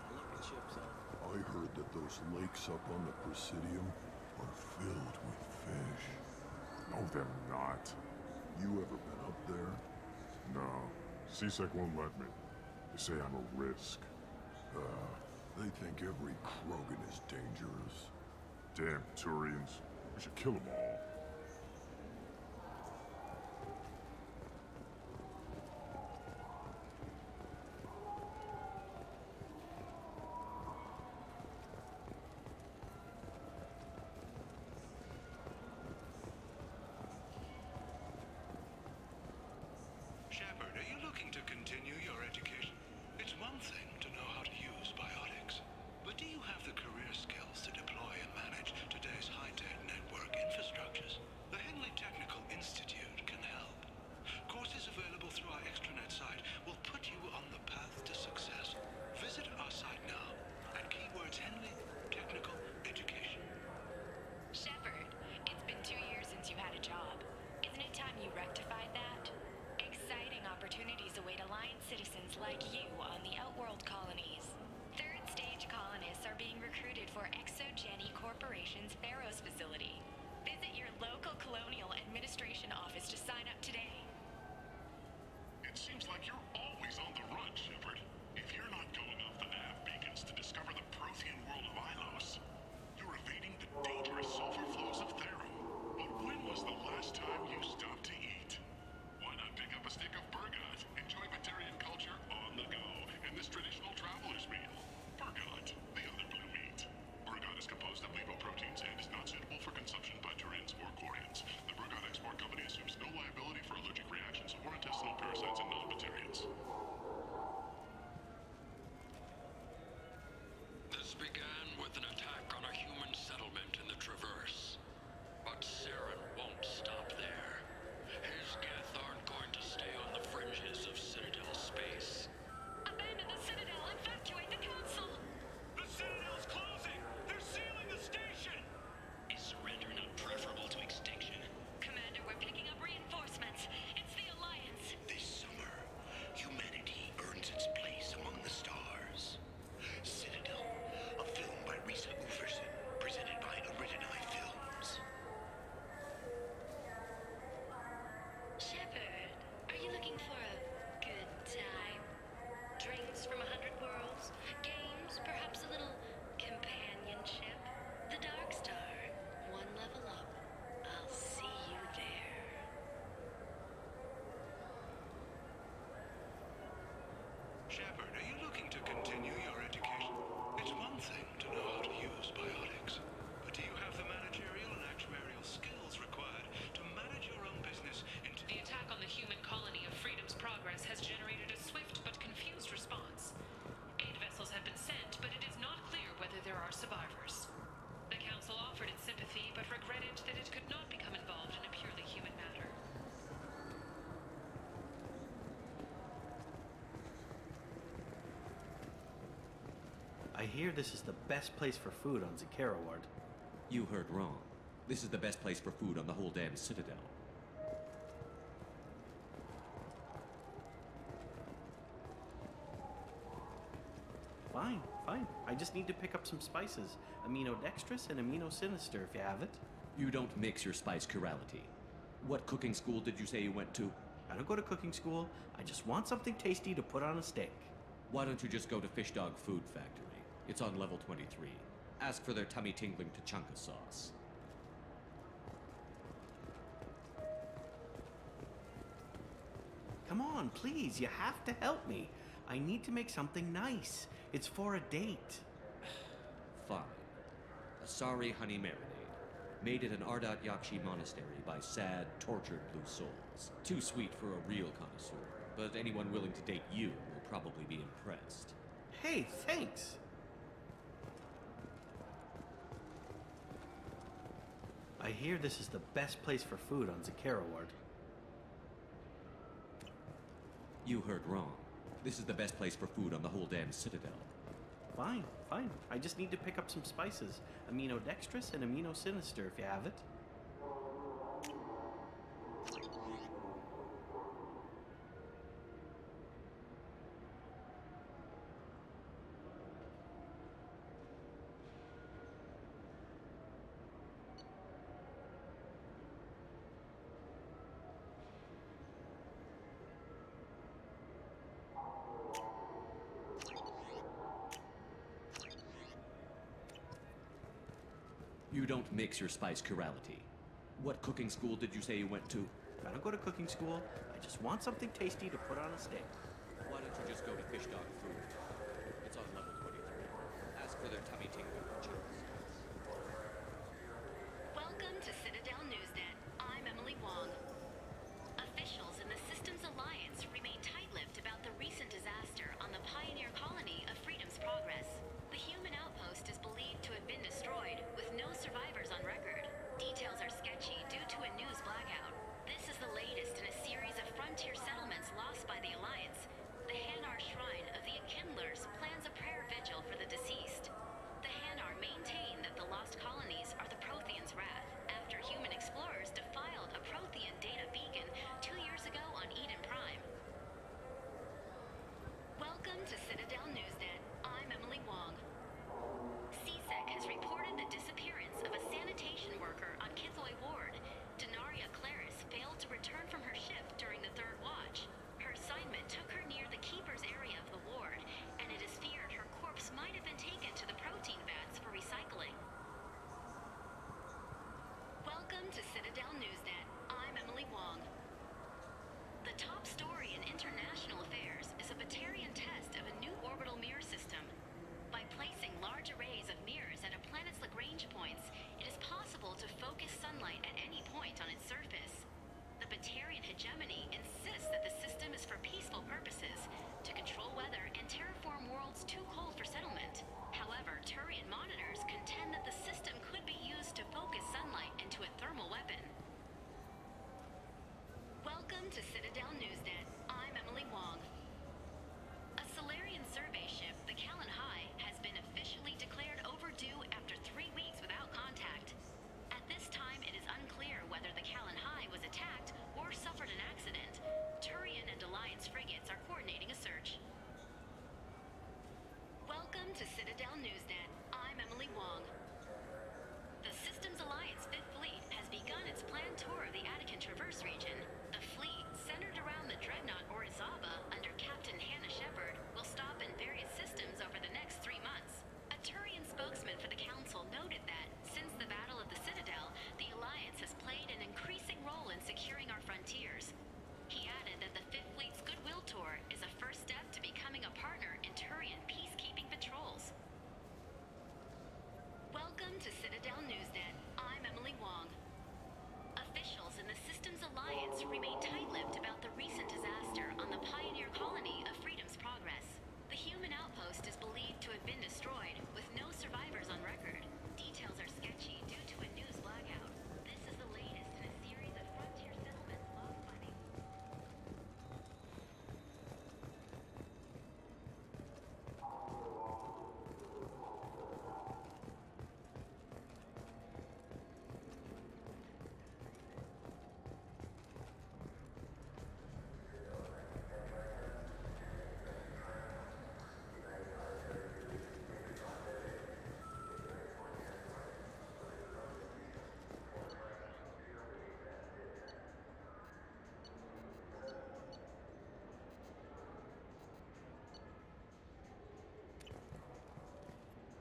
I look at ships all... I heard that those lakes up on the Presidium are filled with fish. No, they're not. You ever been up there? No. CSEC won't let me. They say I'm a risk. They think every Krogan is dangerous. Damn Turians. We should kill them all. Shepard, are you looking to continue your education? It's one thing to know how to use biotics, but do you have the career skills to deploy and manage today's high-tech network infrastructures? The Henley Technical Institute can help. Courses available through our extranet site will put you on the path to success. Visit our site now at keywords Henley Technical Education. Shepard, it's been 2 years since you had a job. Isn't it time you rectified that? Exciting opportunities await Alliance citizens like you on the Outworld there are survivors. The Council offered its sympathy, but regretted that it could not become involved in a purely human matter. I hear this is the best place for food on Zakera Ward. You heard wrong. This is the best place for food on the whole damn Citadel. Fine, fine. I just need to pick up some spices. Aminodextrous and aminosinister if you have it. You don't mix your spice chirality. What cooking school did you say you went to? I don't go to cooking school. I just want something tasty to put on a steak. Why don't you just go to Fish Dog Food Factory? It's on level 23. Ask for their tummy-tingling tachanka sauce. Come on, please, you have to help me. I need to make something nice. It's for a date. Fine. Asari honey marinade. Made at an Ardat Yakshi monastery by sad, tortured blue souls. Too sweet for a real connoisseur, but anyone willing to date you will probably be impressed. Hey, thanks. I hear this is the best place for food on Zakera Ward. You heard wrong. This is the best place for food on the whole damn Citadel. Fine, fine. I just need to pick up some spices. Aminodextrous and aminosinister if you have it. You don't mix your spice chirality. What cooking school did you say you went to? I don't go to cooking school. I just want something tasty to put on a steak. Why don't you just go to Fish Dog Food? It's on level 23. Ask for their tummy-tingling tachanka sauce. Welcome to Citadel Newsnet. I'm Emily Wong. Officials in the Systems Alliance remain tight-lipped about the recent disaster on the pioneer colony of Freedom's Progress. The human outpost is believed to have been destroyed, with no survivors on record. Details are sketchy due to a news blackout. This is the latest in a series of frontier settlements lost by the Alliance. The Hanar Shrine of the Akindler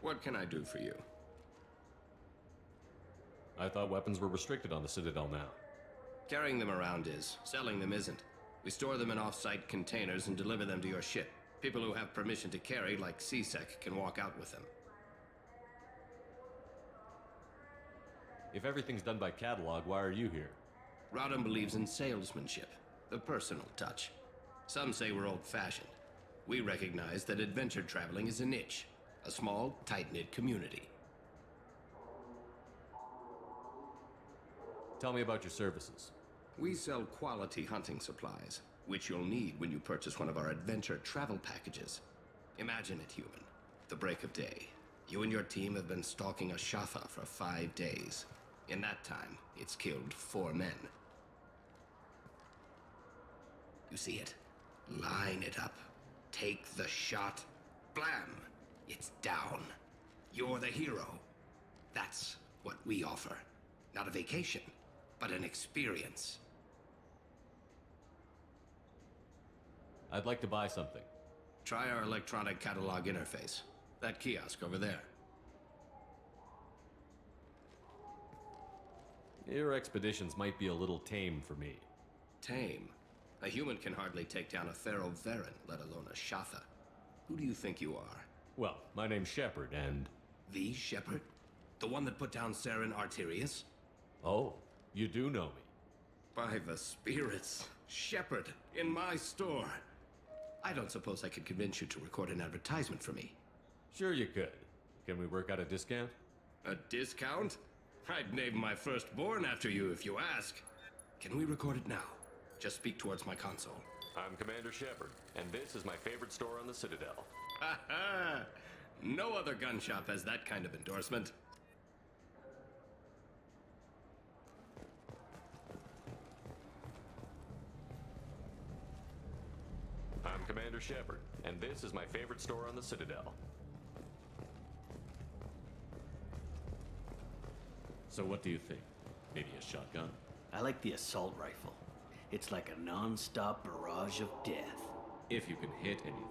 What can I do for you? I thought weapons were restricted on the Citadel now. Carrying them around is. Selling them isn't. We store them in off-site containers and deliver them to your ship. People who have permission to carry, like CSEC, can walk out with them. If everything's done by catalog, why are you here? Rodham believes in salesmanship, the personal touch. Some say we're old-fashioned. We recognize that adventure traveling is a niche, a small, tight-knit community. Tell me about your services. We sell quality hunting supplies, which you'll need when you purchase one of our adventure travel packages. Imagine it, human. The break of day. You and your team have been stalking a Shatha for 5 days. In that time, it's killed 4 men. You see it? Line it up. Take the shot. Blam! It's down. You're the hero. That's what we offer. Not a vacation, but an experience. I'd like to buy something. Try our electronic catalog interface. That kiosk over there. Your expeditions might be a little tame for me. Tame? A human can hardly take down a Pharaoh Varen, let alone a Shatha. Who do you think you are? Well, my name's Shepard, and... The Shepard? The one that put down Saren Arterius? Oh, you do know me. By the spirits. Shepard, in my store. I don't suppose I could convince you to record an advertisement for me. Sure you could. Can we work out a discount? A discount? I'd name my firstborn after you if you ask. Can we record it now? Just speak towards my console. I'm Commander Shepard, and this is my favorite store on the Citadel. Ha ha! No other gun shop has that kind of endorsement. I'm Commander Shepard, and this is my favorite store on the Citadel. So what do you think? Maybe a shotgun? I like the assault rifle. It's like a non-stop barrage of death. If you can hit anything.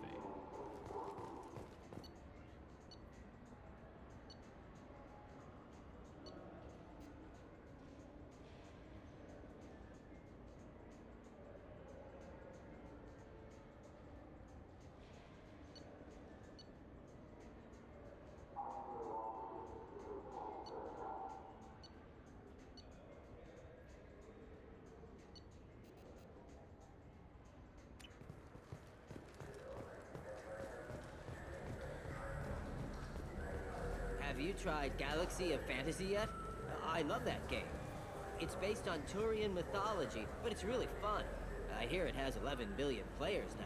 Have you tried Galaxy of Fantasy yet? I love that game. It's based on Turian mythology, but it's really fun. I hear it has 11 billion players now.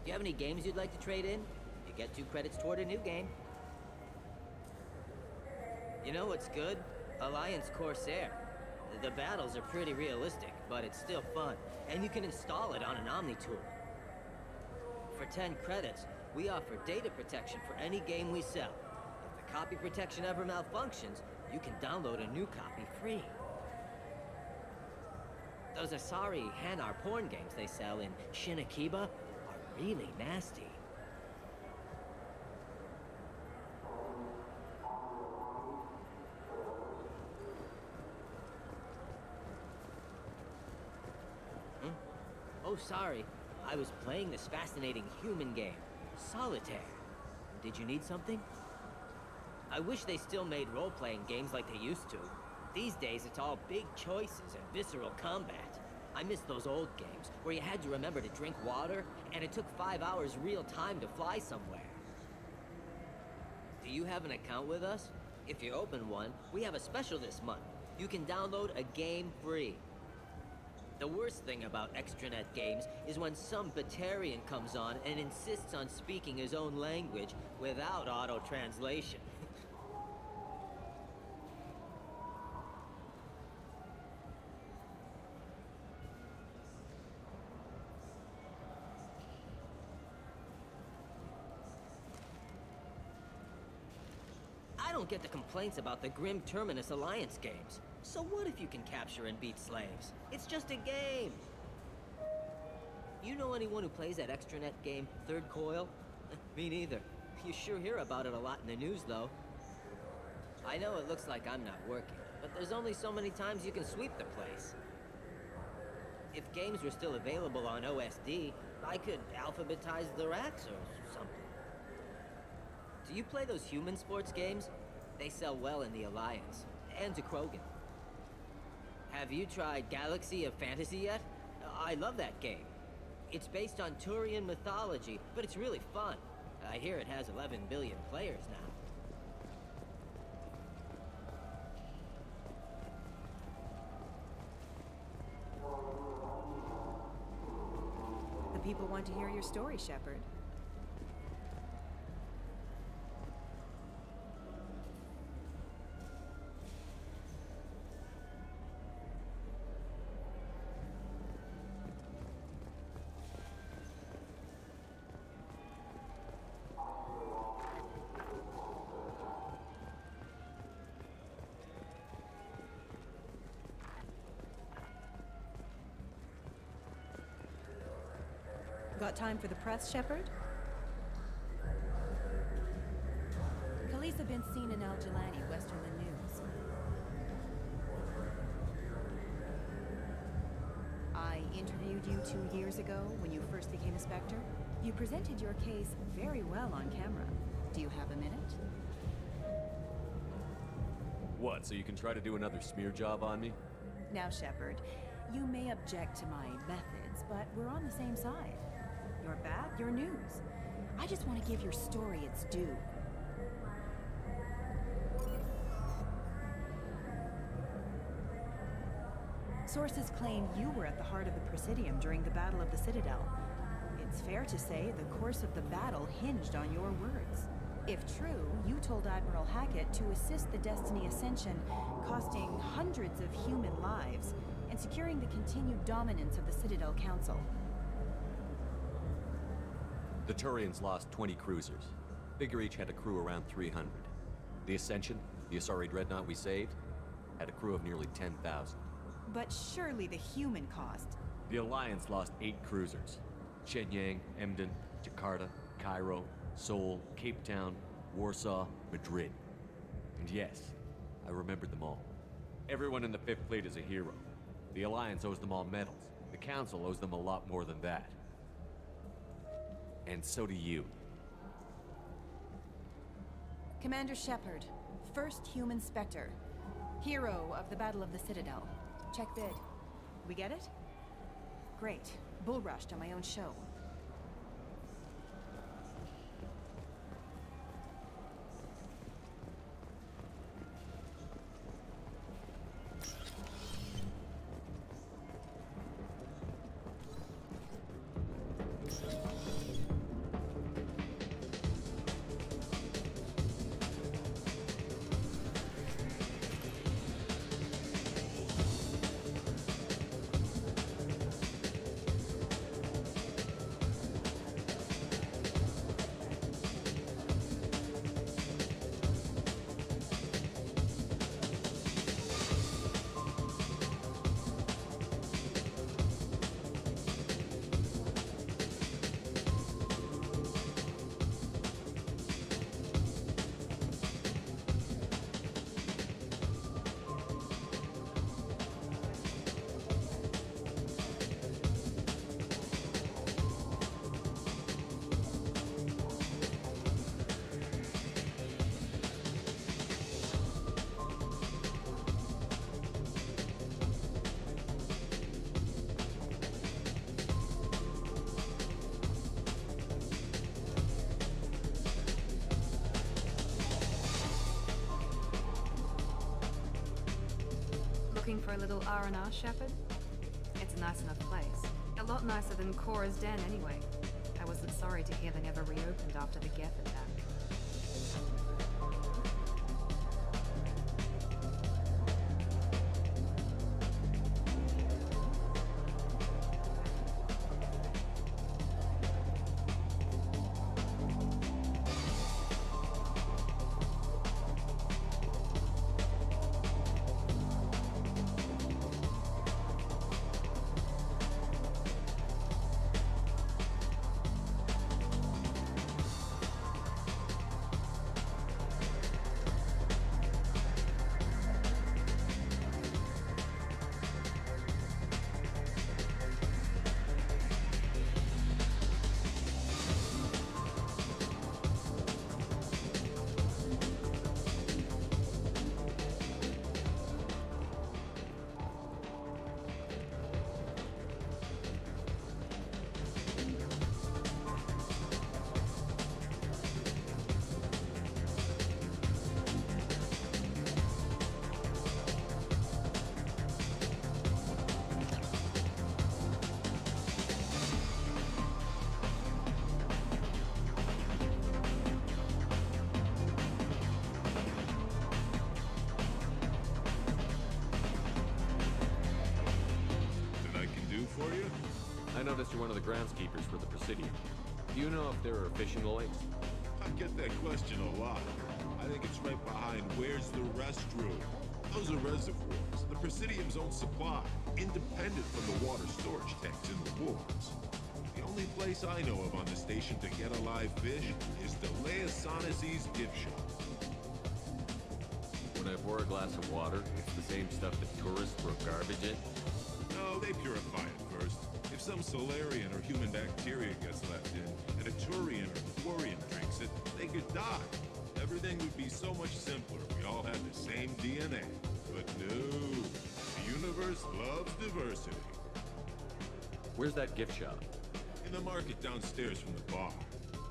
Do you have any games you'd like to trade in? You get 2 credits toward a new game. You know what's good? Alliance Corsair. The battles are pretty realistic, but it's still fun, and you can install it on an Omni tool. For 10 credits, we offer data protection for any game we sell. If the copy protection ever malfunctions, you can download a new copy free. Those Asari Hanar porn games they sell in Shinakiba are really nasty. Oh, sorry. I was playing this fascinating human game, Solitaire. Did you need something? I wish they still made role-playing games like they used to. These days, it's all big choices and visceral combat. I miss those old games, where you had to remember to drink water, and it took 5 hours real time to fly somewhere. Do you have an account with us? If you open one, we have a special this month. You can download a game free. The worst thing about extranet games is when some Batarian comes on and insists on speaking his own language without auto-translation. I don't get the complaints about the Grim Terminus Alliance games. So what if you can capture and beat slaves? It's just a game. You know anyone who plays that extranet game, Third Coil? Me neither. You sure hear about it a lot in the news, though. I know it looks like I'm not working, but there's only so many times you can sweep the place. If games were still available on OSD, I could alphabetize the racks or something. Do you play those human sports games? They sell well in the Alliance, and to Krogan. Have you tried Galaxy of Fantasy yet? I love that game. It's based on Turian mythology, but it's really fun. I hear it has 11 billion players now. The people want to hear your story, Shepard. Got time for the press, Shepard? Khaleesa been seen in Al Jelani, Westerland News. I interviewed you 2 years ago when you first became a Spectre. You presented your case very well on camera. Do you have a minute? What, so you can try to do another smear job on me? Now, Shepard, you may object to my methods, but we're on the same side. You're bad, you're news. I just want to give your story its due. Sources claim you were at the heart of the Presidium during the Battle of the Citadel. It's fair to say the course of the battle hinged on your words. If true, you told Admiral Hackett to assist the Destiny Ascension, costing hundreds of human lives, and securing the continued dominance of the Citadel Council. The Turians lost 20 cruisers. Figure each had a crew around 300. The Ascension, the Asari dreadnought we saved, had a crew of nearly 10,000. But surely the human cost. The Alliance lost 8 cruisers. Shenyang, Emden, Jakarta, Cairo, Seoul, Cape Town, Warsaw, Madrid. And yes, I remembered them all. Everyone in the 5th Fleet is a hero. The Alliance owes them all medals. The Council owes them a lot more than that. And so do you. Commander Shepard, first human Spectre. Hero of the Battle of the Citadel. Check bid. We get it? Great. Bull rushed on my own show. Looking for a little R&R, Shepard? It's a nice enough place. A lot nicer than Cora's Den, anyway. I wasn't sorry to hear they never reopened after the Geth attack. noticed you're one of the groundskeepers for the Presidium. Do you know if there are fish in the lakes? I get that question a lot. I think it's right behind where's the restroom. Those are reservoirs, the Presidium's own supply, independent from the water storage tanks in the woods. The only place I know of on the station to get a live fish is the Leosanis' gift shop. When I pour a glass of water, it's the same stuff that tourists throw garbage in? No, they purify it first. If some Solarian or human bacteria gets left in, and a Turian or Quarian drinks it, they could die. Everything would be so much simpler if we all had the same DNA. But no, the universe loves diversity. Where's that gift shop? In the market downstairs from the bar.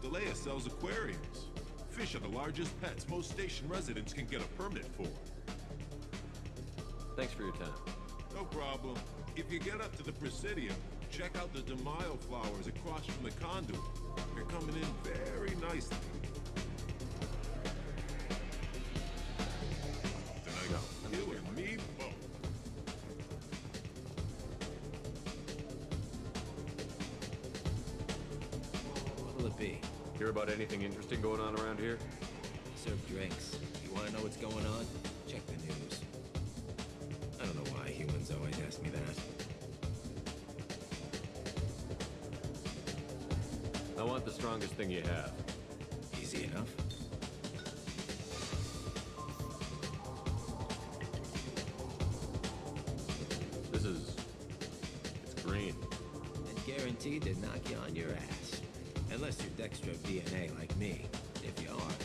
Delea sells aquariums. Fish are the largest pets most station residents can get a permit for. Thanks for your time. No problem. If you get up to the Presidium, check out the DeMaio flowers across from the conduit. They're coming in very nicely. Tonight, you and me both. What'll it be? Hear about anything interesting going on around here? Serve drinks. You want to know what's going on? Check the news. I don't know why humans always ask me that. I want the strongest thing you have. Easy enough. It's green. And guaranteed to knock you on your ass. Unless you're Dextro DNA like me. If you are,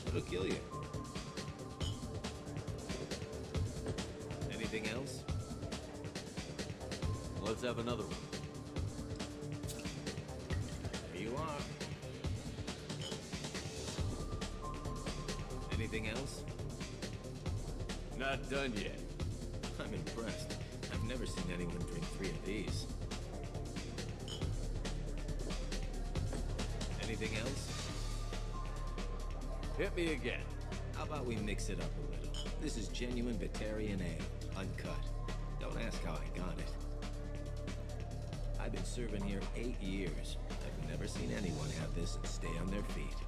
it'll kill you. Anything else? Let's have another one. There you are. Anything else? Not done yet. I'm impressed. I've never seen anyone drink 3 of these. Anything else? Hit me again. How about we mix it up a little? This is genuine Batarian ale, uncut. Don't ask how I got it. I've been serving here 8 years. I've never seen anyone have this and stay on their feet.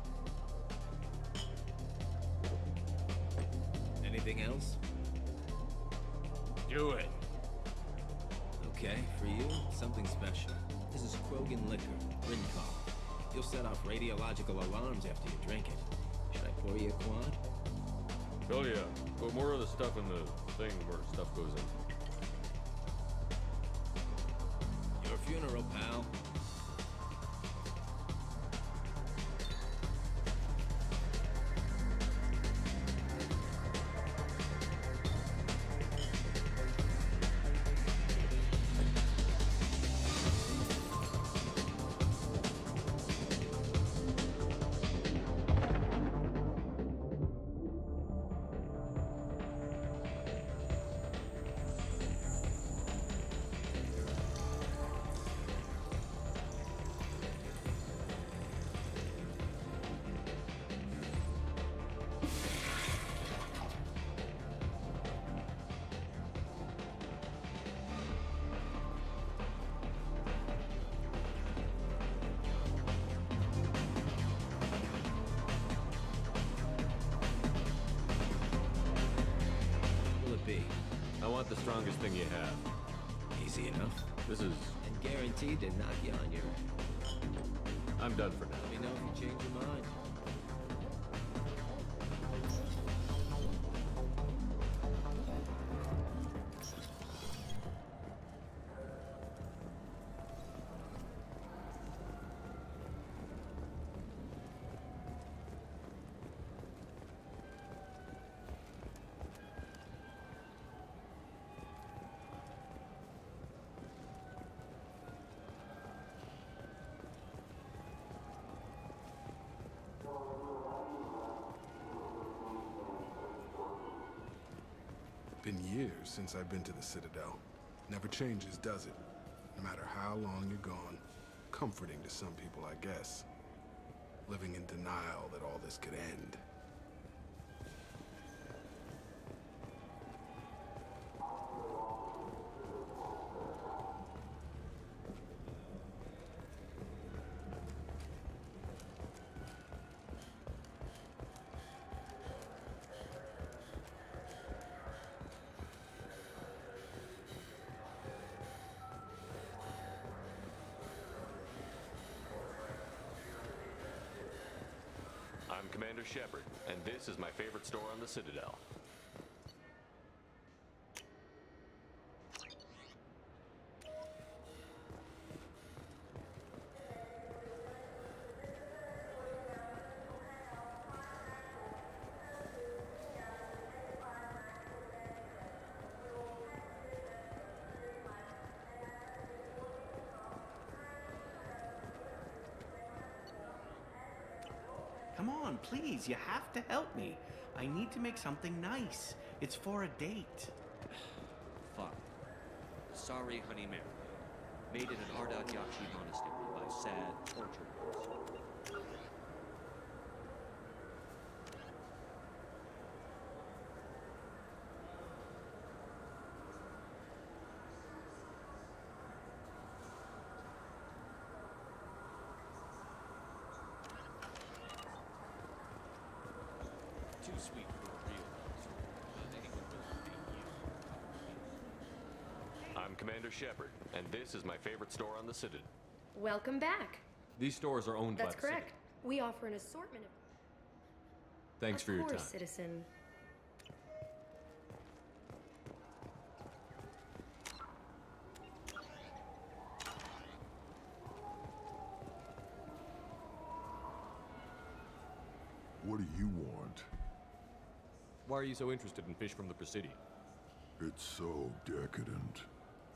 Anything else? Do it. Okay, for you, something special. This is Krogan liquor, Rincol. You'll set off radiological alarms after you drink it. Should I pour you a quad? Hell yeah. Put more of the stuff in the thing where stuff goes in. Your funeral, pal. I want the strongest thing you have. Easy enough. This is... And guaranteed to knock you on your... I'm done for now. Let me know if you change your mind. Been years since I've been to the Citadel. Never changes, does it? No matter how long you're gone. Comforting to some people, I guess. Living in denial that all this could end. Commander Shepard, and this is my favorite store on the Citadel. Come on, please, you have to help me. I need to make something nice. It's for a date. Fine. Sorry, Honey Mary. Made in an Ardat Yakshi monastery by sad, tortured person. Too sweet for a real connoisseur, but anyone willing to beat you. I'm Commander Shepard, and this is my favorite store on the Citadel. Welcome back. These stores are owned by That's the correct. We offer an assortment of... Thanks for your time. Of course, citizen. What do you want? Why are you so interested in fish from the Presidium? It's so decadent.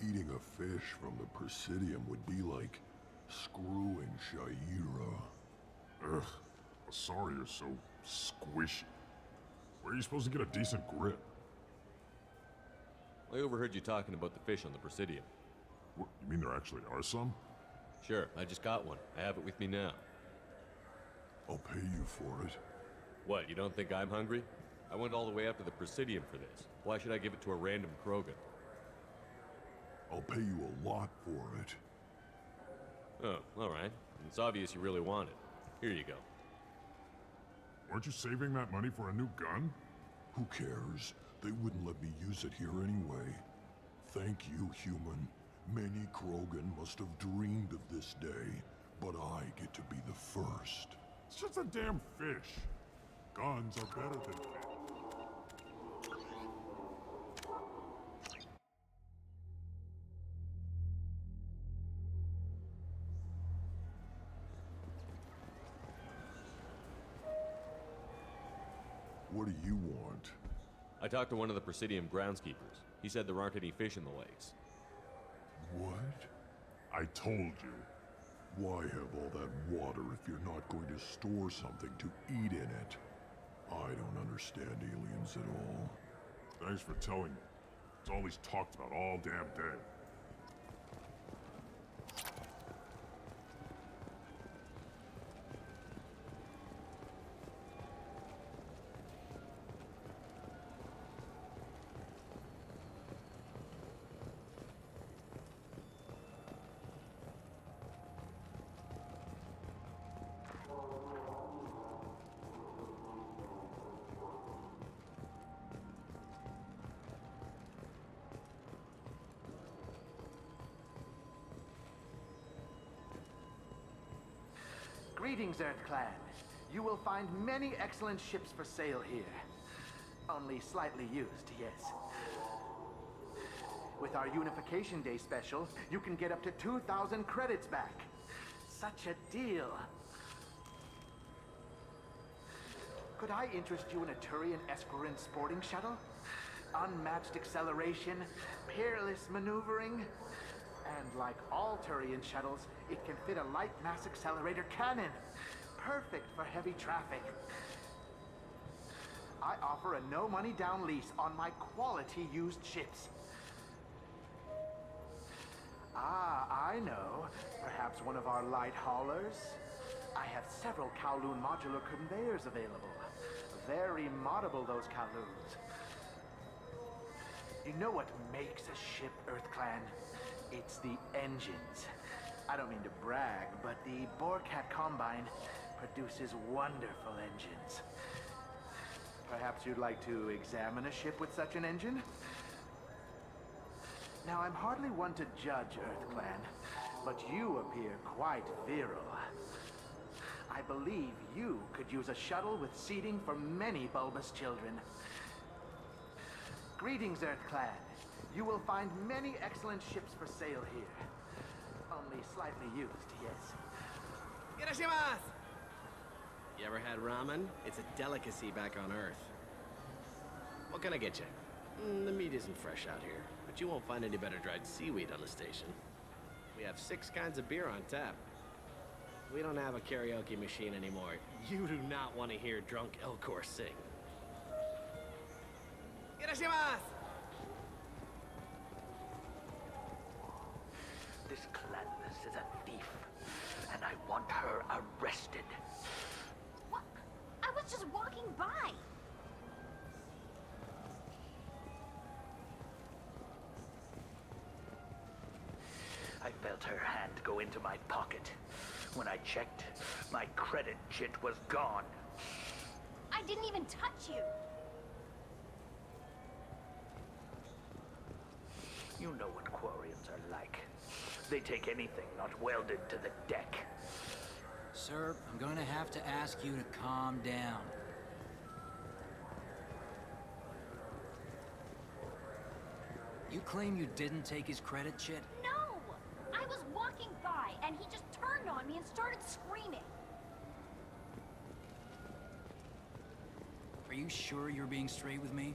Eating a fish from the Presidium would be like screwing Shaira. Ugh, sorry you're so squishy. Where are you supposed to get a decent grip? I overheard you talking about the fish on the Presidium. What, you mean there actually are some? Sure, I just got one. I have it with me now. I'll pay you for it. What, you don't think I'm hungry? I went all the way up to the Presidium for this. Why should I give it to a random Krogan? I'll pay you a lot for it. Oh, alright. It's obvious you really want it. Here you go. Weren't you saving that money for a new gun? Who cares? They wouldn't let me use it here anyway. Thank you, human. Many Krogan must have dreamed of this day, but I get to be the first. It's just a damn fish. Guns are better than fish. What do you want? I talked to one of the Presidium groundskeepers. He said there aren't any fish in the lakes. What? I told you. Why have all that water if you're not going to store something to eat in it? I don't understand aliens at all. Thanks for telling me. It's all he's talked about all damn day. Greetings, Earth Clan. You will find many excellent ships for sale here. Only slightly used, yes. With our Unification Day special, you can get up to 2,000 credits back. Such a deal. Could I interest you in a Turian Esquirine sporting shuttle? Unmatched acceleration, peerless maneuvering, and like all Turian shuttles, it can fit a light mass accelerator cannon. Perfect for heavy traffic. I offer a no money down lease on my quality used ships. Ah, I know. Perhaps one of our light haulers? I have several Kowloon modular conveyors available. Very moddable, those Kowloons. You know what makes a ship, Earth Clan? It's the engines. I don't mean to brag, but the Borcat Combine produces wonderful engines. Perhaps you'd like to examine a ship with such an engine? Now, I'm hardly one to judge, Earth Clan, but you appear quite virile. I believe you could use a shuttle with seating for many bulbous children. Greetings, Earth-clad. You will find many excellent ships for sale here. Only slightly used, yes. Irashimasu! You ever had ramen? It's a delicacy back on Earth. What can I get you? The meat isn't fresh out here, but you won't find any better dried seaweed on the station. We have 6 kinds of beer on tap. We don't have a karaoke machine anymore. You do not want to hear drunk Elcor sing. Irashimasu! This Gladness is a thief, and I want her arrested. What? I was just walking by. I felt her hand go into my pocket. When I checked, my credit chit was gone. I didn't even touch you. You know what Quarians are like. They take anything not welded to the deck. Sir, I'm going to have to ask you to calm down. You claim you didn't take his credit chit? No! I was walking by, and he just turned on me and started screaming. Are you sure you're being straight with me?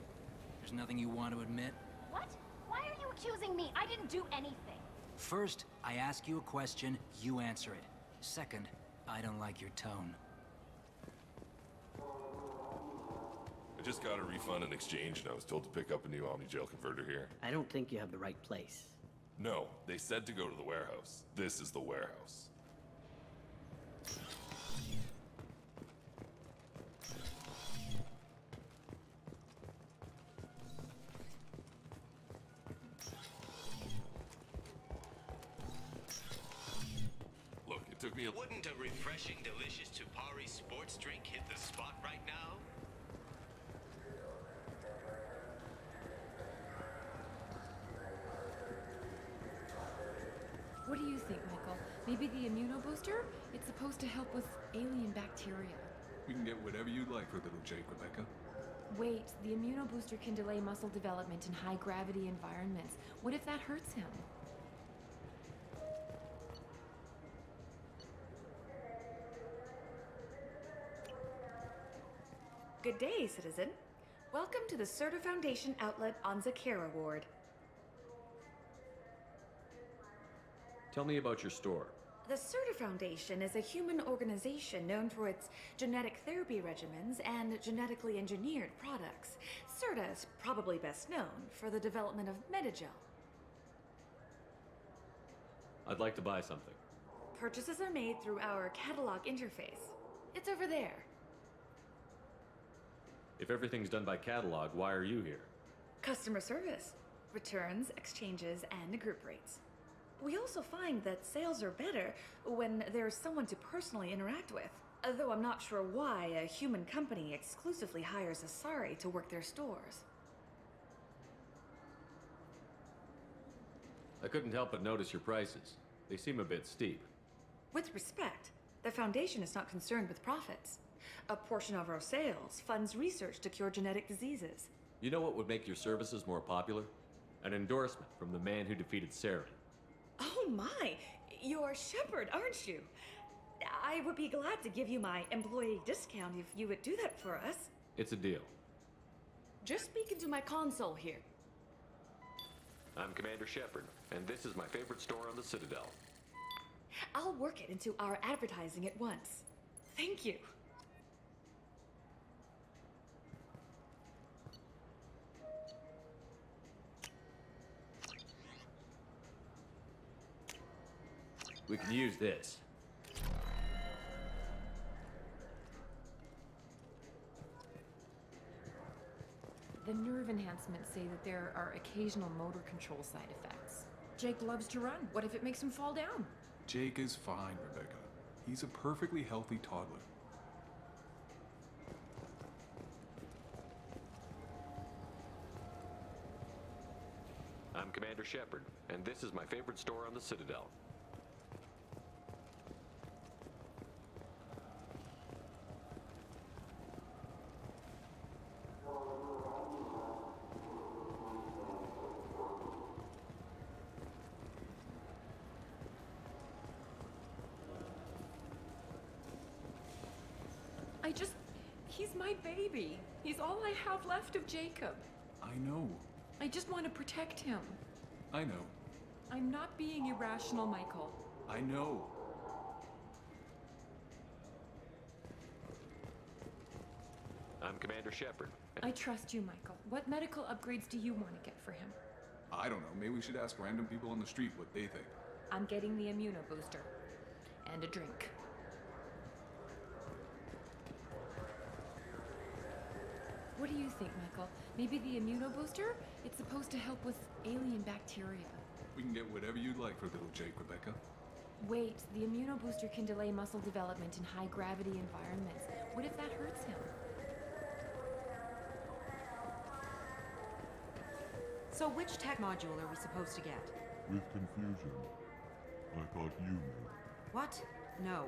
There's nothing you want to admit? What? Why are you accusing me? I didn't do anything. First, I ask you a question, you answer it. Second, I don't like your tone. I just got a refund in exchange, and I was told to pick up a new Omni-Gel converter here. I don't think you have the right place. No, they said to go to the warehouse. This is the warehouse. Look, it took me a... Wouldn't a refreshing, delicious Tupari sports drink hit the spot right now? What do you think, Michael? Maybe the immunobooster? It's supposed to help with alien bacteria. We can get whatever you'd like for little Jake, Rebecca. Wait, the immunobooster can delay muscle development in high-gravity environments. What if that hurts him? Good day, citizen. Welcome to the Serta Foundation outlet on Zakera Ward. Tell me about your store. The Serta Foundation is a human organization known for its genetic therapy regimens and genetically engineered products. Serta is probably best known for the development of Metagel. I'd like to buy something. Purchases are made through our catalog interface. It's over there. If everything's done by catalog, why are you here? Customer service, returns, exchanges, and group rates. We also find that sales are better when there's someone to personally interact with. Though I'm not sure why a human company exclusively hires Asari to work their stores. I couldn't help but notice your prices. They seem a bit steep. With respect, the Foundation is not concerned with profits. A portion of our sales funds research to cure genetic diseases. You know what would make your services more popular? An endorsement from the man who defeated Saren. Oh my! You're Shepard, aren't you? I would be glad to give you my employee discount if you would do that for us. It's a deal. Just speak into my console here. I'm Commander Shepard, and this is my favorite store on the Citadel. I'll work it into our advertising at once. Thank you. We can use this. The nerve enhancements say that there are occasional motor control side effects. Jake loves to run. What if it makes him fall down? Jake is fine, Rebecca. He's a perfectly healthy toddler. I'm Commander Shepard, and this is my favorite store on the Citadel. He's my baby. He's all I have left of Jacob. I know. I just want to protect him. I know. I'm not being irrational, Michael. I know. I'm Commander Shepard. I trust you, Michael. What medical upgrades do you want to get for him? I don't know. Maybe we should ask random people on the street what they think. I'm getting the immuno booster. And a drink. What do you think, Michael? Maybe the immuno booster? It's supposed to help with alien bacteria. We can get whatever you'd like for little Jake, Rebecca. Wait, the immuno booster can delay muscle development in high gravity environments. What if that hurts him? So which tech module are we supposed to get? With confusion. I thought you knew. What? No.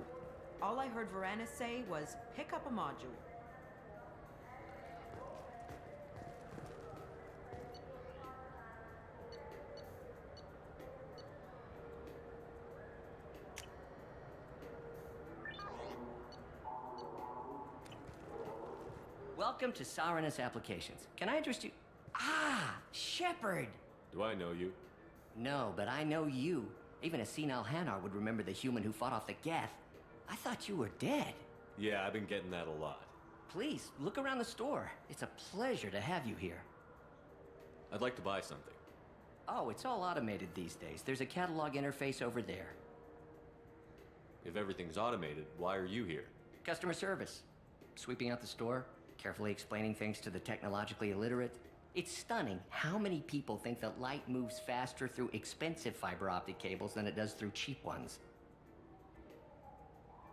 All I heard Varanus say was, pick up a module. Welcome to Saranus Applications. Can I interest you? Ah, Shepard! Do I know you? No, but I know you. Even a senile Hanar would remember the human who fought off the Geth. I thought you were dead. Yeah, I've been getting that a lot. Please, look around the store. It's a pleasure to have you here. I'd like to buy something. Oh, it's all automated these days. There's a catalog interface over there. If everything's automated, why are you here? Customer service. Sweeping out the store, carefully explaining things to the technologically illiterate. It's stunning how many people think that light moves faster through expensive fiber optic cables than it does through cheap ones.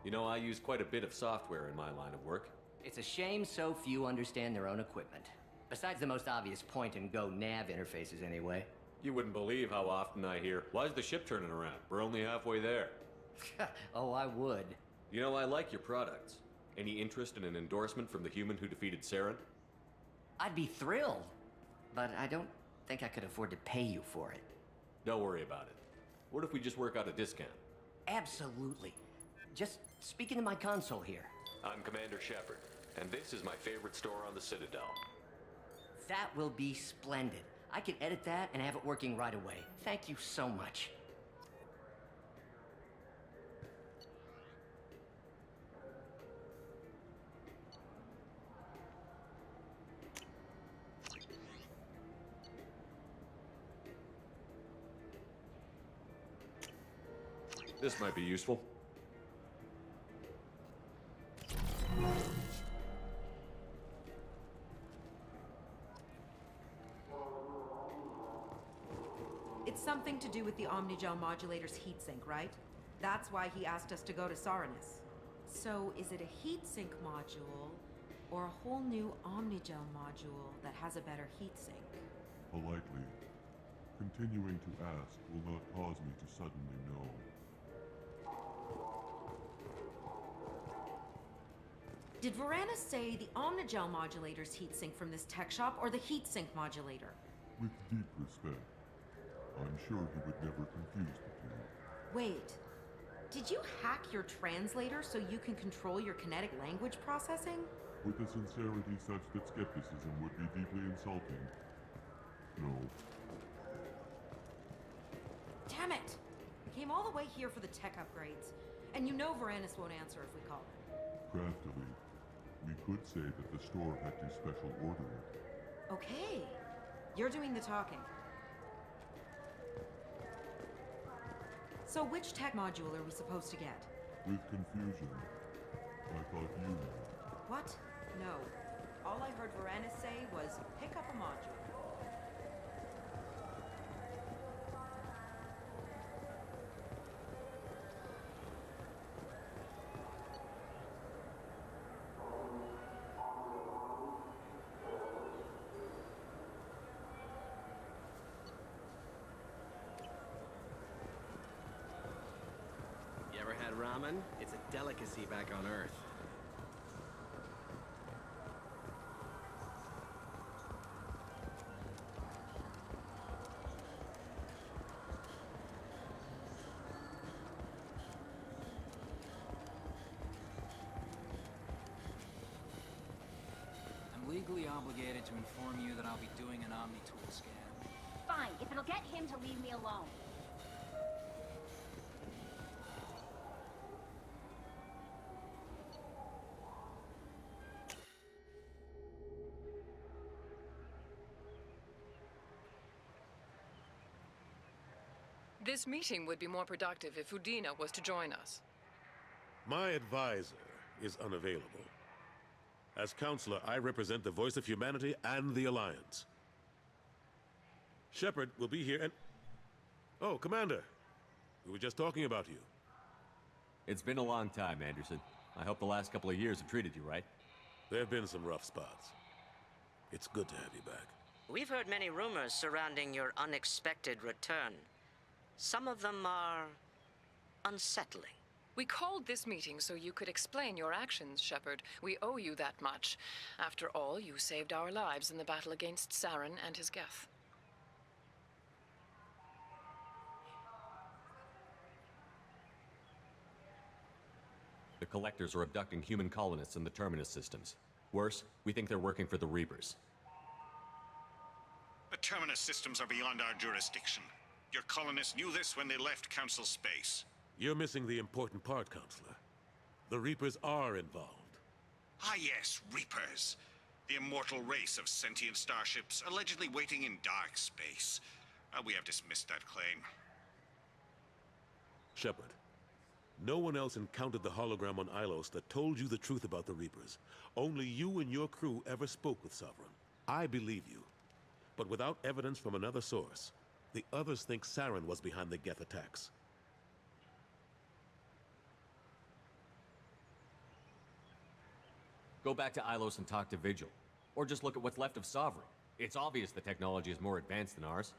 You know, I use quite a bit of software in my line of work. It's a shame so few understand their own equipment. Besides the most obvious point-and-go nav interfaces anyway. You wouldn't believe how often I hear, why's the ship turning around? We're only halfway there. Oh, I would. You know, I like your products. Any interest in an endorsement from the human who defeated Saren? I'd be thrilled. But I don't think I could afford to pay you for it. Don't worry about it. What if we just work out a discount? Absolutely. Just speak into my console here. I'm Commander Shepard, and this is my favorite store on the Citadel. That will be splendid. I can edit that and have it working right away. Thank you so much. This might be useful. It's something to do with the Omnigel modulator's heatsink, right? That's why he asked us to go to Saranus. So is it a heatsink module, or a whole new Omnigel module that has a better heatsink? Politely. Continuing to ask will not cause me to suddenly know. Did Varanus say the Omnigel modulator's heatsink from this tech shop, or the heatsink modulator? With deep respect, I'm sure he would never confuse the two. Wait, did you hack your translator so you can control your kinetic language processing? With a sincerity such that skepticism would be deeply insulting. No. Damn it! I came all the way here for the tech upgrades. And you know Varanus won't answer if we call him. Craftily, we could say that the store had to special order it. Okay. You're doing the talking. So which tech module are we supposed to get? With confusion, I thought you knew. What? No. All I heard Varanus say was, pick up a module. You ever had ramen? It's a delicacy back on Earth. legally obligated to inform you that I'll be doing an Omni-tool scan. Fine, if it'll get him to leave me alone. This meeting would be more productive if Udina was to join us. My advisor is unavailable. As counselor, I represent the voice of humanity and the Alliance. Shepard will be here and... Oh, Commander. We were just talking about you. It's been a long time, Anderson. I hope the last couple of years have treated you right. There have been some rough spots. It's good to have you back. We've heard many rumors surrounding your unexpected return. Some of them are unsettling. We called this meeting so you could explain your actions, Shepard. We owe you that much. After all, you saved our lives in the battle against Saren and his Geth. The Collectors are abducting human colonists in the Terminus systems. Worse, we think they're working for the Reapers. The Terminus systems are beyond our jurisdiction. Your colonists knew this when they left Council space. You're missing the important part, Counselor. The Reapers are involved. Ah yes, Reapers. The immortal race of sentient starships allegedly waiting in dark space. We have dismissed that claim. Shepard, no one else encountered the hologram on Ilos that told you the truth about the Reapers. Only you and your crew ever spoke with Sovereign. I believe you. But without evidence from another source, the others think Saren was behind the Geth attacks. Go back to Ilos and talk to Vigil. Or just look at what's left of Sovereign. It's obvious the technology is more advanced than ours.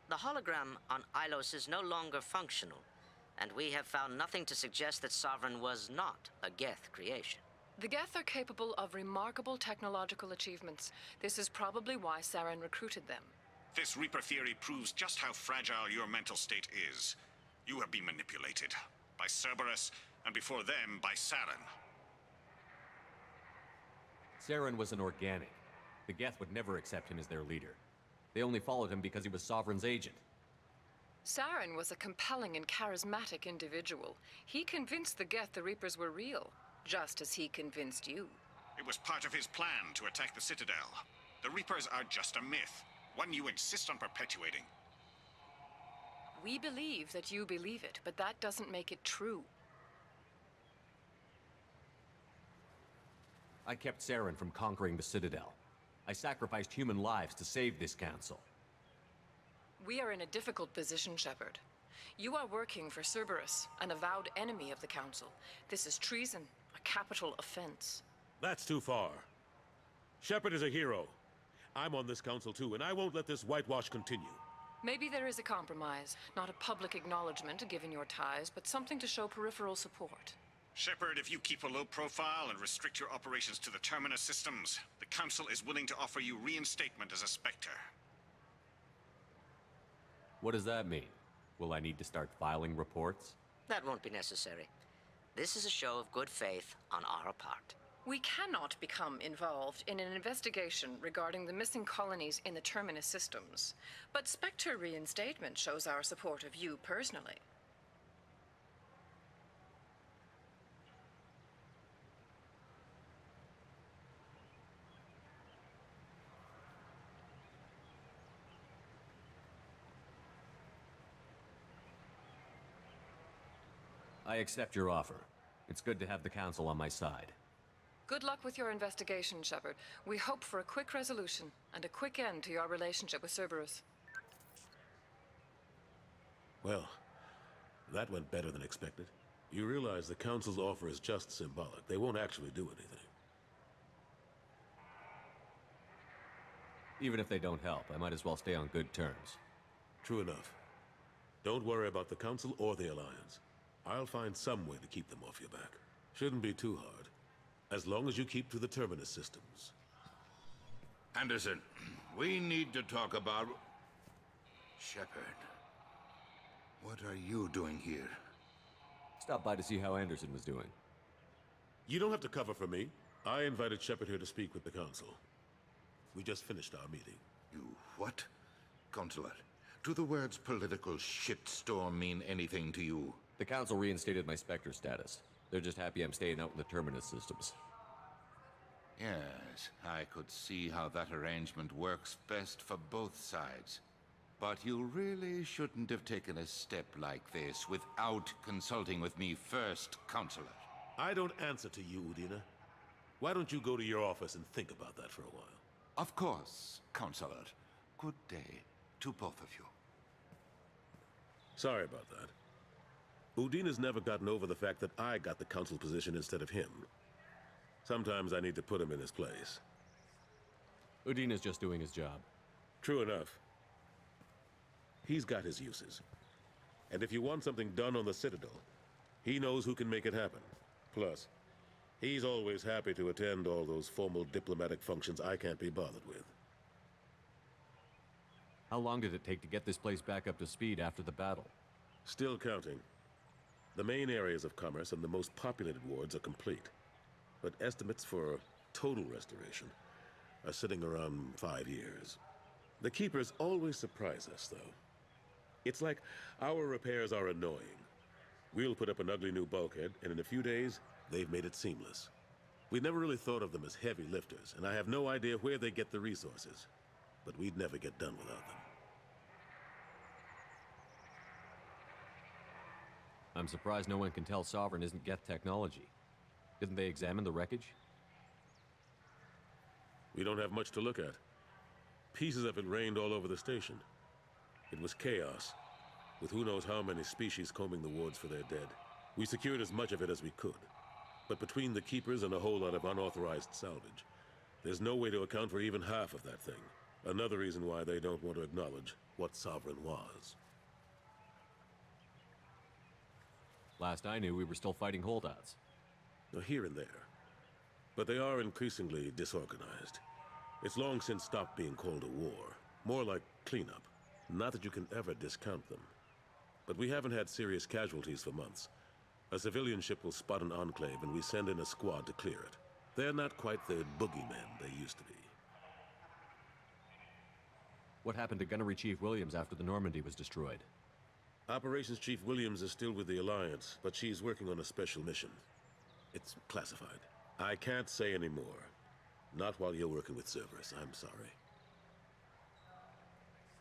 The hologram on Ilos is no longer functional, and we have found nothing to suggest that Sovereign was not a Geth creation. The Geth are capable of remarkable technological achievements. This is probably why Saren recruited them. This Reaper theory proves just how fragile your mental state is. You have been manipulated. By Cerberus, and before them, by Saren. Saren was an organic. The Geth would never accept him as their leader. They only followed him because he was Sovereign's agent. Saren was a compelling and charismatic individual. He convinced the Geth the Reapers were real, just as he convinced you. It was part of his plan to attack the Citadel. The Reapers are just a myth, one you insist on perpetuating. We believe that you believe it, but that doesn't make it true. I kept Saren from conquering the Citadel. I sacrificed human lives to save this council. We are in a difficult position, Shepard. You are working for Cerberus, an avowed enemy of the Council. This is treason, a capital offense. That's too far. Shepard is a hero. I'm on this council too, and I won't let this whitewash continue. Maybe there is a compromise. Not a public acknowledgement given your ties, but something to show peripheral support. Shepard, if you keep a low profile and restrict your operations to the Terminus systems, the Council is willing to offer you reinstatement as a Spectre. What does that mean? Will I need to start filing reports? That won't be necessary. This is a show of good faith on our part. We cannot become involved in an investigation regarding the missing colonies in the Terminus systems. But Spectre reinstatement shows our support of you personally. I accept your offer. It's good to have the Council on my side. Good luck with your investigation, Shepard. We hope for a quick resolution and a quick end to your relationship with Cerberus. Well, that went better than expected. You realize the Council's offer is just symbolic. They won't actually do anything. Even if they don't help, I might as well stay on good terms. True enough. Don't worry about the Council or the Alliance. I'll find some way to keep them off your back. Shouldn't be too hard. As long as you keep to the Terminus systems. Anderson, we need to talk about... Shepard. What are you doing here? Stop by to see how Anderson was doing. You don't have to cover for me. I invited Shepard here to speak with the Council. We just finished our meeting. You what? Consular, do the words political shitstorm mean anything to you? The Council reinstated my Spectre status. They're just happy I'm staying out in the Terminus systems. Yes, I could see how that arrangement works best for both sides. But you really shouldn't have taken a step like this without consulting with me first, Counselor. I don't answer to you, Udina. Why don't you go to your office and think about that for a while? Of course, Counselor. Good day to both of you. Sorry about that. Udina's never gotten over the fact that I got the Council position instead of him. Sometimes I need to put him in his place. Udina's just doing his job. True enough. He's got his uses. And if you want something done on the Citadel, he knows who can make it happen. Plus, he's always happy to attend all those formal diplomatic functions I can't be bothered with. How long did it take to get this place back up to speed after the battle? Still counting. The main areas of commerce and the most populated wards are complete. But estimates for total restoration are sitting around 5 years. The Keepers always surprise us, though. It's like our repairs are annoying. We'll put up an ugly new bulkhead, and in a few days, they've made it seamless. We never really thought of them as heavy lifters, and I have no idea where they get the resources. But we'd never get done without them. I'm surprised no one can tell Sovereign isn't Geth technology. Didn't they examine the wreckage? We don't have much to look at. Pieces of it rained all over the station. It was chaos, with who knows how many species combing the wards for their dead. We secured as much of it as we could. But between the Keepers and a whole lot of unauthorized salvage, there's no way to account for even half of that thing. Another reason why they don't want to acknowledge what Sovereign was. Last I knew, we were still fighting holdouts. Here and there. But they are increasingly disorganized. It's long since stopped being called a war. More like cleanup. Not that you can ever discount them. But we haven't had serious casualties for months. A civilian ship will spot an enclave and we send in a squad to clear it. They're not quite the boogeymen they used to be. What happened to Gunnery Chief Williams after the Normandy was destroyed? Operations Chief Williams is still with the Alliance, but she's working on a special mission. It's classified. I can't say any more. Not while you're working with Cerberus, I'm sorry.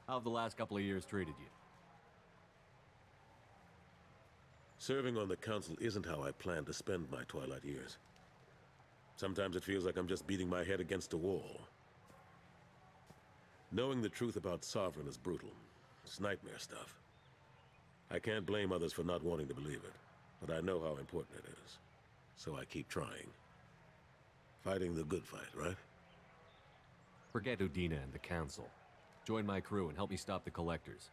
How have the last couple of years treated you? Serving on the Council isn't how I plan to spend my twilight years. Sometimes it feels like I'm just beating my head against a wall. Knowing the truth about Sovereign is brutal. It's nightmare stuff. I can't blame others for not wanting to believe it, but I know how important it is. So I keep trying. Fighting the good fight, right? Forget Udina and the Council. Join my crew and help me stop the Collectors.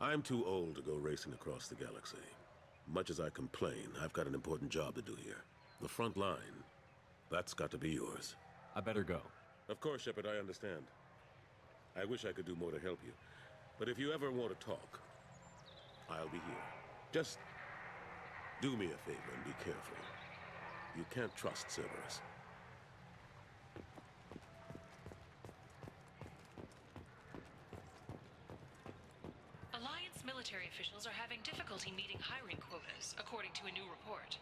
I'm too old to go racing across the galaxy. Much as I complain, I've got an important job to do here. The front line. That's got to be yours. I better go. Of course, Shepard, I understand. I wish I could do more to help you. But if you ever want to talk, I'll be here. Just do me a favor and be careful. You can't trust Cerberus. Alliance military officials are having difficulty meeting hiring quotas, according to a new report.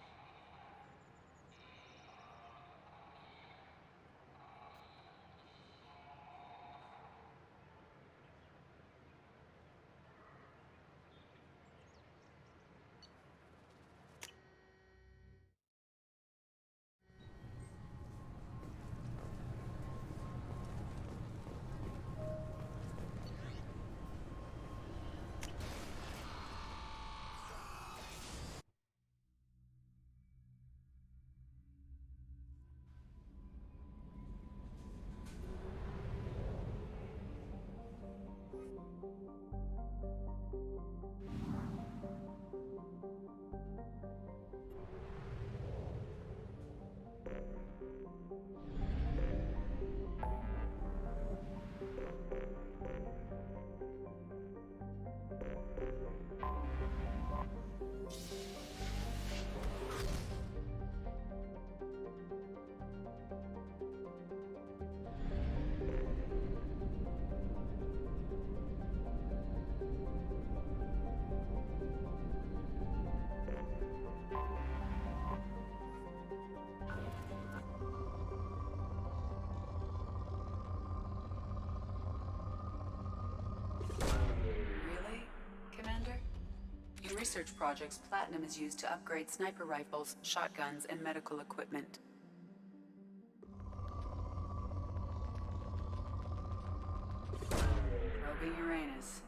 research projects, platinum is used to upgrade sniper rifles, shotguns, and medical equipment. Probing Uranus.